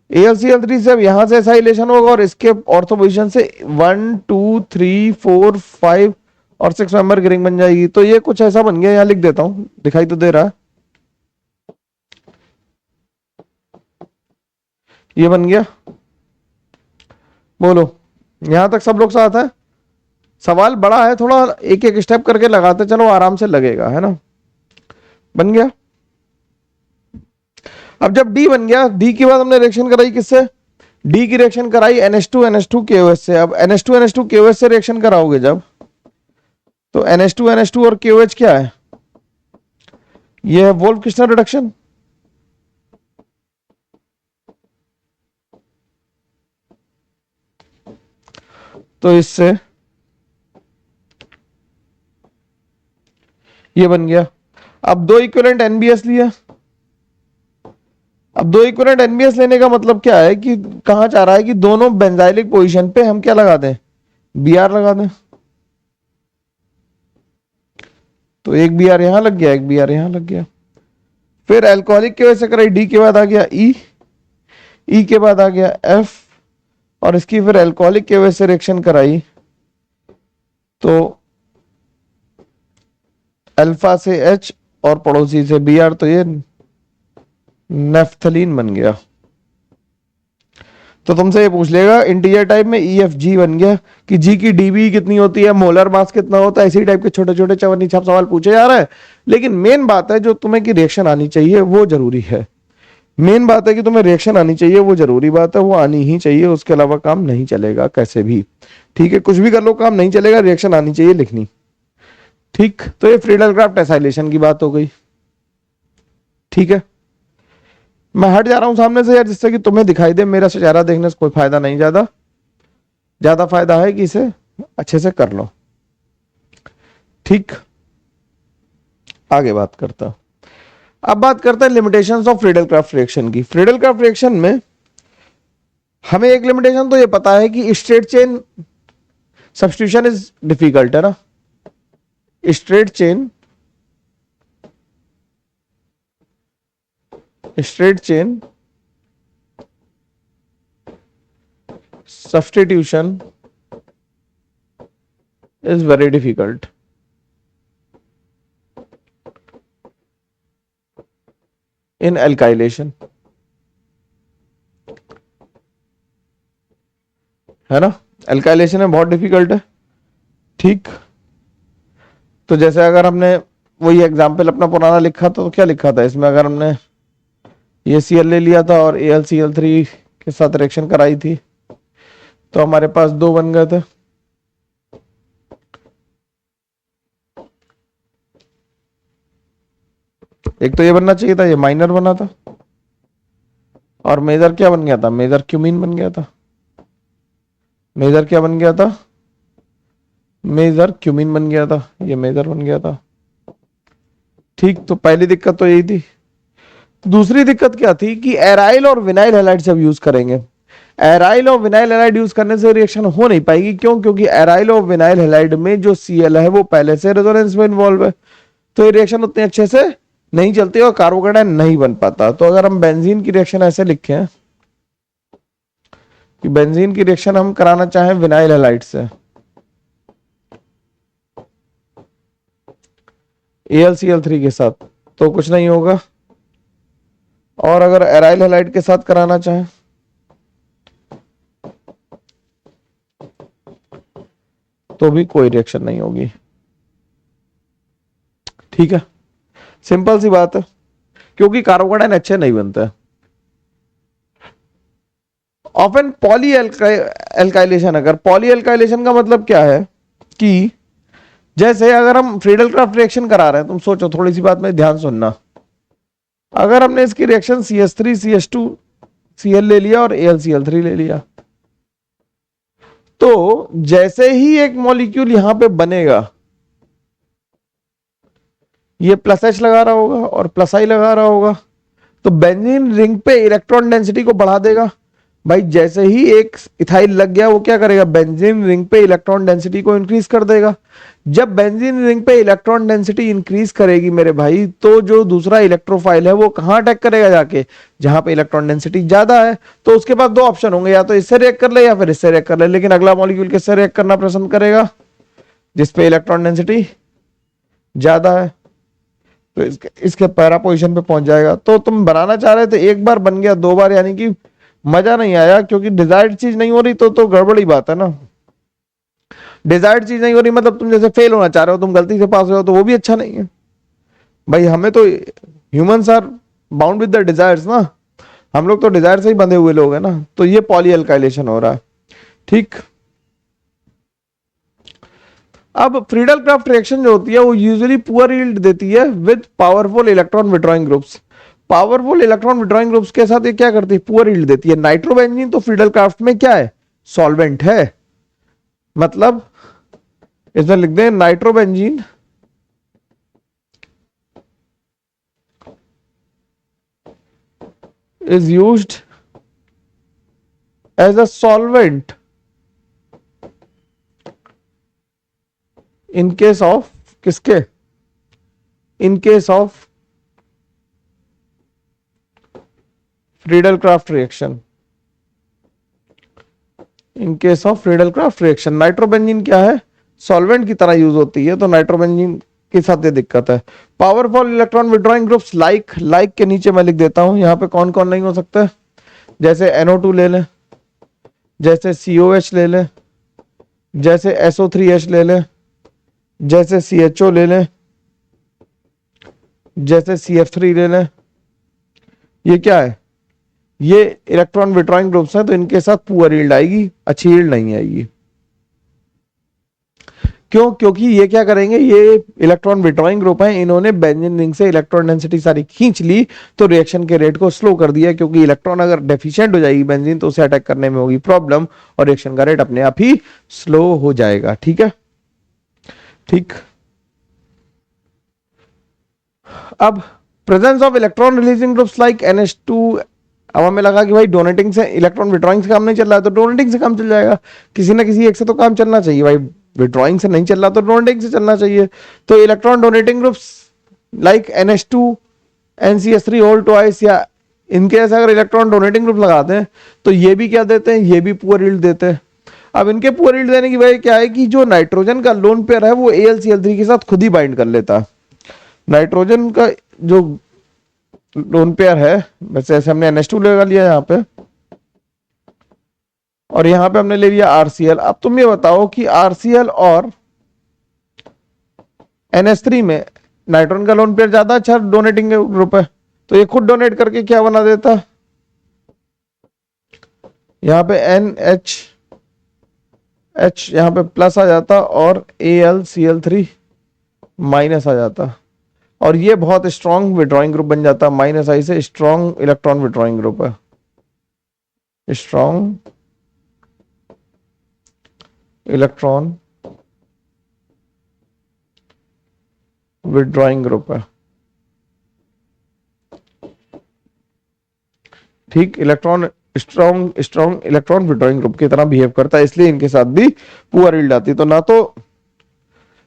AlCl3 से अब यहां से एसाइलेशन होगा और इसके ऑर्थो पोजीशन से 1 2 3 4 5 और 6 मेंबर की रिंग बन जाएगी। तो ये कुछ ऐसा बन गया, यहां लिख देता हूं, दिखाई तो दे रहा है, ये बन गया, बोलो यहां तक सब लोग साथ है। सवाल बड़ा है, थोड़ा एक एक स्टेप करके लगाते चलो, आराम से लगेगा, है ना। बन गया। अब जब डी बन गया, डी के बाद हमने रिएक्शन कराई किससे, डी की रिएक्शन कराई NH2 KOH से। अब NH2 KOH से रिएक्शन कराओगे जब, तो NH2 और KOH क्या है, ये है वोल्फ किस्टन रिडक्शन। तो इससे ये बन गया। अब दो इक्विवेलेंट NBS लिया। अब दो इक्विवेलेंट NBS लेने का मतलब क्या है कि कहां चाह रहा है कि दोनों बेंजाइलिक पोजीशन पे हम क्या लगा दें, Br लगा दें। तो एक Br यहां लग गया, एक Br यहां लग गया। फिर अल्कोहलिक की वजह से कराई, डी के बाद आ गया ई, ई के बाद आ गया एफ, और इसकी फिर अल्कोहलिक की वजह से रिएक्शन कराई, तो अल्फा से H और पड़ोसी से Br, तो ये नेफ्थलीन बन गया। तो तुमसे ये पूछ लेगा इंटीजर टाइप में EFG बन गया कि जी की डीबी कितनी होती है, मोलर मास कितना होता है, इसी टाइप के छोटे छोटे चवन्नी छाप सवाल पूछे जा रहे हैं। लेकिन मेन बात है जो तुम्हें की रिएक्शन आनी चाहिए वो जरूरी है। मेन बात है कि तुम्हें रिएक्शन आनी चाहिए, वो जरूरी बात है, वो आनी ही चाहिए, उसके अलावा काम नहीं चलेगा कैसे भी। ठीक है, कुछ भी कर लो काम नहीं चलेगा, रिएक्शन आनी चाहिए लिखनी। ठीक, तो ये फ्रीडल क्राफ्ट एसाइलेशन की बात हो गई। ठीक है, मैं हट जा रहा हूं सामने से यार, जिससे कि तुम्हें दिखाई दे, मेरा चेहरा देखने से कोई फायदा नहीं, ज्यादा ज्यादा फायदा है कि इसे अच्छे से कर लो। ठीक, आगे बात करता। अब बात करते हैं limitations of Friedel craft reaction की। फ्रीडल क्राफ्ट रिएक्शन में हमें एक लिमिटेशन तो ये पता है कि straight chain substitution is difficult, है ना। Straight chain substitution is very difficult in alkylation, है ना। एल्काइलेशन में बहुत डिफिकल्ट है। ठीक, तो जैसे अगर हमने वही एग्जाम्पल अपना पुराना लिखा था, तो क्या लिखा था इसमें, अगर हमने ये Cl ले लिया था और AlCl3 के साथ रिएक्शन कराई थी, तो हमारे पास दो बन गए थे। एक तो ये बनना चाहिए था, ये माइनर बना था, और मेजर क्या बन गया था, मेजर क्यूमीन बन गया था। मेजर क्या बन गया था, मेजर क्यूमीन बन गया था, ये मेजर बन गया था। ठीक, तो पहली दिक्कत तो यही थी। दूसरी दिक्कत क्या थी कि एराइल और विनाइल हैलाइड जब यूज करेंगे, एराइल और विनाइल हैलाइड यूज करने से रिएक्शन हो नहीं पाएगी। क्यों? क्योंकि एराइल और विनाइल हैलाइड में जो Cl है वो पहले से रेजोनेंस में इन्वॉल्व है, तो ये रिएक्शन उतने अच्छे से नहीं चलती और कार्बोकेटायन नहीं बन पाता। तो अगर हम बेंजीन की रिएक्शन ऐसे लिखें कि बेंजीन की रिएक्शन हम कराना चाहें विनाइल हैलाइड से, AlCl3 के साथ, तो कुछ नहीं होगा। और अगर एराइल हैलाइड के साथ कराना चाहें तो भी कोई रिएक्शन नहीं होगी। ठीक है, सिंपल सी बात है, क्योंकि कार्बोकेटायन अच्छे नहीं बनते। ऑफन पॉली एल्काइलेशन, अगर पॉली एल्काइलेशन का मतलब क्या है कि जैसे अगर हम फ्रीडल क्राफ्ट रिएक्शन करा रहे हैं, तुम सोचो, थोड़ी सी बात में ध्यान सुनना। अगर हमने इसकी रिएक्शन CH3 CH2 Cl ले लिया और AlCl3 ले लिया, तो जैसे ही एक मॉलिक्यूल यहां पे बनेगा, ये +H लगा रहा होगा और +I लगा रहा होगा, तो बेंजीन रिंग पे इलेक्ट्रॉन डेंसिटी को बढ़ा देगा। भाई जैसे ही एक इथाइल लग गया, वो क्या करेगा, बेंजीन रिंग पे इलेक्ट्रॉन डेंसिटी को इंक्रीज कर देगा। जब बेंजीन रिंग पे इलेक्ट्रॉन डेंसिटी इंक्रीज करेगी मेरे भाई, तो जो दूसरा इलेक्ट्रोफाइल है वो कहां अटैक करेगा, जाके जहां पे इलेक्ट्रॉन डेंसिटी ज्यादा है। तो उसके पास दो ऑप्शन होंगे, या तो इससे रिएक्ट कर ले या फिर इससे रिएक्ट कर ले। लेकिन अगला मॉलिक्यूल किससे रिएक्ट करना पसंद करेगा, जिसपे इलेक्ट्रॉन डेंसिटी ज्यादा है, तो इसके पैरा पोजीशन पे पहुंच जाएगा। तो तुम बनाना चाह रहे थे, एक बार बन गया, दो बार यानी कि मजा नहीं आया, क्योंकि डिजायर्ड चीज नहीं हो रही तो गड़बड़ी बात है ना। डिजायर्ड चीज नहीं हो रही मतलब तुम जैसे फेल होना चाह रहे हो, तुम गलती से पास हो तो वो भी अच्छा नहीं है भाई। हमें तो humans are bound with the desires ना, हम लोग तो डिजायर से ही बंधे हुए लोग हैं ना। तो ये पॉली अल्काइलेशन हो रहा है, ठीक। अब फ्रीडल क्राफ्ट रिएक्शन जो होती है वो यूजुअली पुअर यील्ड देती है with powerful electron withdrawing groups. Powerful electron withdrawing groups के साथ ये क्या करती है, पुअर यील्ड देती है। नाइट्रोबेंजीन तो फ्रीडल क्राफ्ट में क्या है, सॉल्वेंट है। मतलब इसमें लिख दें nitrobenzene is used as a solvent in case of किसके, in case of Friedel craft reaction. In case of Friedel craft reaction nitrobenzene क्या है, सॉल्वेंट की तरह यूज होती है, तो नाइट्रोबेंजीन के साथ ये दिक्कत है। Powerful electron withdrawing groups like के नीचे मैं लिख देता हूं यहाँ पे कौन कौन नहीं हो सकता, जैसे NO2 ले लें, जैसे COH ले लें, जैसे SO3H ले लें, जैसे CHO ले लें, जैसे CF3 ले लें। ये क्या है, ये इलेक्ट्रॉन विड्रॉइंग ग्रुप्स हैं, तो इनके साथ पुअर यील्ड आएगी, अच्छी यील्ड नहीं आएगी। क्यों, क्योंकि ये क्या करेंगे, ये इलेक्ट्रॉन विड्रॉइंग ग्रुप है, इन्होंने बेंजीन रिंग से इलेक्ट्रॉन डेंसिटी सारी खींच ली, तो रिएक्शन के रेट को स्लो कर दिया। क्योंकि इलेक्ट्रॉन अगर डेफिशिएंट हो जाएगी बेंजीन तो उसे अटैक करने में होगी प्रॉब्लम, और रिएक्शन का रेट अपने आप ही स्लो हो जाएगा। ठीक है, ठीक। अब presence of electron releasing groups like NH2, अब हमें लगा कि भाई डोनेटिंग से इलेक्ट्रॉन विड्रॉइंग से काम नहीं चल रहा है, तो डोनेटिंग से काम चल जाएगा। किसी ना किसी एक से तो काम चलना चाहिए भाई, विड्रॉइंग से नहीं चल रहा तो डोनेटिंग से चलना चाहिए। तो electron donating groups like NH2 NCS3 all twice, या इनके ऐसे अगर इलेक्ट्रॉन डोनेटिंग ग्रुप लगाते हैं तो ये भी क्या देते हैं, ये भी पुअर यील्ड देते हैं। अब इनके पुअर यील्ड देने की वजह क्या है कि जो नाइट्रोजन का लोन पेयर है वो AlCl3 के साथ खुद ही बाइंड कर लेता है। नाइट्रोजन का जो लोन पेयर है, वैसे ऐसे हमने NH2 लगा लिया यहाँ पे, और यहाँ पे हमने ले लिया RCl। अब तुम ये बताओ कि RCl और NH3 में नाइट्रोजन का लोन पेयर ज्यादा अच्छा डोनेटिंग ग्रुप है, तो ये खुद डोनेट करके क्या बना देता, यहाँ पे NH यहाँ पे प्लस आ जाता और AlCl3 माइनस आ जाता, और ये बहुत स्ट्रॉन्ग विड्रॉइंग ग्रुप बन जाता। -I से स्ट्रॉन्ग इलेक्ट्रॉन विड्रॉइंग ग्रुप है, स्ट्रॉन्ग इलेक्ट्रॉन विड्रॉइंग ग्रुप है, ठीक। Electron strong electron withdrawing group की तरह बिहेव करता है, इसलिए इनके साथ भी पुअर यील्ड आती। तो ना तो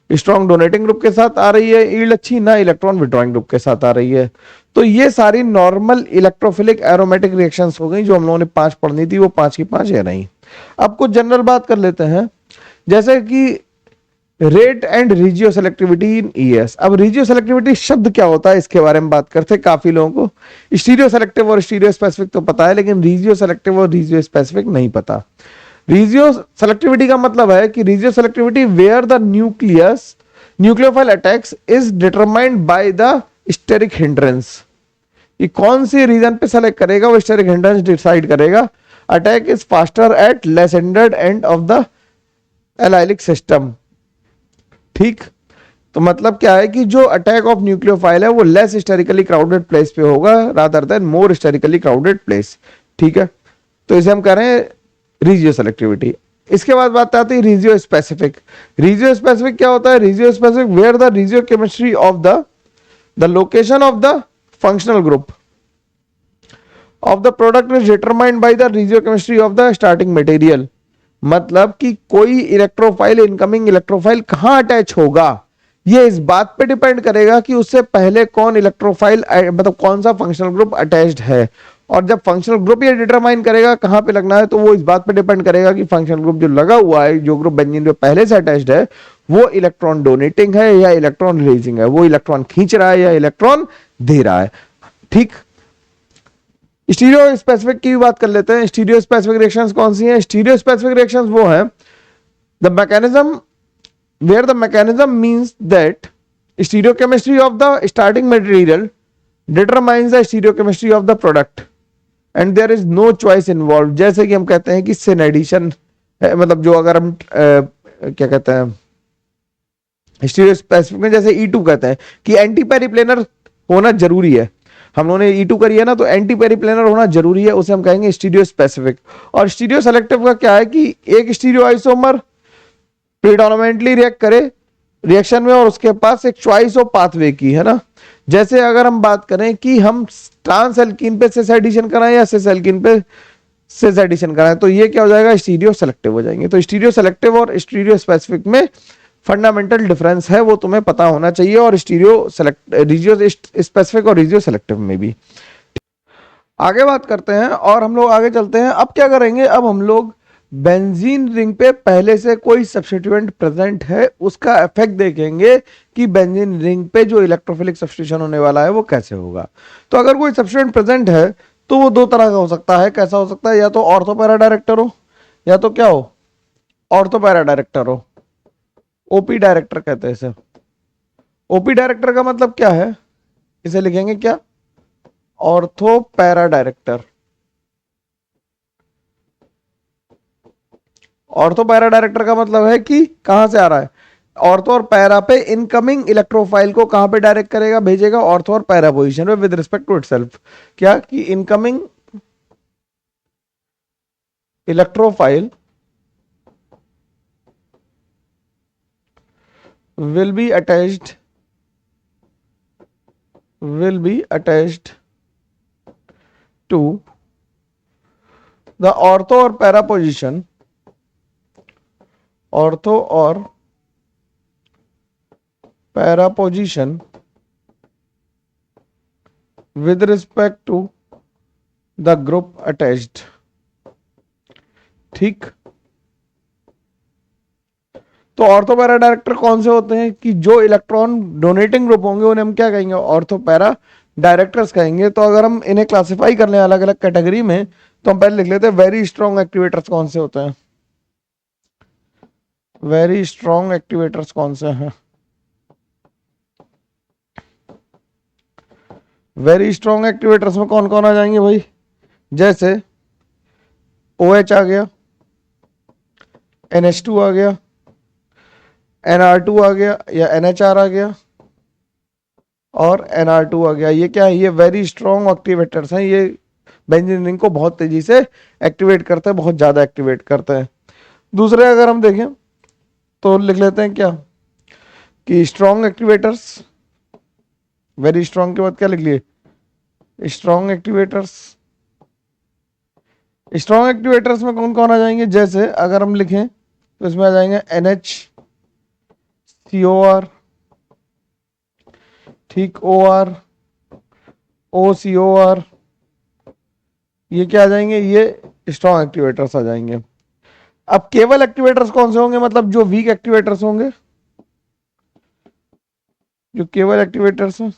स्ट्रॉन्ग डोनेटिंग ग्रुप के साथ आ रही है यील्ड अच्छी, ना इलेक्ट्रॉन विड्रॉइंग ग्रुप के साथ आ रही है। तो ये सारी नॉर्मल इलेक्ट्रोफिलिक एरोमेटिक रिएक्शंस हो गई, जो हम लोगों ने 5 पढ़नी थी वो 5 की 5 है नहीं। अब कुछ जनरल बात कर लेते हैं, जैसे कि rate and regioselectivity in ES। अब रीजियो सेलेक्टिविटी शब्द क्या होता है इसके बारे में बात करते हैं। काफी लोगों को स्टीरियो सेलेक्टिव और स्टीरियो स्पेसिफिक तो पता है, लेकिन रीजियो सेलेक्टिव और रीजियो स्पेसिफिक नहीं पता। रीजियो सेलेक्टिविटी का मतलब है कि regioselectivity where the nucleophile attacks is determined by the steric hindrance. ये कौन सी रीजन पे सेलेक्ट करेगा, वो स्टेरिक हिंड्रेंस डिसाइड करेगा। Attack is faster at less end of the allylic system, ठीक। तो मतलब क्या है कि जो अटैक ऑफ न्यूक्लियोफाइल है वो लेस हिस्टेरिकली क्राउडेड प्लेस पे होगा रादर देन मोर हिस्टेरिकली क्राउडेड प्लेस, ठीक है। तो इसे हम कह रहे हैं रीजियो सेलेक्टिविटी। इसके बाद बात आती है रीजियो स्पेसिफिक। रीजियो स्पेसिफिक क्या होता है, regiospecific where the regiochemistry of the location of the functional group of the product is determined by the regiochemistry of the starting material. मतलब कि कोई इलेक्ट्रोफाइल इनकमिंग इलेक्ट्रोफाइल कहां attach होगा, ये इस बात पे डिपेंड करेगा कि उससे पहले कौन इलेक्ट्रोफाइल मतलब कौन सा फंक्शनल ग्रुप अटैच्ड है। और जब फंक्शनल ग्रुप ये डिटरमाइन करेगा कहां पे लगना है, तो वो इस बात पे डिपेंड करेगा कि फंक्शनल ग्रुप जो लगा हुआ है, जो ग्रुप बेंजीन पे पहले से अटैच्ड है, वो इलेक्ट्रॉन डोनेटिंग है या इलेक्ट्रॉन रिलीजिंग है, वो इलेक्ट्रॉन खींच रहा है या इलेक्ट्रॉन दे रहा है, ठीक। स्टीरियो स्पेसिफिक की भी बात कर लेते हैं। स्टीरियो स्पेसिफिक रिएक्शंस कौन सी हैं? स्टीरियो स्पेसिफिक रिएक्शंस वो है the mechanism where the mechanism means that stereochemistry of the starting material determines the stereochemistry of the product and there is no choice involved। जैसे कि हम कहते हैं कि sin addition है, मतलब जो अगर हम क्या कहते हैं स्टीरियो स्पेसिफिक में, जैसे E2 कहते हैं कि एंटी पेरिप्लेनर होना जरूरी है। हम लोगों ने E2 करी है ना, तो एंटी पेरिप्लेनर होना जरूरी है, उसे हम कहेंगे स्टीरियो स्पेसिफिक। और स्टीरियो सेलेक्टिव का क्या है कि एक स्टीरियो आइसोमर प्रीडोमिनेंटली रिएक्ट करे रिएक्शन में और उसके पास एक चॉइस ऑफ पाथवे की, है ना। जैसे अगर हम बात करें कि हम ट्रांस एल्कीन पे सिस एडिशन कराएं या सिस एल्कीन पे सिस एडिशन कराएं, तो ये क्या हो जाएगा? स्टीरियो सेलेक्टिव हो जाएंगे। तो स्टीरियो सेलेक्टिव और स्टीरियो स्पेसिफिक में फंडामेंटल डिफरेंस है, वो तुम्हें पता होना चाहिए। और स्टीरियो सेलेक्ट रिजियो स्पेसिफिक और रिजियो सेलेक्टिव में भी। आगे बात करते हैं और हम लोग आगे चलते हैं। अब क्या करेंगे? अब हम लोग बेंजीन रिंग पे पहले से कोई सब्स्टिट्यूएंट प्रेजेंट है उसका इफेक्ट देखेंगे कि बेंजीन रिंग पे जो इलेक्ट्रोफिलिक सब्स्टिट्यूशन होने वाला है वो कैसे होगा। तो अगर कोई सब्स्टिट्यूएंट प्रेजेंट है तो वो दो तरह का हो सकता है। कैसा हो सकता है? या तो ऑर्थो पैरा डायरेक्टर हो, या तो क्या हो? ऑर्थो पैरा डायरेक्टर हो। ओपी डायरेक्टर कहते हैं इसे। ओपी डायरेक्टर का मतलब क्या है? इसे लिखेंगे क्या? Ortho para director. Ortho para director का मतलब है कि कहां से आ रहा है? ऑर्थो और पैरा पे इनकमिंग इलेक्ट्रोफाइल को कहां पे डायरेक्ट करेगा, भेजेगा? ऑर्थो और पैरा पोजीशन में विद रिस्पेक्ट टू इटसेल्फ। क्या कि incoming electrophile will be attached to the ortho और पैरा पोजीशन, ऑर्थो और para position with respect to the group attached। ठीक। तो ऑर्थो पैरा डायरेक्टर कौन से होते हैं? कि जो इलेक्ट्रॉन डोनेटिंग ग्रुप होंगे उन्हें हम क्या कहेंगे? ऑर्थो पैरा डायरेक्टर्स कहेंगे। तो अगर हम इन्हें क्लासिफाई कर लें अलग अलग कैटेगरी में, तो हम पहले लिख लेते हैं वेरी स्ट्रॉन्ग एक्टिवेटर्स कौन से होते हैं। वेरी स्ट्रॉन्ग एक्टिवेटर्स कौन से हैं? वेरी स्ट्रॉन्ग एक्टिवेटर्स में कौन कौन आ जाएंगे भाई? जैसे OH आ गया, NH2 आ गया, NR2 आ गया या NHR आ गया और NR2 आ गया। ये क्या है? ये वेरी स्ट्रॉन्ग एक्टिवेटर्स हैं। ये बेंजीन रिंग को बहुत तेजी से एक्टिवेट करते हैं, बहुत ज्यादा एक्टिवेट करते हैं। दूसरे अगर हम देखें तो लिख लेते हैं क्या कि स्ट्रॉन्ग एक्टिवेटर्स। वेरी स्ट्रॉन्ग के बाद क्या लिख लिए? Strong activators. स्ट्रॉन्ग एक्टिवेटर्स में कौन कौन आ जाएंगे? जैसे अगर हम लिखें तो इसमें आ जाएंगे NHCOR, ठीक, OR, OCOR। ये क्या आ जाएंगे? ये स्ट्रॉन्ग एक्टिवेटर्स आ जाएंगे। अब केवल एक्टिवेटर्स कौन से होंगे? मतलब जो वीक एक्टिवेटर्स होंगे, जो केवल एक्टिवेटर्स हैं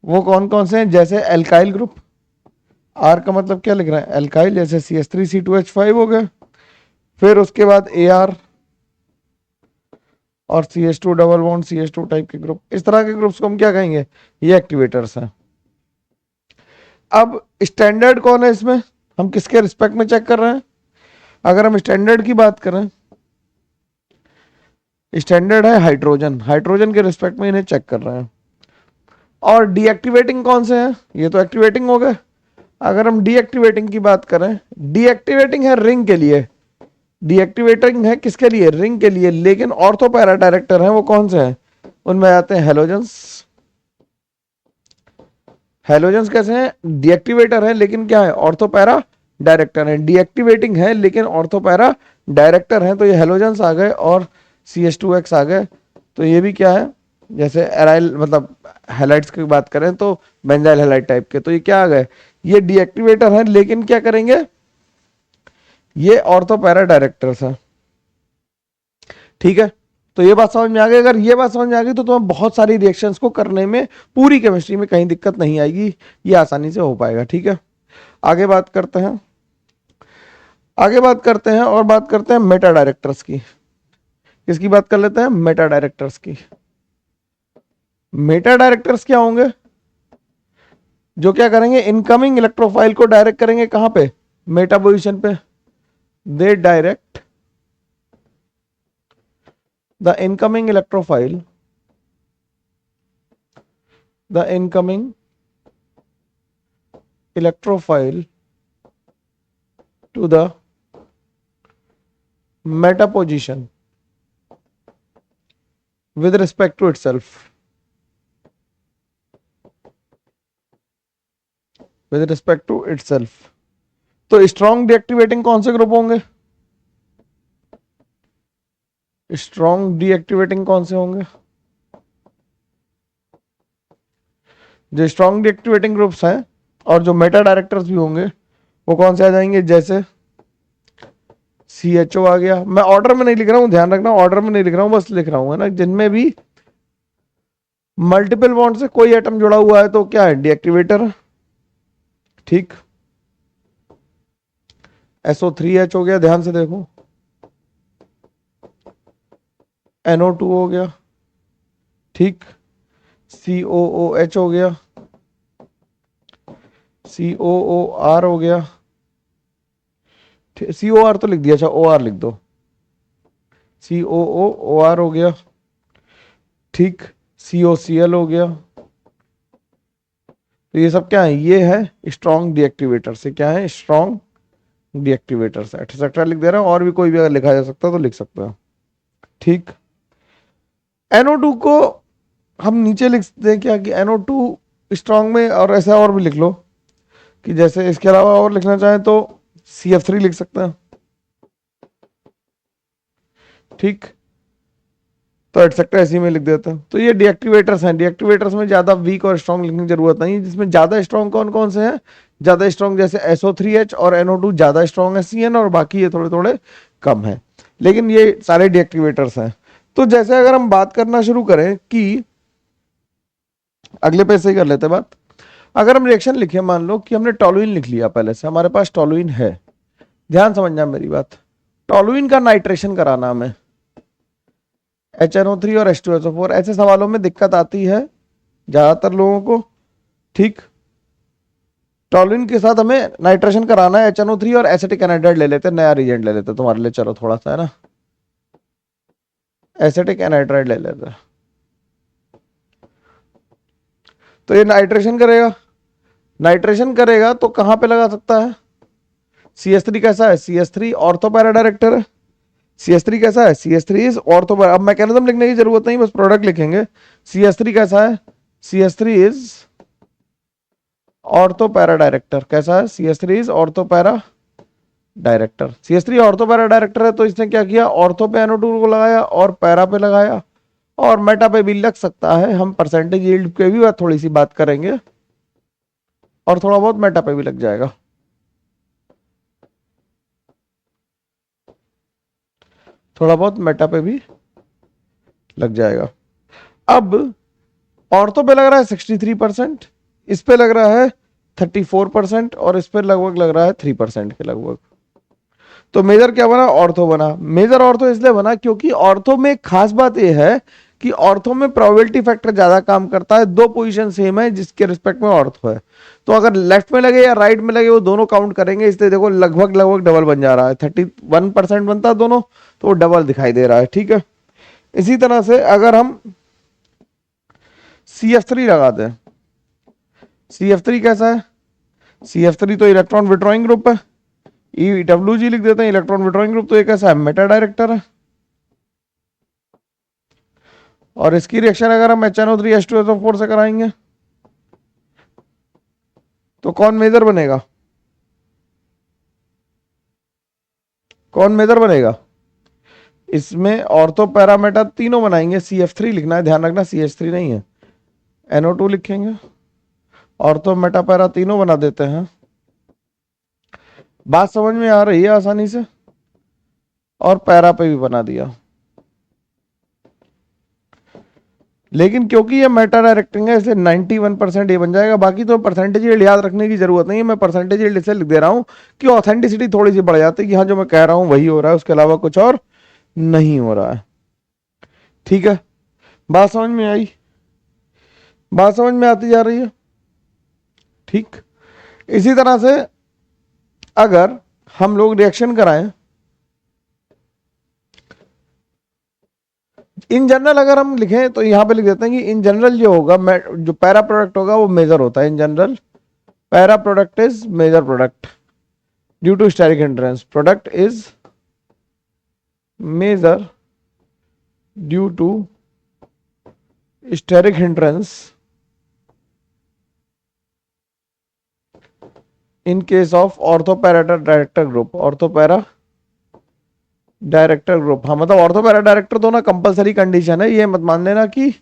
वो कौन कौन से हैं? जैसे एल्काइल ग्रुप। आर का मतलब क्या लिख रहा है? एल्काइल, जैसे CH3C2H5 हो गया। फिर उसके बाद AR और CH2 double bond CH2 type के ग्रुप। इस तरह के ग्रुप्स को हम क्या कहेंगे? ये एक्टिवेटर्स हैं। अब स्टैंडर्ड कौन है इसमें? हम किसके रिस्पेक्ट में चेक कर रहे हैं? अगर हम स्टैंडर्ड की बात करें, स्टैंडर्ड है हाइड्रोजन। हाइड्रोजन के रिस्पेक्ट में इन्हें चेक कर रहे हैं। और डीएक्टिवेटिंग कौन से हैं? ये तो एक्टिवेटिंग हो गए। अगर हम डीएक्टिवेटिंग की बात करें, डीएक्टिवेटिंग है रिंग के लिए। डीएक्टिवेटिंग है किसके लिए? रिंग के लिए। लेकिन ऑर्थो पैरा डायरेक्टर हैं वो कौन से हैं? उनमें आते हैं हेलोजेंस। हेलोजेंस कैसे हैं? डीएक्टिवेटर है लेकिन क्या है? ऑर्थो पैरा डायरेक्टर है। डीएक्टिवेटिंग है लेकिन ऑर्थो पैरा डायरेक्टर है। तो ये हेलोजेंस आ गए और CH2X आ गए। तो ये भी क्या है? जैसे एराइल मतलब हैलाइड्स की बात करें तो बेंजाइल हैलाइड टाइप के। तो ये क्या आ गए? ये डीएक्टिवेटर है लेकिन क्या करेंगे? ये ऑर्थो पैरा डायरेक्टर्स है। ठीक है। तो ये बात समझ में आ गई। अगर ये बात समझ में आ गई तो तुम्हें बहुत सारी रिएक्शंस को करने में, पूरी केमिस्ट्री में कहीं दिक्कत नहीं आएगी, ये आसानी से हो पाएगा। ठीक है, आगे बात करते हैं। आगे बात करते हैं और बात करते हैं मेटा डायरेक्टर्स की। किसकी बात कर लेते हैं? मेटा डायरेक्टर्स की। मेटा डायरेक्टर्स क्या होंगे? जो क्या करेंगे, इनकमिंग इलेक्ट्रोफाइल को डायरेक्ट करेंगे कहां पे? मेटा पोजीशन पे। They direct the incoming electrophile, the incoming electrophile to the meta position with respect to itself, with respect to itself। तो स्ट्रॉन्ग डीएक्टिवेटिंग कौन से ग्रुप होंगे? स्ट्रॉन्ग डीएक्टिवेटिंग कौन से होंगे? जो स्ट्रॉन्ग डीएक्टिवेटिंग ग्रुप्स हैं और जो मेटा डायरेक्टर्स भी होंगे वो कौन से आ जाएंगे? जैसे CHO आ गया। मैं ऑर्डर में नहीं लिख रहा हूं, ध्यान रखना, ऑर्डर में नहीं लिख रहा हूं, बस लिख रहा हूं, है ना। जिनमें भी मल्टीपल बॉन्ड से कोई एटम जुड़ा हुआ है तो क्या है? डीएक्टिवेटर। ठीक, SO3H हो गया, ध्यान से देखो। NO2 हो गया, ठीक। COOH हो गया, COOR हो गया, COR तो लिख दिया, अच्छा OR लिख दो। COOOR हो गया, ठीक। COCl हो गया। तो ये सब क्या है? ये है स्ट्रॉन्ग डीएक्टिवेटर से, क्या है? स्ट्रॉन्ग डीएक्टिवेटर से एक्सेट्रा लिख दे रहा हूं, और भी कोई भी अगर लिखा जा सकता तो लिख सकते हो, ठीक। NO2 को हम नीचे लिख दें क्या कि NO2 स्ट्रॉन्ग में, और ऐसा और भी लिख लो कि जैसे इसके अलावा और लिखना चाहें तो CF3 लिख सकते हैं, ठीक। तो एटसेट्रा इसी में लिख देते हैं। तो ये डीएक्टिवेटर्स हैं। डीएक्टिवेटर्स में ज्यादा वीक और स्ट्रॉन्ग लिखने की जरूरत नहीं है। जिसमें ज्यादा स्ट्रॉन्ग कौन कौन से हैं? ज्यादा स्ट्रॉन्ग जैसे SO3H और NO2 ज्यादा स्ट्रॉन्ग है CN, और बाकी ये थोड़े थोड़े कम है, लेकिन ये सारे डीएक्टिवेटर्स हैं। तो जैसे अगर हम बात करना शुरू करें कि अगले पे से ही कर लेते बात। अगर हम रिएक्शन लिखे, मान लो कि हमने टॉलुइन लिख लिया, पहले से हमारे पास टॉलुइन है। ध्यान समझना मेरी बात। टॉलुइन का नाइट्रेशन कराना हमें, HNO3 और H2SO4। ऐसे सवालों में दिक्कत आती है ज्यादातर लोगों को, ठीक। टॉलुइन के साथ हमें नाइट्रेशन कराना है HNO3 और एसिटिक एनहाइड्राइड ले लेते हैं, नया रिएजेंट ले लेते हैं तुम्हारे लिए, चलो थोड़ा सा, है ना। एसिटिक एनहाइड्राइड ले लेते हैं। तो ये नाइट्रेशन करेगा। नाइट्रेशन करेगा तो कहां पे लगा सकता है? CH3 कैसा है? CH3 ऑर्थो पैरा डायरेक्टर है। CH3 कैसा है? CH3 is ortho para. अब मैकेनिज्म लिखने की जरूरत नहीं, बस प्रोडक्ट लिखेंगे। CH3 कैसा है? CH3 is ortho para director. कैसा है? CH3 is ortho para director. CH3 ortho para director है, तो इसने क्या किया? ऑर्थो पे NO2 को लगाया और पैरा पे लगाया, और मेटा पे भी लग सकता है। हम परसेंटेज यील्ड पे भी थोड़ी सी बात करेंगे, और थोड़ा बहुत मेटा पे भी लग जाएगा। थोड़ा बहुत मेटा पे भी लग जाएगा। अब ऑर्थो पे लग रहा है 63%, इस पे लग रहा है 34%, और इस पे लगभग लग रहा है 3% के लगभग। तो मेजर क्या बना? ऑर्थो बना। मेजर ऑर्थो इसलिए बना क्योंकि ऑर्थो में एक खास बात यह है कि ऑर्थो में प्रोबेबिलिटी फैक्टर ज्यादा काम करता है। दो पोजीशन सेम है जिसके रिस्पेक्ट में ऑर्थो है, तो अगर लेफ्ट में लगे या राइट में लगे वो दोनों काउंट करेंगे। इसलिए देखो लगभग लगभग डबल बन जा रहा है, 31% बनता है दोनों, तो वो डबल दिखाई दे रहा है, ठीक है। इसी तरह से अगर हम CF3 लगा दें, CF3 कैसा है? CF3 तो इलेक्ट्रॉन विड्रॉइंग ग्रुप है, EWG लिख देते हैं, इलेक्ट्रॉन विड्रॉइंग ग्रुप। तो ये कैसा है? मेटा डायरेक्टर है। और इसकी रिएक्शन अगर हम HNO3 H2SO4 से कराएंगे तो कौन मेजर बनेगा? कौन मेजर बनेगा? इसमें ऑर्थो पैरामेटा तीनों बनाएंगे। CF3 लिखना है, ध्यान रखना CH3 नहीं है, NO2 लिखेंगे। ऑर्थो मेटा पैरा तीनों बना देते हैं। बात समझ में आ रही है आसानी से? और पैरा पे भी बना दिया। लेकिन क्योंकि ये मेटा डायरेक्टिंग है इसलिए 91% ये बन जाएगा। बाकी तो परसेंटेज यील्ड याद रखने की जरूरत नहीं है, मैं परसेंटेज यील्ड इसलिए लिख दे रहा हूँ कि ऑथेंटिसिटी थोड़ी सी बढ़ जाती है कि हाँ जो मैं कह रहा हूँ वही हो रहा है, उसके अलावा कुछ और नहीं हो रहा है। ठीक है, बात समझ में आई? बात समझ में आती जा रही है? ठीक। इसी तरह से अगर हम लोग रिएक्शन कराएं, इन जनरल अगर हम लिखें तो यहां पे लिख देते हैं कि इन जनरल जो होगा, जो पैरा प्रोडक्ट होगा वो मेजर होता है। In general para product is major product due to steric hindrance. Product is major due to steric hindrance in case of ortho para director group. Ortho para director group, हाँ मतलब ortho para director तो ना compulsory condition है, ये मत मान लेना कि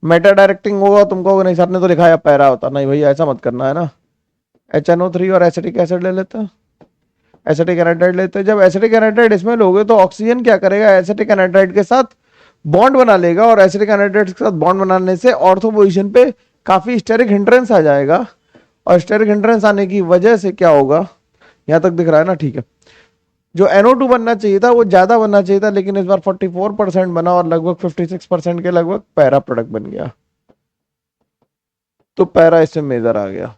मेटा डायरेक्टिंग होगा तुमको नहीं सर ने तो लिखा है पैरा होता, नहीं भैया ऐसा मत करना है ना। HNO3 और एसिटिक एसिड ले लेते हैं, एसिटिक एनाइड्राइड लेते हैं। जब एसिटिक एनाइड्राइड इसमें लोगे तो ऑक्सीजन क्या करेगा, एसिटिक एनाइड्राइड के साथ बॉन्ड बना लेगा, और एसिटिक एनाइड्राइड के साथ बॉन्ड बनाने से ऑर्थो पोजीशन पे काफी स्टेरिक हिंड्रेंस आ जाएगा, और स्टेरिक हिंड्रेंस आने की वजह से क्या होगा, यहां तक दिख रहा है ना? ठीक है, जो NO2 बनना चाहिए था वो ज्यादा बनना चाहिए था, लेकिन इस बार 44% बना और लगभग 56% के लगभग पैरा प्रोडक्ट बन गया, तो पैरा इसमें मेजर आ गया।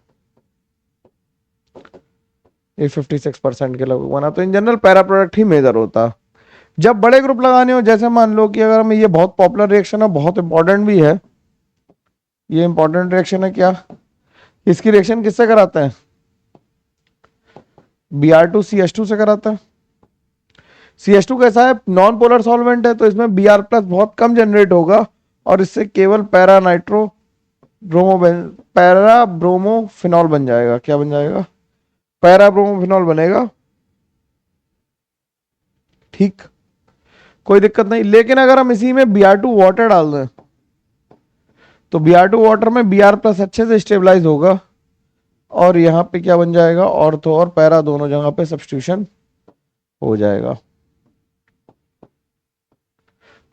ये 56% के लगभग बना, तो इन जनरल पैरा प्रोडक्ट ही मेजर होता। जब बड़े ग्रुप लगाने हो, जैसे मान लो कि अगर हमें, ये बहुत पॉपुलर रिएक्शन है, बहुत इंपॉर्टेंट भी है, ये इंपॉर्टेंट रिएक्शन है। क्या इसकी रिएक्शन किससे कराते हैं? Br2CH2 से कराता है। CH2 कैसा है, नॉन पोलर सॉल्वेंट है, तो इसमें Br प्लस बहुत कम जनरेट होगा, और इससे केवल para nitro bromo para bromophenol बन जाएगा। क्या बन जाएगा? पैरा ब्रोमोफिनॉल बनेगा। ठीक, कोई दिक्कत नहीं। लेकिन अगर हम इसी में Br2 वाटर डाल दें तो Br2 वाटर में Br प्लस अच्छे से स्टेबलाइज होगा, और यहां पे क्या बन जाएगा, ऑर्थो और पैरा दोनों जगह पे सब्स्टिट्यूशन हो जाएगा।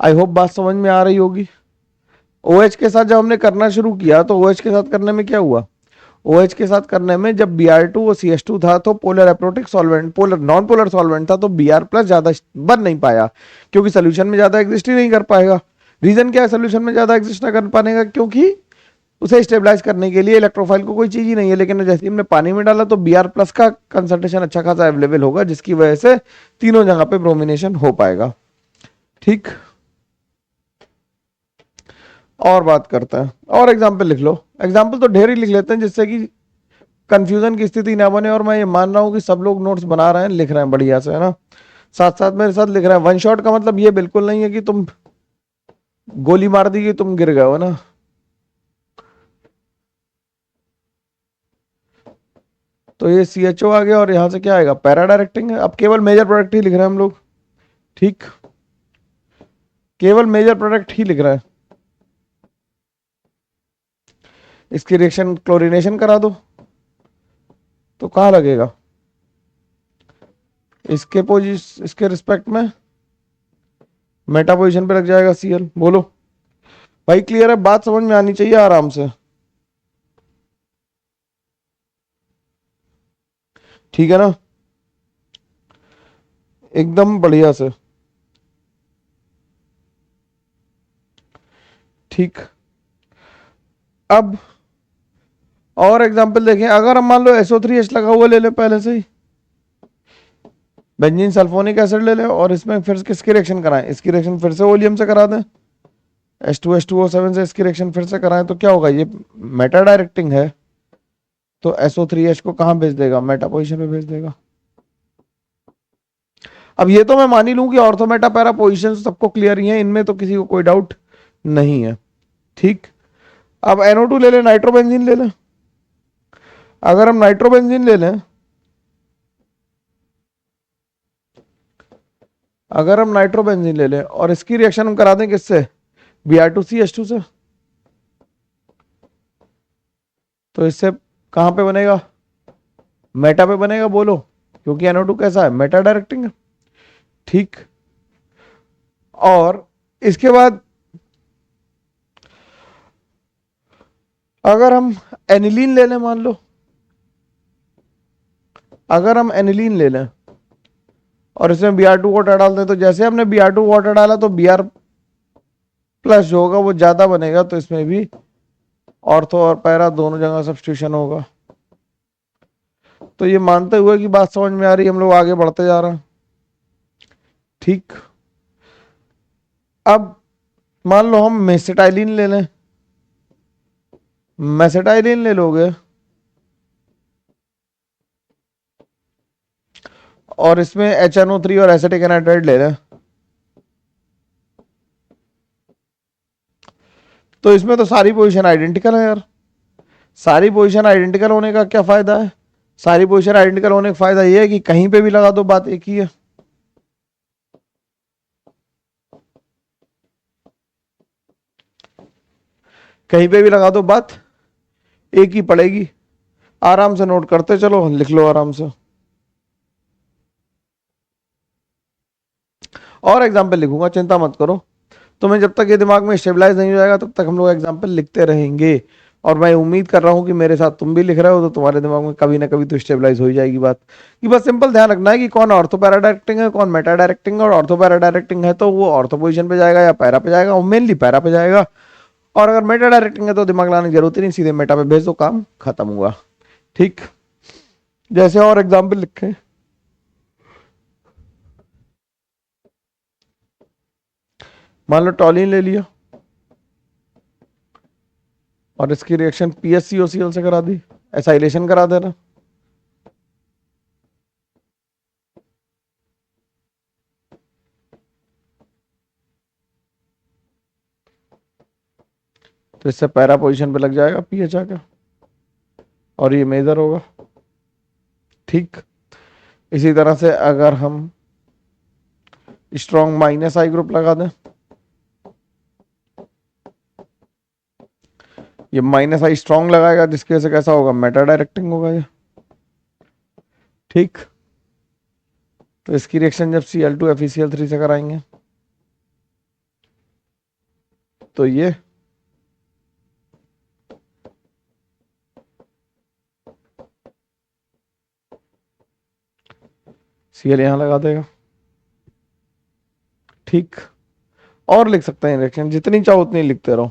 आई होप बात समझ में आ रही होगी। OH के साथ जब हमने करना शुरू किया तो OH के साथ करने में क्या हुआ, OH के साथ करने में जब Br2 और CH2 था तो polar aprotic solvent, polar non polar solvent था, तो Br प्लस ज्यादा बन नहीं पाया, क्योंकि सोल्यूशन में ज्यादा एग्जिस्ट ही नहीं कर पाएगा। रीजन क्या है सोल्यूशन में ज्यादा एग्जिस्ट ना कर पाने का? क्योंकि उसे स्टेबलाइज करने के लिए इलेक्ट्रोफाइल को कोई चीज ही नहीं है। लेकिन जैसे हमने पानी में डाला तो Br प्लस का कंसंट्रेशन अच्छा खासा अवेलेबल होगा, जिसकी वजह से तीनों जगह पे ब्रोमिनेशन हो पाएगा। ठीक, और बात करते हैं, और एग्जाम्पल लिख लो। एग्जाम्पल तो ढेर ही लिख लेते हैं जिससे कि कंफ्यूजन की स्थिति ना बने, और मैं ये मान रहा हूं कि सब लोग नोट्स बना रहे हैं, लिख रहे हैं बढ़िया से, है ना? साथ साथ मेरे साथ लिख रहे हैं। वन शॉट का मतलब ये बिल्कुल नहीं है कि तुम गोली मार दी कि तुम गिर गए हो ना। तो ये CHO आ गया, और यहां से क्या आएगा, पैरा डायरेक्टिंग है। अब केवल मेजर प्रोडक्ट ही लिख रहे हैं हम लोग। ठीक, केवल मेजर प्रोडक्ट ही लिख रहे हैं। इसकी रिएक्शन क्लोरीनेशन करा दो तो कहां लगेगा, इसके रिस्पेक्ट में मेटा पोजीशन पे लग जाएगा Cl। बोलो भाई, क्लियर है? बात समझ में आनी चाहिए आराम से। ठीक है ना, एकदम बढ़िया से। ठीक, अब और एग्जांपल देखें। अगर हम मान लो SO3H लगा हुआ ले ले पहले से ही, बेंजीन सल्फोनिक एसिड ले ले, और इसमें फिर किसकी रिएक्शन कराएं, इसकी रिएक्शन फिर से वोलियम से करा दें, H2H2O7 से इसकी रिएक्शन फिर से कराएं, तो क्या होगा, ये मेटा डायरेक्टिंग है, तो SO3H को कहां भेज देगा, मेटा पोजीशन पे भेज देगा। अब ये तो मैं मान ही लूं कि ऑर्थो मेटा पैरा पोजीशन सबको क्लियर ही है, इनमें तो किसी को कोई डाउट नहीं है। ठीक, अब NO2 ले ले, नाइट्रोबेंजीन ले ले। अगर हम नाइट्रोबेंजीन ले लें, अगर हम नाइट्रोबेंजीन ले लें और इसकी रिएक्शन हम करा दें किससे, Br2CH2 से, तो इससे कहां पे बनेगा, मेटा पे बनेगा। बोलो, क्योंकि NO2 कैसा है, मेटा डायरेक्टिंग है। ठीक, और इसके बाद अगर हम एनिलीन ले लें, मान लो अगर हम एनिलीन ले लें और इसमें Br2 वाटर डालते हैं, तो जैसे हमने Br2 वाटर डाला तो Br प्लस जो होगा वो ज्यादा बनेगा, तो इसमें भी ऑर्थो और पैरा दोनों जगह सब्स्टिट्यूशन होगा। तो ये मानते हुए कि बात समझ में आ रही, हम लोग आगे बढ़ते जा रहे हैं। ठीक, अब मान लो हम मेसेटाइलिन ले लें। मेसेटाइलिन ले लोगे और इसमें HNO3 और एसिटिक एनाइड्राइड ले लें, तो इसमें तो सारी पोजीशन आइडेंटिकल है यार। सारी पोजीशन आइडेंटिकल होने का क्या फायदा है? सारी पोजीशन आइडेंटिकल होने का फायदा यह है कि कहीं पे भी लगा दो बात एक ही है। कहीं पे भी लगा दो बात एक ही पड़ेगी। आराम से नोट करते चलो, लिख लो आराम से। और एग्जाम्पल लिखूंगा, चिंता मत करो। तुम्हें जब तक ये दिमाग में स्टेबलाइज नहीं हो जाएगा तब तक हम लोग एग्जाम्पल लिखते रहेंगे। और मैं उम्मीद कर रहा हूं कि मेरे साथ तुम भी लिख रहे हो, तो तुम्हारे दिमाग में कभी ना कभी तो स्टेबलाइज हो ही जाएगी बात। कि बस सिंपल ध्यान रखना है कि कौन ऑर्थो पैरा डायरेक्टिंग है, कौन मेटा डायरेक्टिंग है। और ऑर्थो पैरा डायरेक्टिंग है तो वो ऑर्थो पोजीशन पे जाएगा या पैरा पे जाएगा, और मेनली पैरा पे जाएगा। और अगर मेटा डायरेक्टिंग है तो दिमाग लाने की जरूरत ही नहीं, सीधे मेटा पे भेज दो, काम खत्म हुआ। ठीक, जैसे और एग्जाम्पल लिखे, मान लो टॉलिन ले लिया और इसकी रिएक्शन PSCOCl से करा दी, एसाइलेशन करा देना। तो इससे पैरा पोजीशन पे लग जाएगा पीएच आके, और ये मेजर होगा। ठीक, इसी तरह से अगर हम स्ट्रॉन्ग -I ग्रुप लगा दें, ये -I स्ट्रॉन्ग लगाएगा, जिसकी वजह से कैसा होगा, मेटा डायरेक्टिंग होगा ये। ठीक, तो इसकी रिएक्शन जब Cl2 FeCl3 से कराएंगे तो ये Cl यहां लगा देगा। ठीक, और लिख सकते हैं रिएक्शन, जितनी चाहो उतनी लिखते रहो।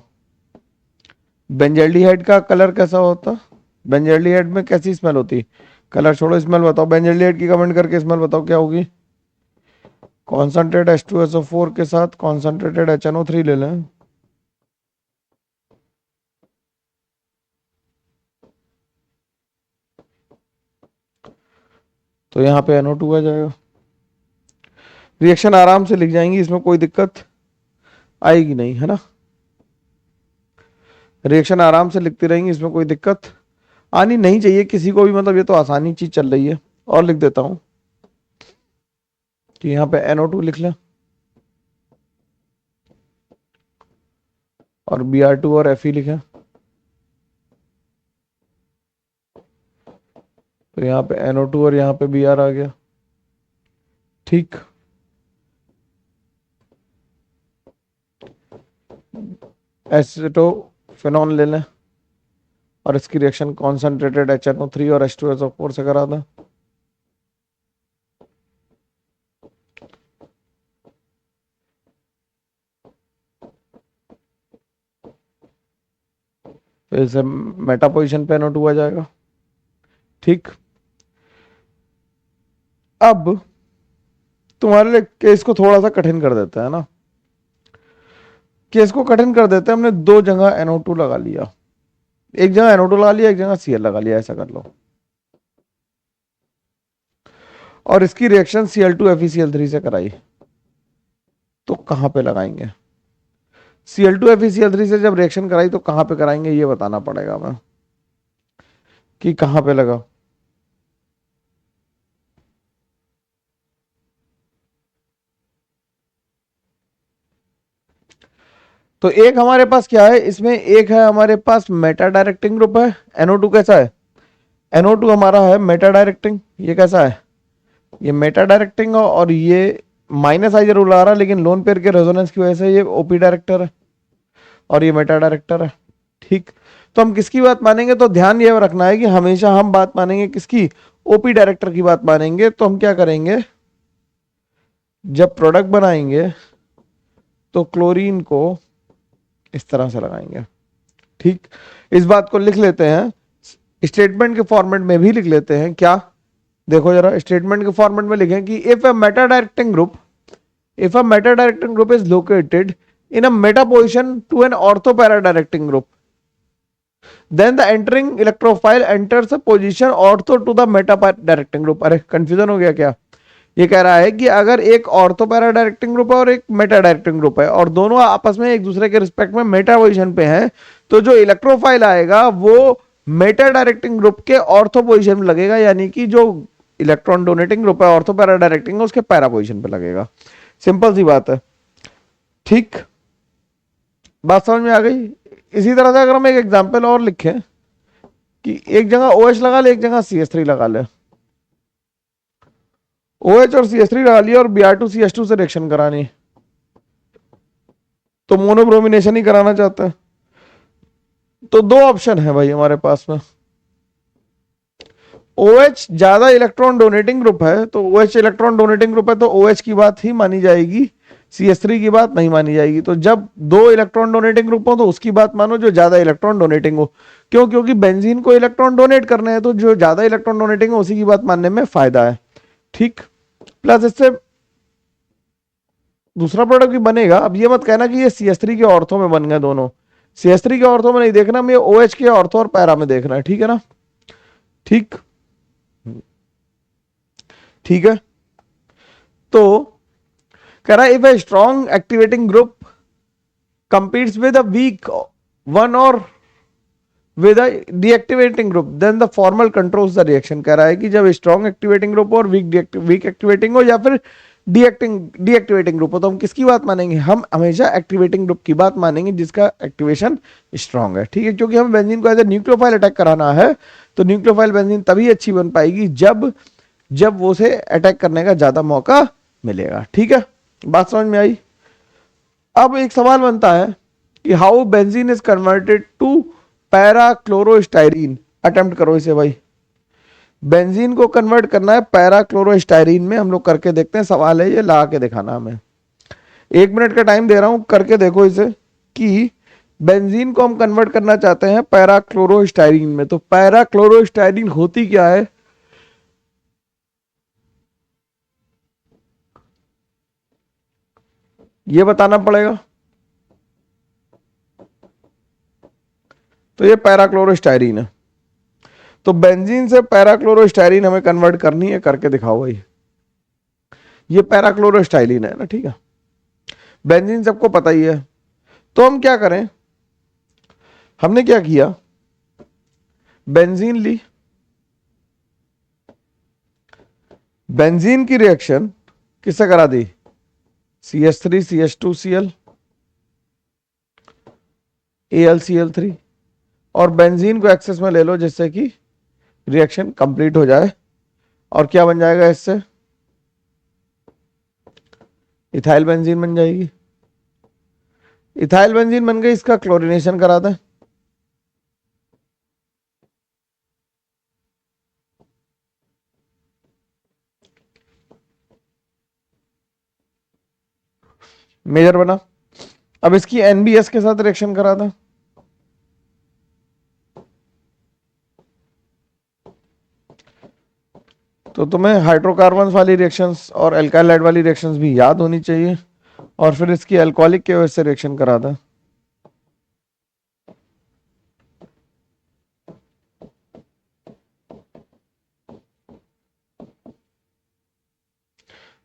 बेंजल्डिहाइड का कलर कैसा होता? बेंजल्डिहाइड में कैसी स्मेल होती? कलर छोड़ो, स्मेल बताओ। बेंजल्डिहाइड की कमेंट करके स्मेल बताओ क्या होगी। कॉन्सेंट्रेट H2SO4 के साथ कॉन्सेंट्रेटेड HNO3 ले लें, तो यहाँ पे NO2 आ जाएगा। रिएक्शन आराम से लिख जाएंगी, इसमें कोई दिक्कत आएगी नहीं, है ना। रिएक्शन आराम से लिखती रहेंगी, इसमें कोई दिक्कत आनी नहीं चाहिए किसी को भी, मतलब ये तो आसानी चीज चल रही है। और लिख देता हूं कि यहाँ पे NO2 लिख लें और Br2 और Fe लिखें, तो यहाँ पे NO2 और यहाँ पे Br आ गया। ठीक, एसिटोफेनॉन ले लें और इसकी रिएक्शन कॉन्सेंट्रेटेड HNO3 और H2SO4 से करा दें, तो इसे मेटा पोजिशन पे NO2 आ जाएगा। ठीक, अब तुम्हारे लिए केस को थोड़ा सा कठिन कर देता है ना। केस को कठिन कर देते हैं, हमने दो जगह NO2 लगा लिया, एक जगह NO2 लगा लिया, एक जगह Cl लगा लिया, ऐसा कर लो। और इसकी रिएक्शन Cl2 FeCl3 से कराई, तो कहां पे लगाएंगे? Cl2 FeCl3 से जब रिएक्शन कराई तो कहां पे कराएंगे, ये बताना पड़ेगा हमें कि कहां पे लगा। तो एक हमारे पास क्या है इसमें, एक है हमारे पास मेटा डायरेक्टिंग ग्रुप है। NO2 कैसा है? NO2 हमारा है मेटा डायरेक्टिंग। ये कैसा है? ये मेटा डायरेक्टिंग है, और ये -I जरूर आ रहा है, लेकिन लोन पेयर के रेजोनेंस की वजह से ये OP डायरेक्टर है और ये मेटा डायरेक्टर है। ठीक, तो हम किसकी बात मानेंगे? तो ध्यान ये रखना है कि हमेशा हम बात मानेंगे किसकी? ओपी डायरेक्टर की बात मानेंगे। तो हम क्या करेंगे, जब प्रोडक्ट बनाएंगे तो क्लोरीन को इस तरह से लगाएंगे। ठीक, इस बात को लिख लेते हैं, स्टेटमेंट के फॉर्मेट में भी लिख लेते हैं। क्या? देखो जरा, स्टेटमेंट के फॉर्मेट में लिखें कि if a Meta directing group, if a meta directing group is located in a meta position to an ortho para directing group, then the entering electrophile enters a position ortho to the meta directing group। अरे confusion हो गया क्या? ये कह रहा है कि अगर एक ऑर्थो पैरा डायरेक्टिंग ग्रुप है और एक मेटा डायरेक्टिंग ग्रुप है और दोनों आपस में एक दूसरे के रिस्पेक्ट में मेटा पोजीशन पे हैं, तो जो इलेक्ट्रोफाइल आएगा वो मेटा डायरेक्टिंग ग्रुप के ऑर्थो पोजीशन में लगेगा, यानी कि जो इलेक्ट्रॉन डोनेटिंग ग्रुप है ऑर्थो पैरा डायरेक्टिंग उसके पैरा पोजीशन पे लगेगा। सिंपल सी बात है। ठीक, बात समझ में आ गई? इसी तरह से अगर हम एक एग्जांपल और लिखें कि एक जगह OH लगा ले, एक जगह CH3 लगा ले, OH और CH3 लगा लिया और Br2CH2 से रिएक्शन करानी, तो मोनोब्रोमिनेशन ही कराना चाहते हैं। तो दो ऑप्शन है भाई हमारे पास में। OH ज्यादा इलेक्ट्रॉन डोनेटिंग ग्रुप है, तो OH इलेक्ट्रॉन डोनेटिंग ग्रुप है तो OH की बात ही मानी जाएगी, CH3 की बात नहीं मानी जाएगी। तो जब दो इलेक्ट्रॉन डोनेटिंग ग्रुप हो तो उसकी बात मानो जो ज्यादा इलेक्ट्रॉन डोनेटिंग हो। क्यों? क्योंकि बेंजीन को इलेक्ट्रॉन डोनेट करने हैं, तो जो ज्यादा इलेक्ट्रॉन डोनेटिंग है उसी की बात मानने में फायदा है। ठीक, प्लस इससे दूसरा प्रोडक्ट भी बनेगा। अब ये मत कहना कि ये CH3 के ऑर्थो में बन गए दोनों, CH3 के ऑर्थो में नहीं देखना, मैं OH के ऑर्थो और पैरा में देखना है। ठीक है ना? ठीक, ठीक है। तो कह रहा है if a strong activating group competes with a weak one or with a deactivating group, then the formal controls the reaction। कह रहा है कि जब स्ट्रॉन्ग एक्टिवेटिंग ग्रुप और वीक एक्टिवेटिंग हो या फिर डीएक्टिवेटिंग ग्रुप हो, तो हम किसकी बात मानेंगे? हम हमेशा एक्टिवेटिंग ग्रुप की बात मानेंगे जिसका एक्टिवेशन स्ट्रॉन्ग है। ठीक है, क्योंकि हम बेंजीन को एज ए न्यूक्लियोफाइल अटैक कराना है, तो न्यूक्लियोफाइल बेंजीन तभी अच्छी बन पाएगी जब वो से अटैक करने का ज्यादा मौका मिलेगा। ठीक है, बात समझ में आई? अब एक सवाल बनता है कि how benzene is converted to para chlorostyrene. Attempt करो इसे भाई, बेंजीन को कन्वर्ट करना है पैरा क्लोरोस्टाइरीन में। हम लोग करके देखते हैं, सवाल है ये, ला के दिखाना हमें। 1 मिनट का टाइम दे रहा हूं, करके देखो इसे कि बेंजीन को हम कन्वर्ट करना चाहते हैं पैरा क्लोरोस्टाइरीन में। तो पैरा क्लोरोस्टाइरीन होती क्या है? ये बताना पड़ेगा। तो ये पैराक्लोरोस्टाइरीन है, तो बेंजीन से पैराक्लोरोस्टाइरीन हमें कन्वर्ट करनी है, करके दिखाओ भाई। ये पैराक्लोरोस्टाइरीन है ना, ठीक है, बेंजीन सबको पता ही है। तो हम क्या करें, हमने क्या किया, बेंजीन ली, बेंजीन की रिएक्शन किससे करा दी? CH3 CH2Cl AlCl3, और बेंजीन को एक्सेस में ले लो जिससे कि रिएक्शन कंप्लीट हो जाए। और क्या बन जाएगा इससे? इथाइल बेंजीन बन जाएगी। इथाइल बेंजीन बन गई, इसका क्लोरीनेशन करा दें। मेजर बना। अब इसकी NBS के साथ रिएक्शन करा दें। तो तुम्हें हाइड्रोकार्बन वाली रिएक्शंस और एल्काइलाइड वाली रिएक्शंस भी याद होनी चाहिए, और फिर इसकी अल्कोहलिक के वजह से रिएक्शन करा दें।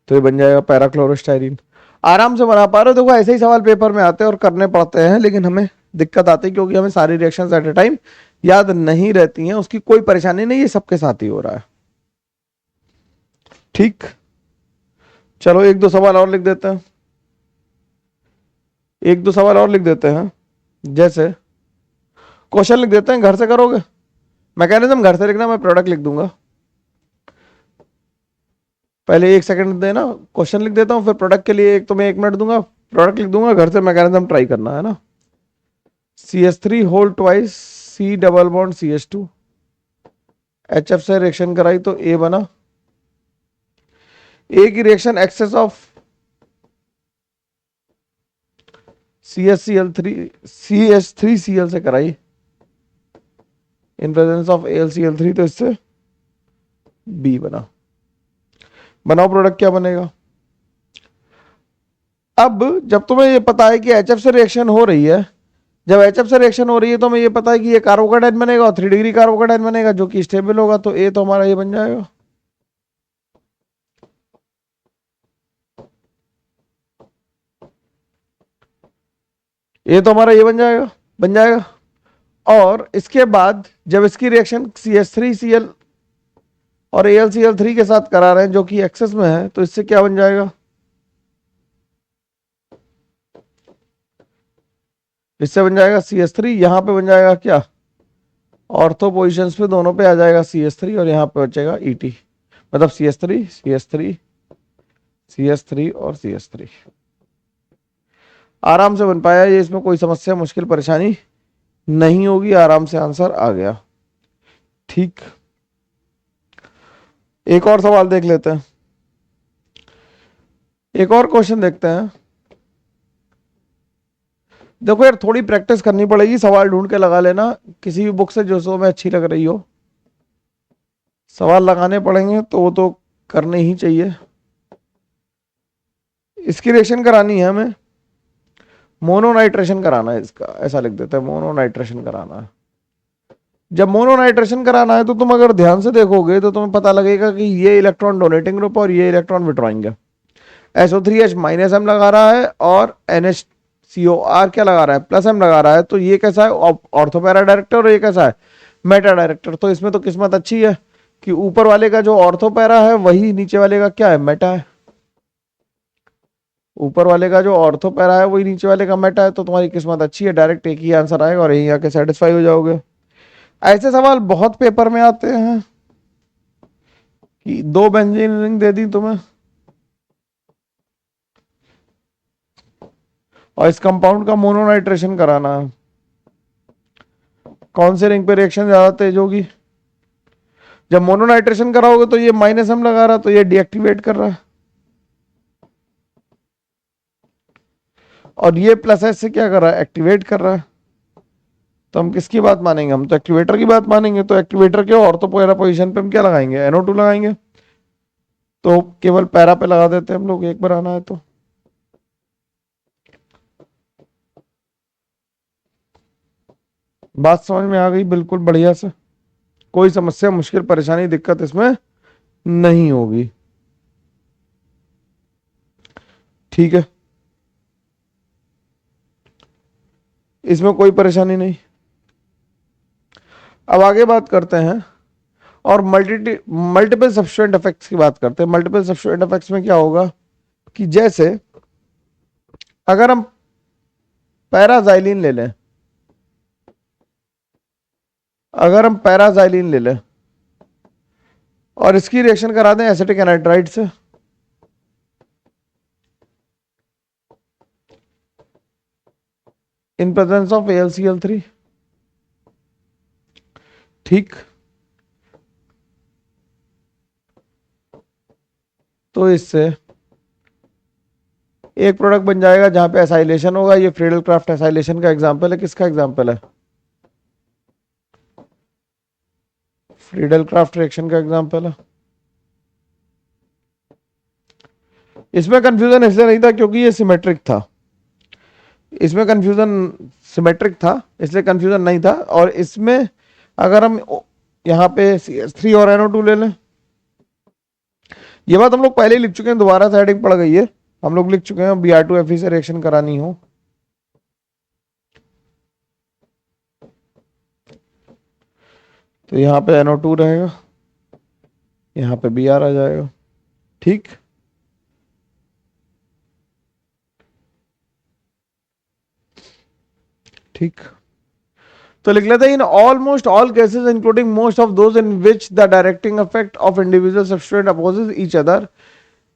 तो ये बन जाएगा पैराक्लोरोस्टाइरीन। आराम से बना पा रहे हो। देखो ऐसे ही सवाल पेपर में आते हैं और करने पड़ते हैं, लेकिन हमें दिक्कत आती है क्योंकि हमें सारी रिएक्शंस एट ए टाइम याद नहीं रहती हैं। उसकी कोई परेशानी नहीं, ये सबके साथ ही हो रहा है। ठीक, चलो एक दो सवाल और लिख देते हैं, एक दो सवाल और लिख देते हैं। जैसे क्वेश्चन लिख देते हैं, घर से करोगे? मैकेनिज्म घर से लिखना, मैं प्रोडक्ट लिख दूंगा। पहले 1 सेकंड देना, क्वेश्चन लिख देता हूं, फिर प्रोडक्ट के लिए एक तो मैं 1 मिनट दूंगा, प्रोडक्ट लिख दूंगा, घर से मैकेनिज्म ट्राई करना है ना। CH3 whole twice C double bond CH2, HF से रिएक्शन कराई तो A बना। A की रिएक्शन एक्सेस ऑफ CH3Cl से कराई इन प्रेजेंस ऑफ AlCl3, तो इससे B बना। बनाओ प्रोडक्ट क्या बनेगा। अब जब तुम्हें ये पता है कि HF से रिएक्शन हो रही है, जब HF से रिएक्शन हो रही है तो हमें ये पता है कि ये कार्बोकेटाइन बनेगा और 3 डिग्री कार्बोकेटाइन बनेगा जो कि स्टेबल होगा, तो A तो हमारा ये बन जाएगा। ये तो हमारा ये बन जाएगा। और इसके बाद जब इसकी रिएक्शन CH3Cl और AlCl3 के साथ करा रहे हैं जो कि एक्सेस में है, तो इससे क्या बन जाएगा, इससे बन जाएगा CH3। यहां पे बन जाएगा क्या, ऑर्थो पोजिशंस पे दोनों पे आ जाएगा CH3 और यहां पे बचेगा ET, मतलब CH3 CH3 CH3 और CH3। आराम से बन पाया ये, इसमें कोई समस्या मुश्किल परेशानी नहीं होगी, आराम से आंसर आ गया। ठीक, एक और सवाल देख लेते हैं, एक और क्वेश्चन देखते हैं। देखो यार, थोड़ी प्रैक्टिस करनी पड़ेगी, सवाल ढूंढ के लगा लेना किसी भी बुक से जो सो में अच्छी लग रही हो। सवाल लगाने पड़ेंगे तो वो तो करने ही चाहिए। इसकी रिएक्शन करानी है हमें, मोनोनाइट्रेशन कराना है इसका, ऐसा लिख देते हैं, मोनोनाइट्रेशन कराना है। जब मोनोनाइट्रेशन कराना है तो तुम अगर ध्यान से देखोगे तो तुम्हें पता लगेगा कि ये इलेक्ट्रॉन डोनेटिंग ग्रुप और ये इलेक्ट्रॉन विड्रॉइंग है। SO3H माइनस M लगा रहा है और NHCOR क्या लगा रहा है, प्लस M लगा रहा है। तो ये कैसा है, ऑर्थो पैरा डायरेक्टर, और ये कैसा है, मेटा डायरेक्टर। तो इसमें तो किस्मत अच्छी है कि ऊपर वाले का जो ऑर्थो पैरा है वही नीचे वाले का क्या है, मेटा है। ऊपर वाले का जो ऑर्थो पैरा है वही नीचे वाले का मेटा है, तो तुम्हारी किस्मत अच्छी है, डायरेक्ट एक ही आंसर आएगा और यहीं आके सेटिस्फाई हो जाओगे। ऐसे सवाल बहुत पेपर में आते हैं कि 2 बेंजीन रिंग दे दी तुम्हें और इस कंपाउंड का मोनोनाइट्रेशन कराना है, कौन से रिंग पे रिएक्शन ज्यादा तेज होगी। जब मोनोनाइट्रेशन कराओगे तो ये माइनस M लगा रहा, तो ये डीएक्टिवेट कर रहा है, और ये प्लस S से क्या कर रहा है, एक्टिवेट कर रहा है। तो हम किसकी बात मानेंगे, हम तो एक्टिवेटर की बात मानेंगे। तो एक्टिवेटर के ऑर्थो पैरा पोजीशन पे हम क्या लगाएंगे, NO2 लगाएंगे। तो केवल पैरा पे लगा देते हैं हम लोग, एक बार आना है तो। बात समझ में आ गई बिल्कुल बढ़िया से, कोई समस्या मुश्किल परेशानी दिक्कत इसमें नहीं होगी। ठीक है, इसमें कोई परेशानी नहीं। अब आगे बात करते हैं और मल्टीपल सब्स्टिट्यूएंट इफेक्ट्स की बात करते हैं। मल्टीपल सब्स्टिट्यूएंट इफेक्ट्स में क्या होगा कि जैसे अगर हम पैराजाइलिन ले लें, अगर हम पैराजाइलिन ले लें और इसकी रिएक्शन करा दें एसिटिक एनाइड्राइड से, इन प्रेजेंस ऑफ AlCl3, ठीक, तो इससे एक प्रोडक्ट बन जाएगा जहां पे एसाइलेशन होगा। ये फ्रीडल क्राफ्ट एसाइलेशन का एग्जांपल है। किसका एग्जांपल है, फ्रीडल क्राफ्ट रिएक्शन का एग्जांपल है। इसमें कंफ्यूजन इसलिए नहीं था क्योंकि ये सिमेट्रिक था, इसमें कंफ्यूजन सिमेट्रिक था इसलिए कंफ्यूजन नहीं था। और इसमें अगर हम यहाँ पे CH3 और NO2 ले लें, ये बात हम लोग पहले ही लिख चुके हैं, दोबारा से हेडिंग पड़ गई है, हम लोग लिख चुके हैं Br2Fe से रिएक्शन करानी हो तो यहाँ पे NO2 रहेगा, यहाँ पे Br आ जाएगा। ठीक, ठीक, तो लिख लेते हैं in almost all cases including most of those in which the directing effect of individual substituent opposes each other,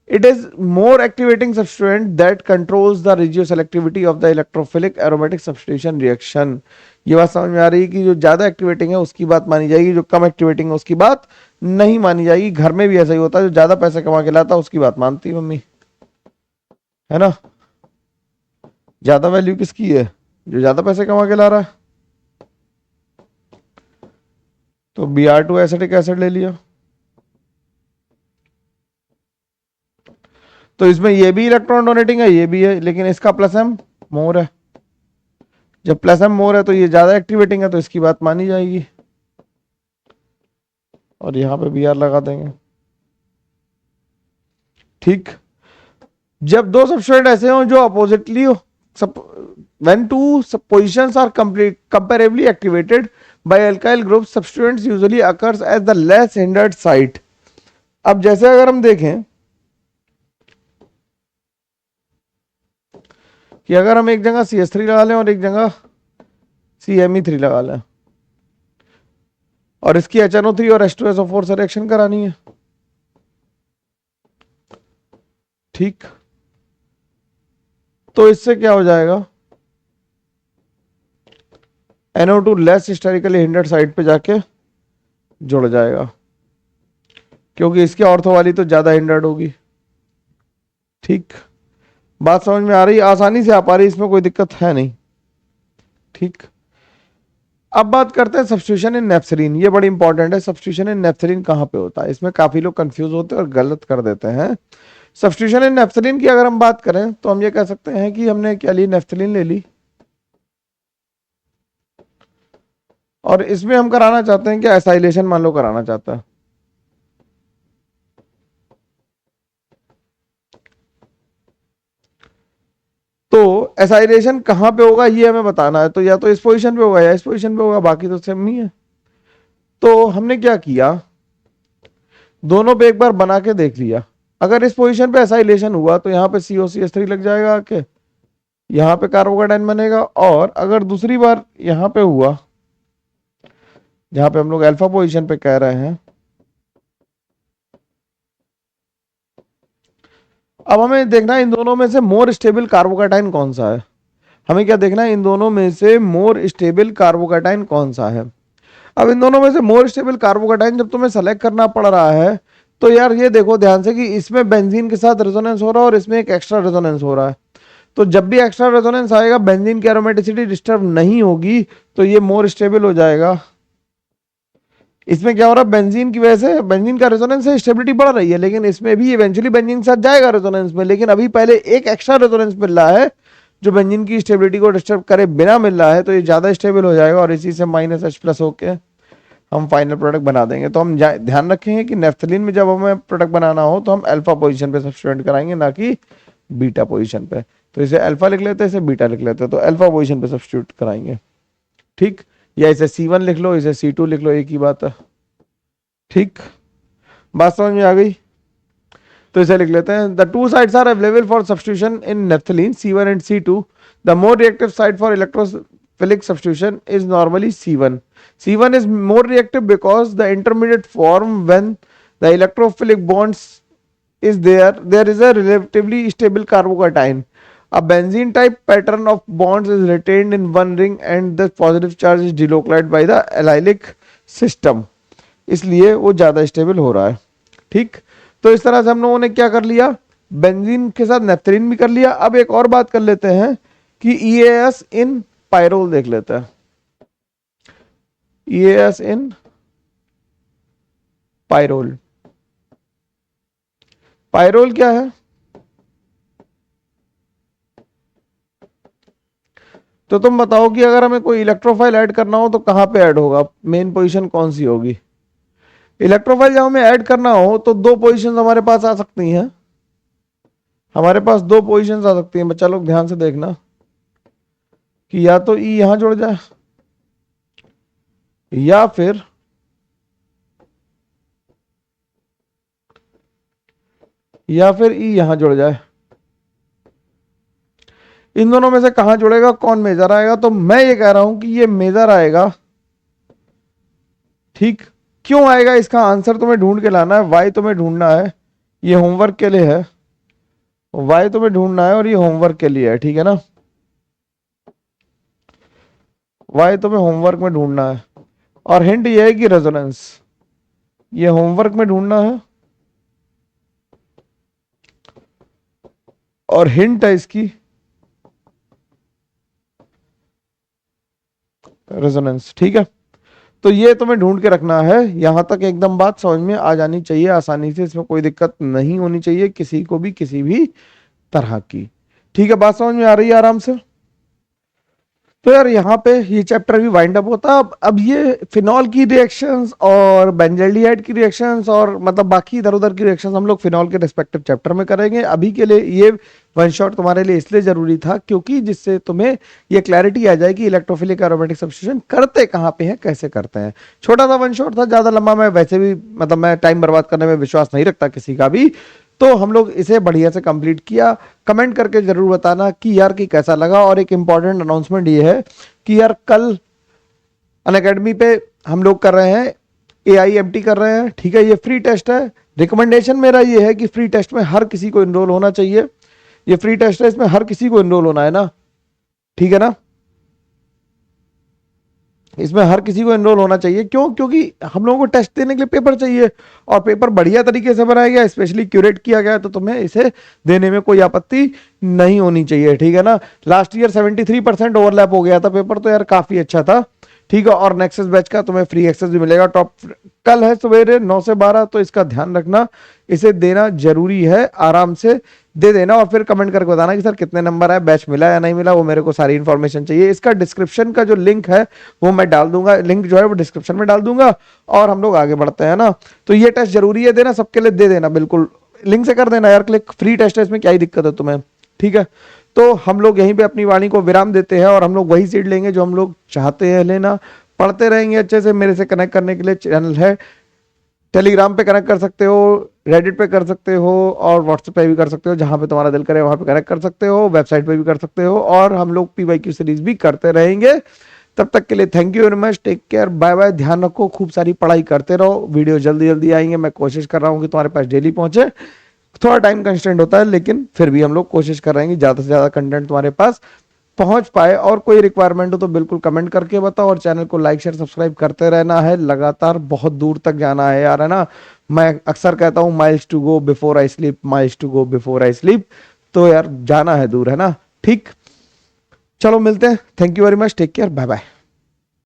It is more activating substituent that controls the regioselectivity of the electrophilic aromatic substitution reaction. ये बात समझ में आ रही है कि जो ज्यादा activating है उसकी बात मानी जाएगी, जो कम एक्टिवेटिंग है उसकी बात नहीं मानी जाएगी। घर में भी ऐसा ही होता है, जो ज्यादा पैसे कमा के लाता है उसकी बात मानती है मम्मी, है ना। ज्यादा वैल्यू किसकी है? जो ज्यादा पैसे कमा के ला रहा है। तो Br2 एसिटिक एसिड ले लिया, तो इसमें ये भी इलेक्ट्रॉन डोनेटिंग है, ये भी है, लेकिन इसका प्लस एम मोर है। जब प्लस एम मोर है तो ये ज्यादा एक्टिवेटिंग है, तो इसकी बात मानी जाएगी। और यहां पे Br लगा देंगे, ठीक। जब दो सब्सट्रेट ऐसे हो जो अपोजिटली हो, when two positions are comparably activated by alkyl group, substituents usually occurs as the less hindered site. अब जैसे अगर हम देखें कि अगर हम एक जगह CH3 लगा लें और एक जगह CMe3 लगा लें, और इसकी HNO3 और H2SO4 से रिएक्शन करानी है, ठीक। तो इससे क्या हो जाएगा, NO2 लेस हिस्टेरिकली हिंडर्ड साइड पे जाके जुड़ जाएगा, क्योंकि इसके ऑर्थो वाली तो ज्यादा हिंडर्ड होगी, ठीक। बात समझ में आ रही, आसानी से आ पा रही, इसमें कोई दिक्कत है नहीं, ठीक। अब बात करते हैं सब्स्टिट्यूशन इन नेफ्थलीन। ये बड़ी इंपॉर्टेंट है, सब्स्टिट्यूशन इन नेफ्थलीन कहां पे होता है। इसमें काफी लोग कंफ्यूज होते हैं और गलत कर देते हैं। सब्स्टिट्यूशन इन नेफ्थलीन की अगर हम बात करें तो हम ये कह सकते हैं कि हमने क्या ली, नेफ्थलीन ले ली, और इसमें हम कराना चाहते हैं कि एसाइलेशन मान लो कराना चाहता है। तो एसाइलेशन कहां पे होगा ये हमें बताना है, तो या तो इस पोजीशन पे होगा या इस पोजीशन पे होगा, बाकी तो सेम ही है। तो हमने क्या किया, दोनों पे एक बार बना के देख लिया। अगर इस पोजीशन पे एसाइलेशन हुआ तो यहाँ पे COCH3 लग जाएगा आके, यहाँ पे कार्बोकेटाइन बनेगा। और अगर दूसरी बार यहाँ पे हुआ, जहां पे हम लोग अल्फा पोजीशन पे कह रहे हैं, अब हमें देखना है इन दोनों में से मोर स्टेबल कार्बोकेटाइन कौन सा है। हमें क्या देखना है, इन दोनों में से मोर स्टेबल कार्बोकेटाइन कौन सा है। अब इन दोनों में से मोर स्टेबल कार्बोकेटाइन जब तुम्हें सेलेक्ट करना पड़ रहा है, तो यार ये देखो ध्यान से कि इसमें बेंजीन के साथ रेजोनेंस हो रहा है और इसमें एक एक्स्ट्रा रेजोनेंस हो रहा है। तो जब भी एक्स्ट्रा रेजोनेंस आएगा, बेंजीन की एरोमेटिसिटी डिस्टर्ब नहीं होगी, तो ये मोर स्टेबल हो जाएगा। इसमें क्या हो रहा है, बेंजीन की वजह से बेंजीन का रेजोनेंस से स्टेबिलिटी बढ़ रही है, लेकिन इसमें भी इवेंचुअली बेंजीन के साथ जाएगा रेजोनेंस में, लेकिन अभी पहले एक एक्स्ट्रा रेजोनेंस मिल रहा है जो बेंजीन की स्टेबिलिटी को डिस्टर्ब करे बिना मिल रहा है, तो ये ज्यादा स्टेबल हो जाएगा और इसी से -H+ होके हम फाइनल प्रोडक्ट बना देंगे। तो हम ध्यान रखेंगे कि नेफ्थलीन में जब हमें प्रोडक्ट बनाना हो तो हम अल्फा पोजीशन पे सब्स्टिट्यूट कराएंगे, ना कि बीटा पोजीशन पे। तो इसे अल्फा लिख लेते हैं, इसे बीटा लिख लेते हैं, तो अल्फा पोजीशन पे सब्स्टिट्यूट कराएंगे, ठीक। या इसे C1 लिख लो, इसे C2 लिख लो, एक ही बात है, ठीक। बात समझ में आ गई। तो इसे लिख लेते हैं, the two sides are available for substitution in naphthalene, C1 and C2। The more reactive side for electrophilic substitution is normally C1. C1 is more reactive because the intermediate form when the electrophilic bonds is there is a relatively stable carbocation. A benzene type pattern of bonds is retained in one ring and the positive charge is delocalized by the allylic system. इसलिए वो ज्यादा stable हो रहा है, ठीक। तो इस तरह से हम लोगों ने क्या कर लिया, बेंजीन के साथ नेफ्थलीन भी कर लिया। अब एक और बात कर लेते हैं कि EAS इन पायरोल देख लेते हैं। EAS इन पायरोल, पायरोल क्या है, तो तुम बताओ कि अगर हमें कोई इलेक्ट्रोफाइल ऐड करना हो तो कहां पे ऐड होगा, मेन पोजीशन कौन सी होगी। इलेक्ट्रोफाइल जब हमें ऐड करना हो तो दो पोजीशंस हमारे पास आ सकती हैं, हमारे पास दो पोजीशंस आ सकती हैं। बच्चा लोग ध्यान से देखना कि या तो E यहां जुड़ जाए या फिर E यहां जुड़ जाए। इन दोनों में से कहां जुड़ेगा, कौन मेजर आएगा, तो मैं ये कह रहा हूं कि ये मेजर आएगा, ठीक। क्यों आएगा, इसका आंसर तुम्हें ढूंढ के लाना है, वाई तुम्हें ढूंढना है, ये होमवर्क के लिए है। वाई तुम्हें ढूंढना है और ये होमवर्क के लिए है, ठीक है ना। वाई तुम्हें होमवर्क में ढूंढना है और हिंट ये है कि रेजोनेंस ये होमवर्क में ढूंढना है और हिंट है इसकी रेजोनेंस, ठीक है। तो ये तुम्हें ढूंढ के रखना है, यहां तक एकदम बात समझ में आ जानी चाहिए आसानी से, इसमें कोई दिक्कत नहीं होनी चाहिए किसी को भी किसी भी तरह की। ठीक है, बात समझ में आ रही है आराम से। तो यार यहाँ पे ये चैप्टर भी वाइंड अप होता है। अब ये फिनॉल की रिएक्शंस और बेंजल्डिहाइड की रिएक्शंस और मतलब बाकी इधर उधर की रिएक्शंस हम लोग फिनॉल के रिस्पेक्टिव चैप्टर में करेंगे। अभी के लिए ये वन शॉट तुम्हारे लिए इसलिए जरूरी था क्योंकि जिससे तुम्हें ये क्लैरिटी आ जाए कि इलेक्ट्रोफिलिक एरोमेटिक सब्स्टिट्यूशन करते कहाँ पे हैं, कैसे करते हैं। छोटा सा वन शॉट था, ज्यादा लंबा मैं वैसे भी मतलब मैं टाइम बर्बाद करने में विश्वास नहीं रखता किसी का भी। तो हम लोग इसे बढ़िया से कंप्लीट किया। कमेंट करके जरूर बताना कि यार कि कैसा लगा। और एक इंपॉर्टेंट अनाउंसमेंट ये है कि यार कल अनअकैडमी पे हम लोग कर रहे हैं AIMT कर रहे हैं, ठीक है। ये फ्री टेस्ट है। रिकमेंडेशन मेरा ये है कि फ्री टेस्ट में हर किसी को इनरोल होना चाहिए। ये फ्री टेस्ट है, इसमें हर किसी को इनरोल होना है ना, ठीक है ना। इसमें हर किसी को एनरोल होना चाहिए। क्यों? क्योंकि हम लोगों को टेस्ट देने के लिए पेपर चाहिए और पेपर बढ़िया तरीके से बनाया गया, स्पेशली क्यूरेट किया गया, तो तुम्हें इसे देने में कोई आपत्ति नहीं होनी चाहिए, ठीक है ना। लास्ट ईयर 73% ओवरलैप हो गया था पेपर, तो यार काफी अच्छा था, ठीक है। और नेक्सस बैच का तुम्हें फ्री एक्सेस भी मिलेगा। टॉप कल है सवेरे 9 से 12, तो इसका ध्यान रखना, इसे देना जरूरी है, आराम से दे देना। और फिर कमेंट करके बताना कि सर कितने नंबर आए, बैच मिला या नहीं मिला, वो मेरे को सारी इंफॉर्मेशन चाहिए। इसका डिस्क्रिप्शन का जो लिंक है वो मैं डाल दूंगा, लिंक जो है वो डिस्क्रिप्शन में डाल दूंगा। और हम लोग आगे बढ़ते हैं ना। तो ये टेस्ट जरूरी है देना, सबके लिए दे देना, बिल्कुल लिंक से कर देना यार क्लिक। फ्री टेस्ट है, इसमें क्या ही दिक्कत है तुम्हें, ठीक है। तो हम लोग यहीं पे अपनी वाणी को विराम देते हैं और हम लोग वही सीट लेंगे जो हम लोग चाहते हैं लेना। पढ़ते रहेंगे अच्छे से। मेरे से कनेक्ट करने के लिए चैनल है, टेलीग्राम पे कनेक्ट कर सकते हो, रेडिट पे कर सकते हो और व्हाट्सएप पे भी कर सकते हो। जहां पे तुम्हारा दिल करे वहां पे कनेक्ट कर सकते हो, वेबसाइट पे भी कर सकते हो। और हम लोग PYQ सीरीज भी करते रहेंगे। तब तक के लिए thank you very much, take care, bye bye. ध्यान रखो, खूब सारी पढ़ाई करते रहो। वीडियो जल्दी जल्दी आएंगे, मैं कोशिश कर रहा हूँ कि तुम्हारे पास डेली पहुंचे। थोड़ा टाइम कंस्टेंट होता है, लेकिन फिर भी हम लोग कोशिश कर रहे हैं कि ज्यादा से ज्यादा कंटेंट तुम्हारे पास पहुंच पाए। और कोई रिक्वायरमेंट हो तो बिल्कुल कमेंट करके बताओ। और चैनल को लाइक शेयर सब्सक्राइब करते रहना है लगातार, बहुत दूर तक जाना है यार, है ना। मैं अक्सर कहता हूँ miles to go before I sleep, miles to go before I sleep. तो यार जाना है दूर, है ना। ठीक, चलो मिलते हैं। Thank you very much, take care, bye bye.